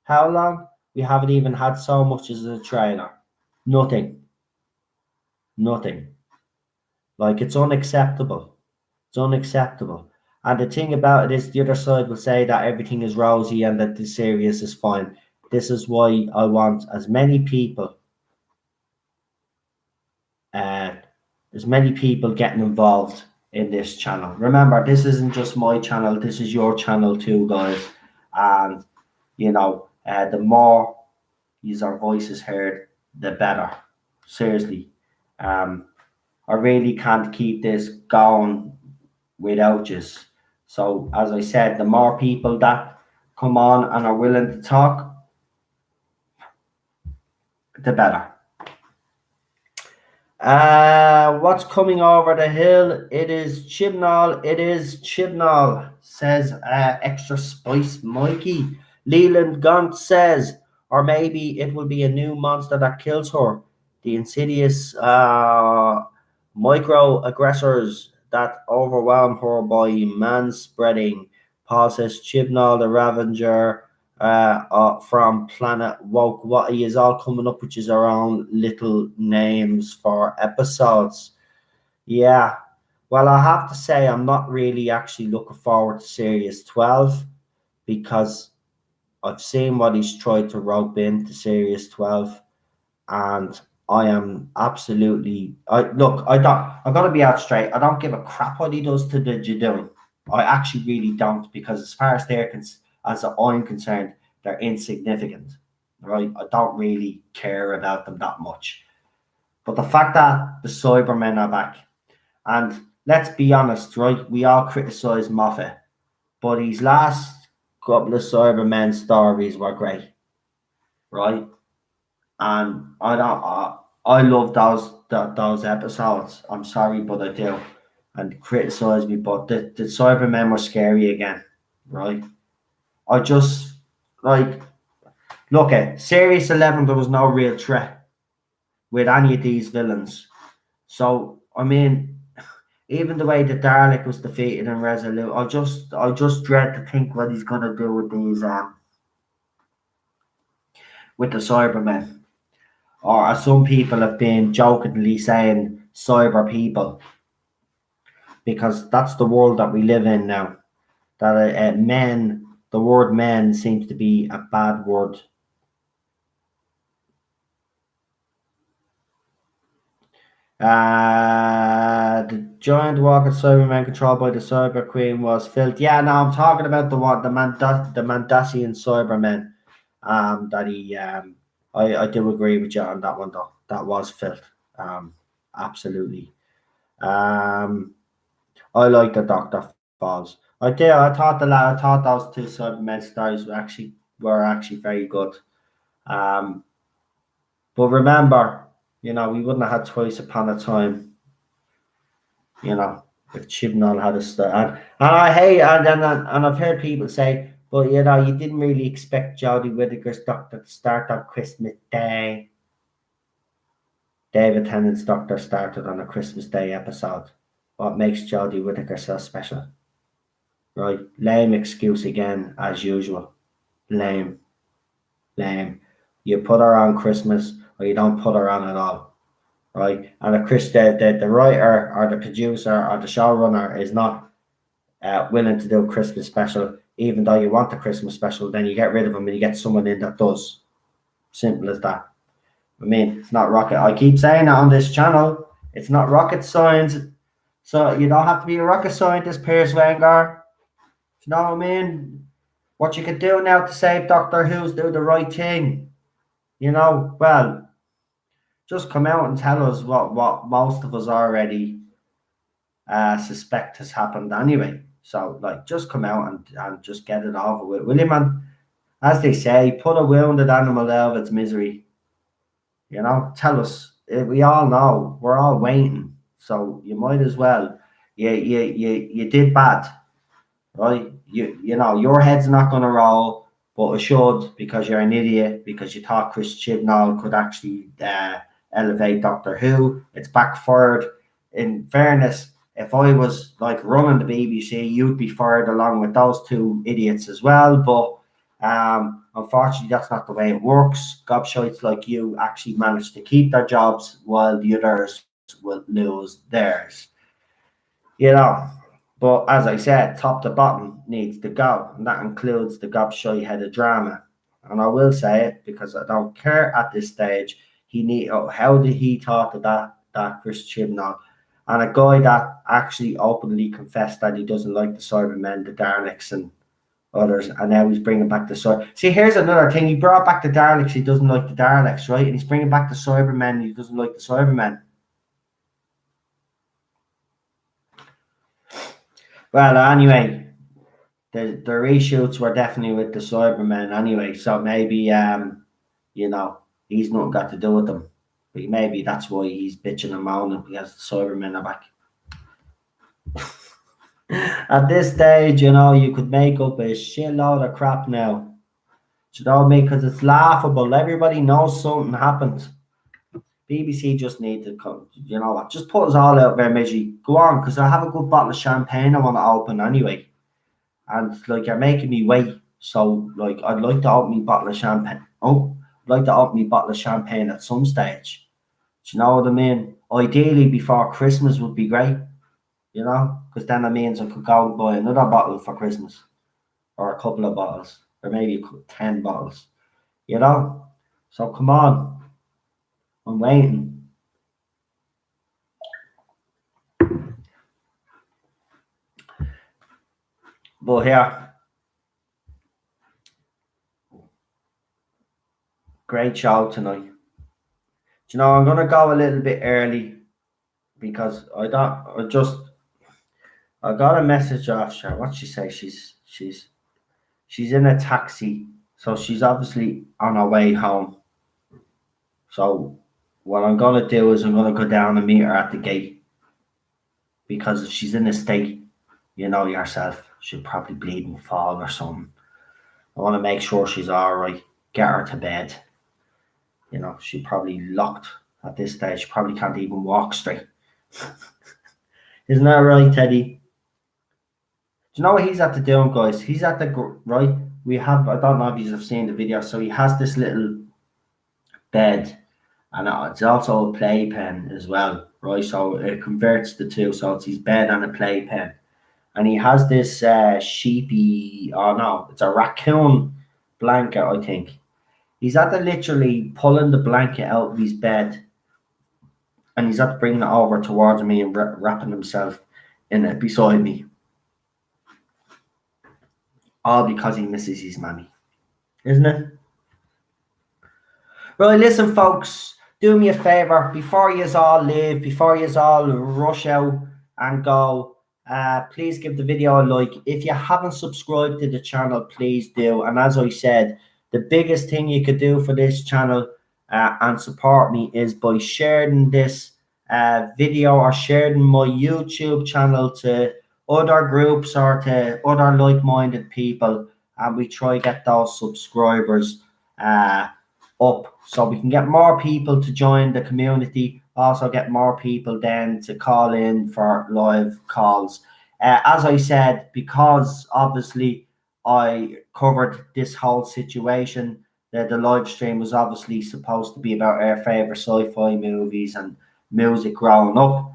How long? We haven't even had so much as a trailer. Nothing. Nothing. Like, it's unacceptable. It's unacceptable. And the thing about it is the other side will say that everything is rosy and that the series is fine. This is why I want as many people getting involved in this channel. Remember, this isn't just my channel, this is your channel too, guys. And you know, the more our voices heard, the better. Seriously. I really can't keep this going without you. So as I said, the more people that come on and are willing to talk, the better. What's coming over the hill? It is Chibnall. It is Chibnall, says Extra Spice Mikey. Leland Gaunt says, or maybe it will be a new monster that kills her. The insidious micro-aggressors that overwhelm her by man-spreading. Paul says, Chibnall the Ravager from Planet Woke. What he is all coming up, which is our own little names for episodes. Yeah, Well, I have to say I'm not really actually looking forward to Series 12 because I've seen what he's tried to rope into Series 12, and I am absolutely. I look. I don't. I'm gonna be out straight. I don't give a crap what he does to the Jadoon. I actually really don't, because as far as as I'm concerned, they're insignificant. Right? I don't really care about them that much. But the fact that the Cybermen are back, and let's be honest, right? We all criticise Moffat, but his last couple of Cybermen stories were great, right? And I love those episodes. I'm sorry, but I do, and criticize me, but the Cybermen were scary again, right? I just like look at Series 11. There was no real threat with any of these villains, so I mean, even the way the Dalek was defeated in Resolute, I just dread to think what he's gonna do with these with the Cybermen. Or as some people have been jokingly saying, cyber people, because that's the world that we live in now. That men, the word men seems to be a bad word. The giant walking Cyberman controlled by the Cyber Queen was filled. Yeah, no, I'm talking about the one, the Mandasian Cybermen. That he, I do agree with you on that one though. That was filth. Absolutely. I like the Doctor Falls. I did. I thought those two Cybermen stories were actually very good. Um, but remember, we wouldn't have had Twice Upon a Time. If Chibnall had a star, and I hate, and I've heard people say, but you didn't really expect Jodie Whittaker's Doctor to start on Christmas Day. David Tennant's Doctor started on a Christmas Day episode. What makes Jodie Whittaker so special? Right, lame excuse again, as usual. Lame, lame. You put her on Christmas, or you don't put her on at all. Right, and if the writer or the producer or the showrunner is not willing to do a Christmas special, even though you want the Christmas special, then you get rid of them and you get someone in that does. Simple as that. I mean, it's not rocket. I keep saying that on this channel. It's not rocket science. So you don't have to be a rocket scientist, Piers Wenger. You know what I mean? What you can do now to save Doctor Who's do the right thing. Well, just come out and tell us what most of us already suspect has happened anyway. So, just come out and just get it over with, will you, man? As they say, put a wounded animal out of its misery. Tell us. We all know. We're all waiting. So you might as well. You did bad, right? Your head's not going to roll, but it should, because you're an idiot, because you thought Chris Chibnall could actually elevate Doctor Who. It's backfired. In fairness, if I was running the BBC, you'd be fired along with those two idiots as well. But unfortunately, that's not the way it works. Gobshites like you actually manage to keep their jobs while the others will lose theirs. But as I said, top to bottom needs to go, and that includes the gobshite headed drama. And I will say it because I don't care at this stage. How did he talk to that Chris Chibnall, and a guy that actually openly confessed that he doesn't like the Cybermen, the Daleks, and others, and now he's bringing back the Cyber. See, here's another thing: he brought back the Daleks. He doesn't like the Daleks, right? And he's bringing back the Cybermen. He doesn't like the Cybermen. Well, anyway, the reshoots were definitely with the Cybermen anyway, so maybe he's not got to do with them. But maybe that's why he's bitching and moaning, because the Cybermen are back. At this stage, you could make up a shitload of crap now. Do you know what I mean? Because it's laughable. Everybody knows something happened. BBC just need to come. You know what? Just put us all out there, Midgie. Go on, because I have a good bottle of champagne I want to open anyway. And you're making me wait. So I'd like to open me bottle of champagne. Oh, I'd like to open me bottle of champagne at some stage. Do you know what I mean? Ideally before Christmas would be great. you know, because then it means I could go and buy another bottle for Christmas, or a couple of bottles, or maybe 10 bottles, you know. So come on, I'm waiting. But here, great show tonight. Do you know, I'm gonna go a little bit early because I got a message off her. What she say? She's in a taxi, so she's obviously on her way home. So what I'm gonna do is I'm gonna go down and meet her at the gate, because if she's in a state, you know yourself, she'll probably bleed and fall or something. I want to make sure she's all right. Get her to bed. You know, she probably locked at this stage. She probably can't even walk straight. Isn't that right, Teddy? Do you know what he's at to doing, guys? He's at the right. We have. I don't know if you've seen the video. So he has this little bed, and it's also a playpen as well, right? So it converts the two. So it's his bed and a playpen, and he has this sheepy. Oh no, it's a raccoon blanket, I think. He's at the literally pulling the blanket out of his bed, and he's at to bringing it over towards me and wrapping himself in it beside me. All because he misses his mammy, isn't it? Right, listen, folks, do me a favour before you all leave, before you all rush out and go. Please give the video a like. If you haven't subscribed to the channel, please do. And as I said, the biggest thing you could do for this channel and support me is by sharing this video or sharing my YouTube channel to other groups or to other like-minded people, and we try to get those subscribers up so we can get more people to join the community, also get more people then to call in for live calls. As I said, because obviously I covered this whole situation, that the live stream was obviously supposed to be about our favorite sci-fi movies and music growing up.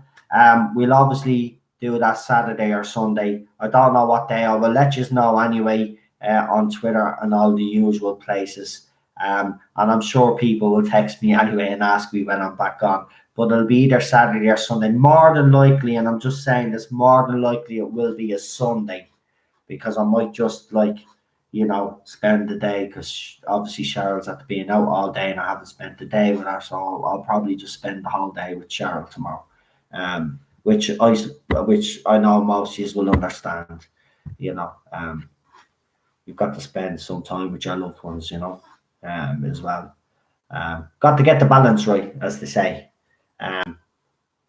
We'll obviously do that Saturday or Sunday. I don't know what day. I will let you know anyway on Twitter and all the usual places. And I'm sure people will text me anyway and ask me when I'm back on. But it'll be either Saturday or Sunday. More than likely, and I'm just saying this, more than likely it will be a Sunday, because I might just spend the day, because obviously Cheryl's at being out all day and I haven't spent the day with her, so I'll probably just spend the whole day with Cheryl tomorrow. Which I know most of you will understand. You've got to spend some time with your loved ones, as well. Got to get the balance right, as they say.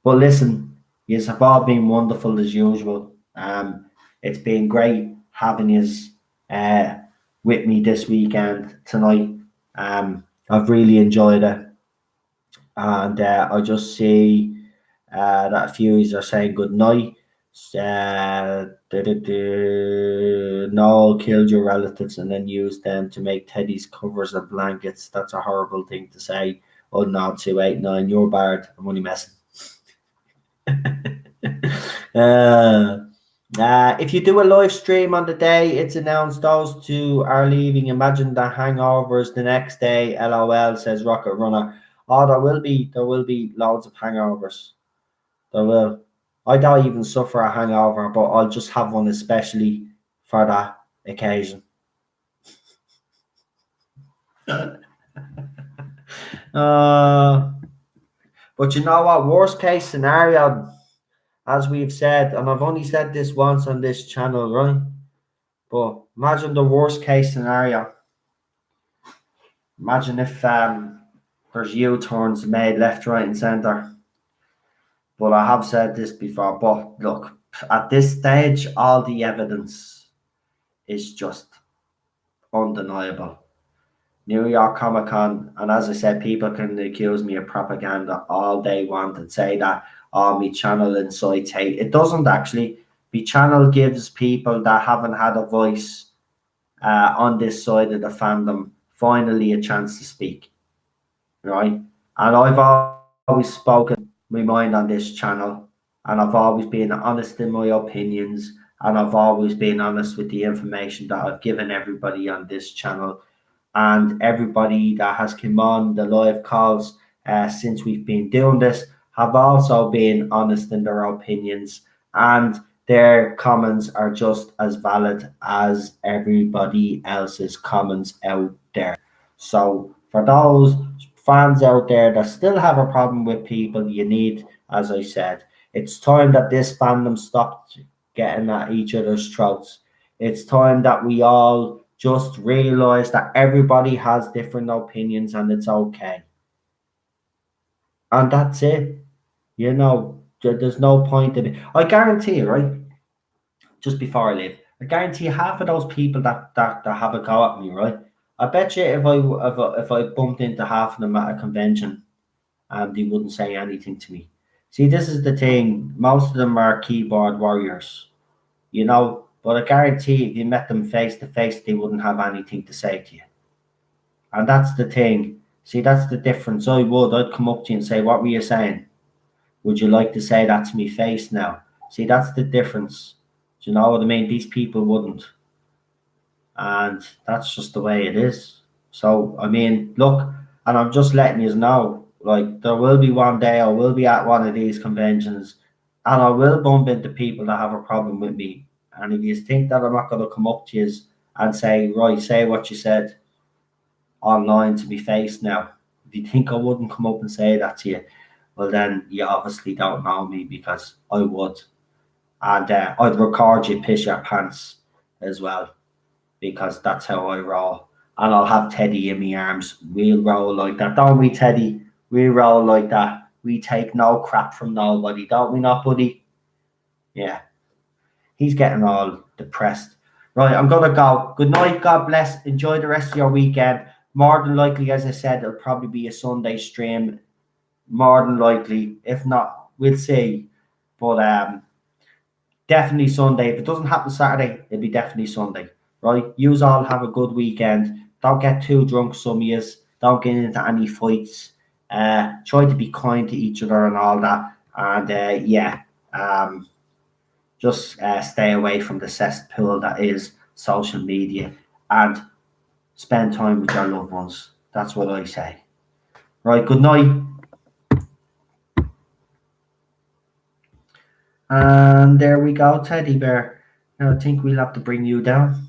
But listen, you have all been wonderful as usual. It's been great having you with me this weekend tonight. I've really enjoyed it, and I just see that a few of you are saying good night. Noel killed your relatives and then used them to make Teddy's covers and blankets. That's a horrible thing to say. Oh no, 289, you're barred. I'm only messing. If you do a live stream on the day it's announced those two are leaving, imagine the hangovers the next day. LOL, says Rocket Runner. Oh, there will be loads of hangovers. There will. I don't even suffer a hangover, but I'll just have one especially for that occasion. But you know what? Worst case scenario, as we've said, and I've only said this once on this channel, right? But imagine the worst case scenario. Imagine if there's U-turns made left, right, and centre. But I have said this before. But look, at this stage, all the evidence is just undeniable. New York Comic Con, and as I said, people can accuse me of propaganda all they want and say that, oh, my channel incites hate. It doesn't actually. My channel gives people that haven't had a voice on this side of the fandom finally a chance to speak, right? And I've always spoken my mind on this channel, and I've always been honest in my opinions, and I've always been honest with the information that I've given everybody on this channel, and everybody that has come on the live calls since we've been doing this have also been honest in their opinions, and their comments are just as valid as everybody else's comments out there. So for those fans out there that still have a problem with people, you need, as I said, it's time that this fandom stopped getting at each other's throats. It's time that we all just realize that everybody has different opinions and it's okay. And that's it. You know, there's no point in it. I guarantee you, right? Just before I leave, I guarantee you half of those people that have a go at me, right? I bet you if I bumped into half of them at a convention, they wouldn't say anything to me. See, this is the thing. Most of them are keyboard warriors, you know. But I guarantee if you met them face to face, they wouldn't have anything to say to you. And that's the thing. See, that's the difference. I'd come up to you and say, "What were you saying? Would you like to say that to me face now?" See, that's the difference. Do you know what I mean? These people wouldn't. And that's just the way it is. So, I mean, look, and I'm just letting you know, like, there will be one day I will be at one of these conventions and I will bump into people that have a problem with me. And if you think that I'm not going to come up to you and say, right, say what you said online to me face now, if you think I wouldn't come up and say that to you, well, then you obviously don't know me, because I would. And I'd record you piss your pants as well, because that's how I roll. And I'll have Teddy in my arms. We'll roll like that, don't we, Teddy? We roll like that. We take no crap from nobody, don't we not, buddy? Yeah. He's getting all depressed. Right, I'm gonna go. Good night, God bless. Enjoy the rest of your weekend. More than likely, as I said, it'll probably be a Sunday stream. More than likely. If not, we'll see. But definitely Sunday. If it doesn't happen Saturday, it'll be definitely Sunday. Right? Yous all have a good weekend. Don't get too drunk, some of yous. Don't get into any fights. Try to be kind to each other and all that. And just stay away from the cesspool that is social media, and spend time with your loved ones. That's what I say. Right, good night. And there we go, Teddy Bear. Now I think we'll have to bring you down.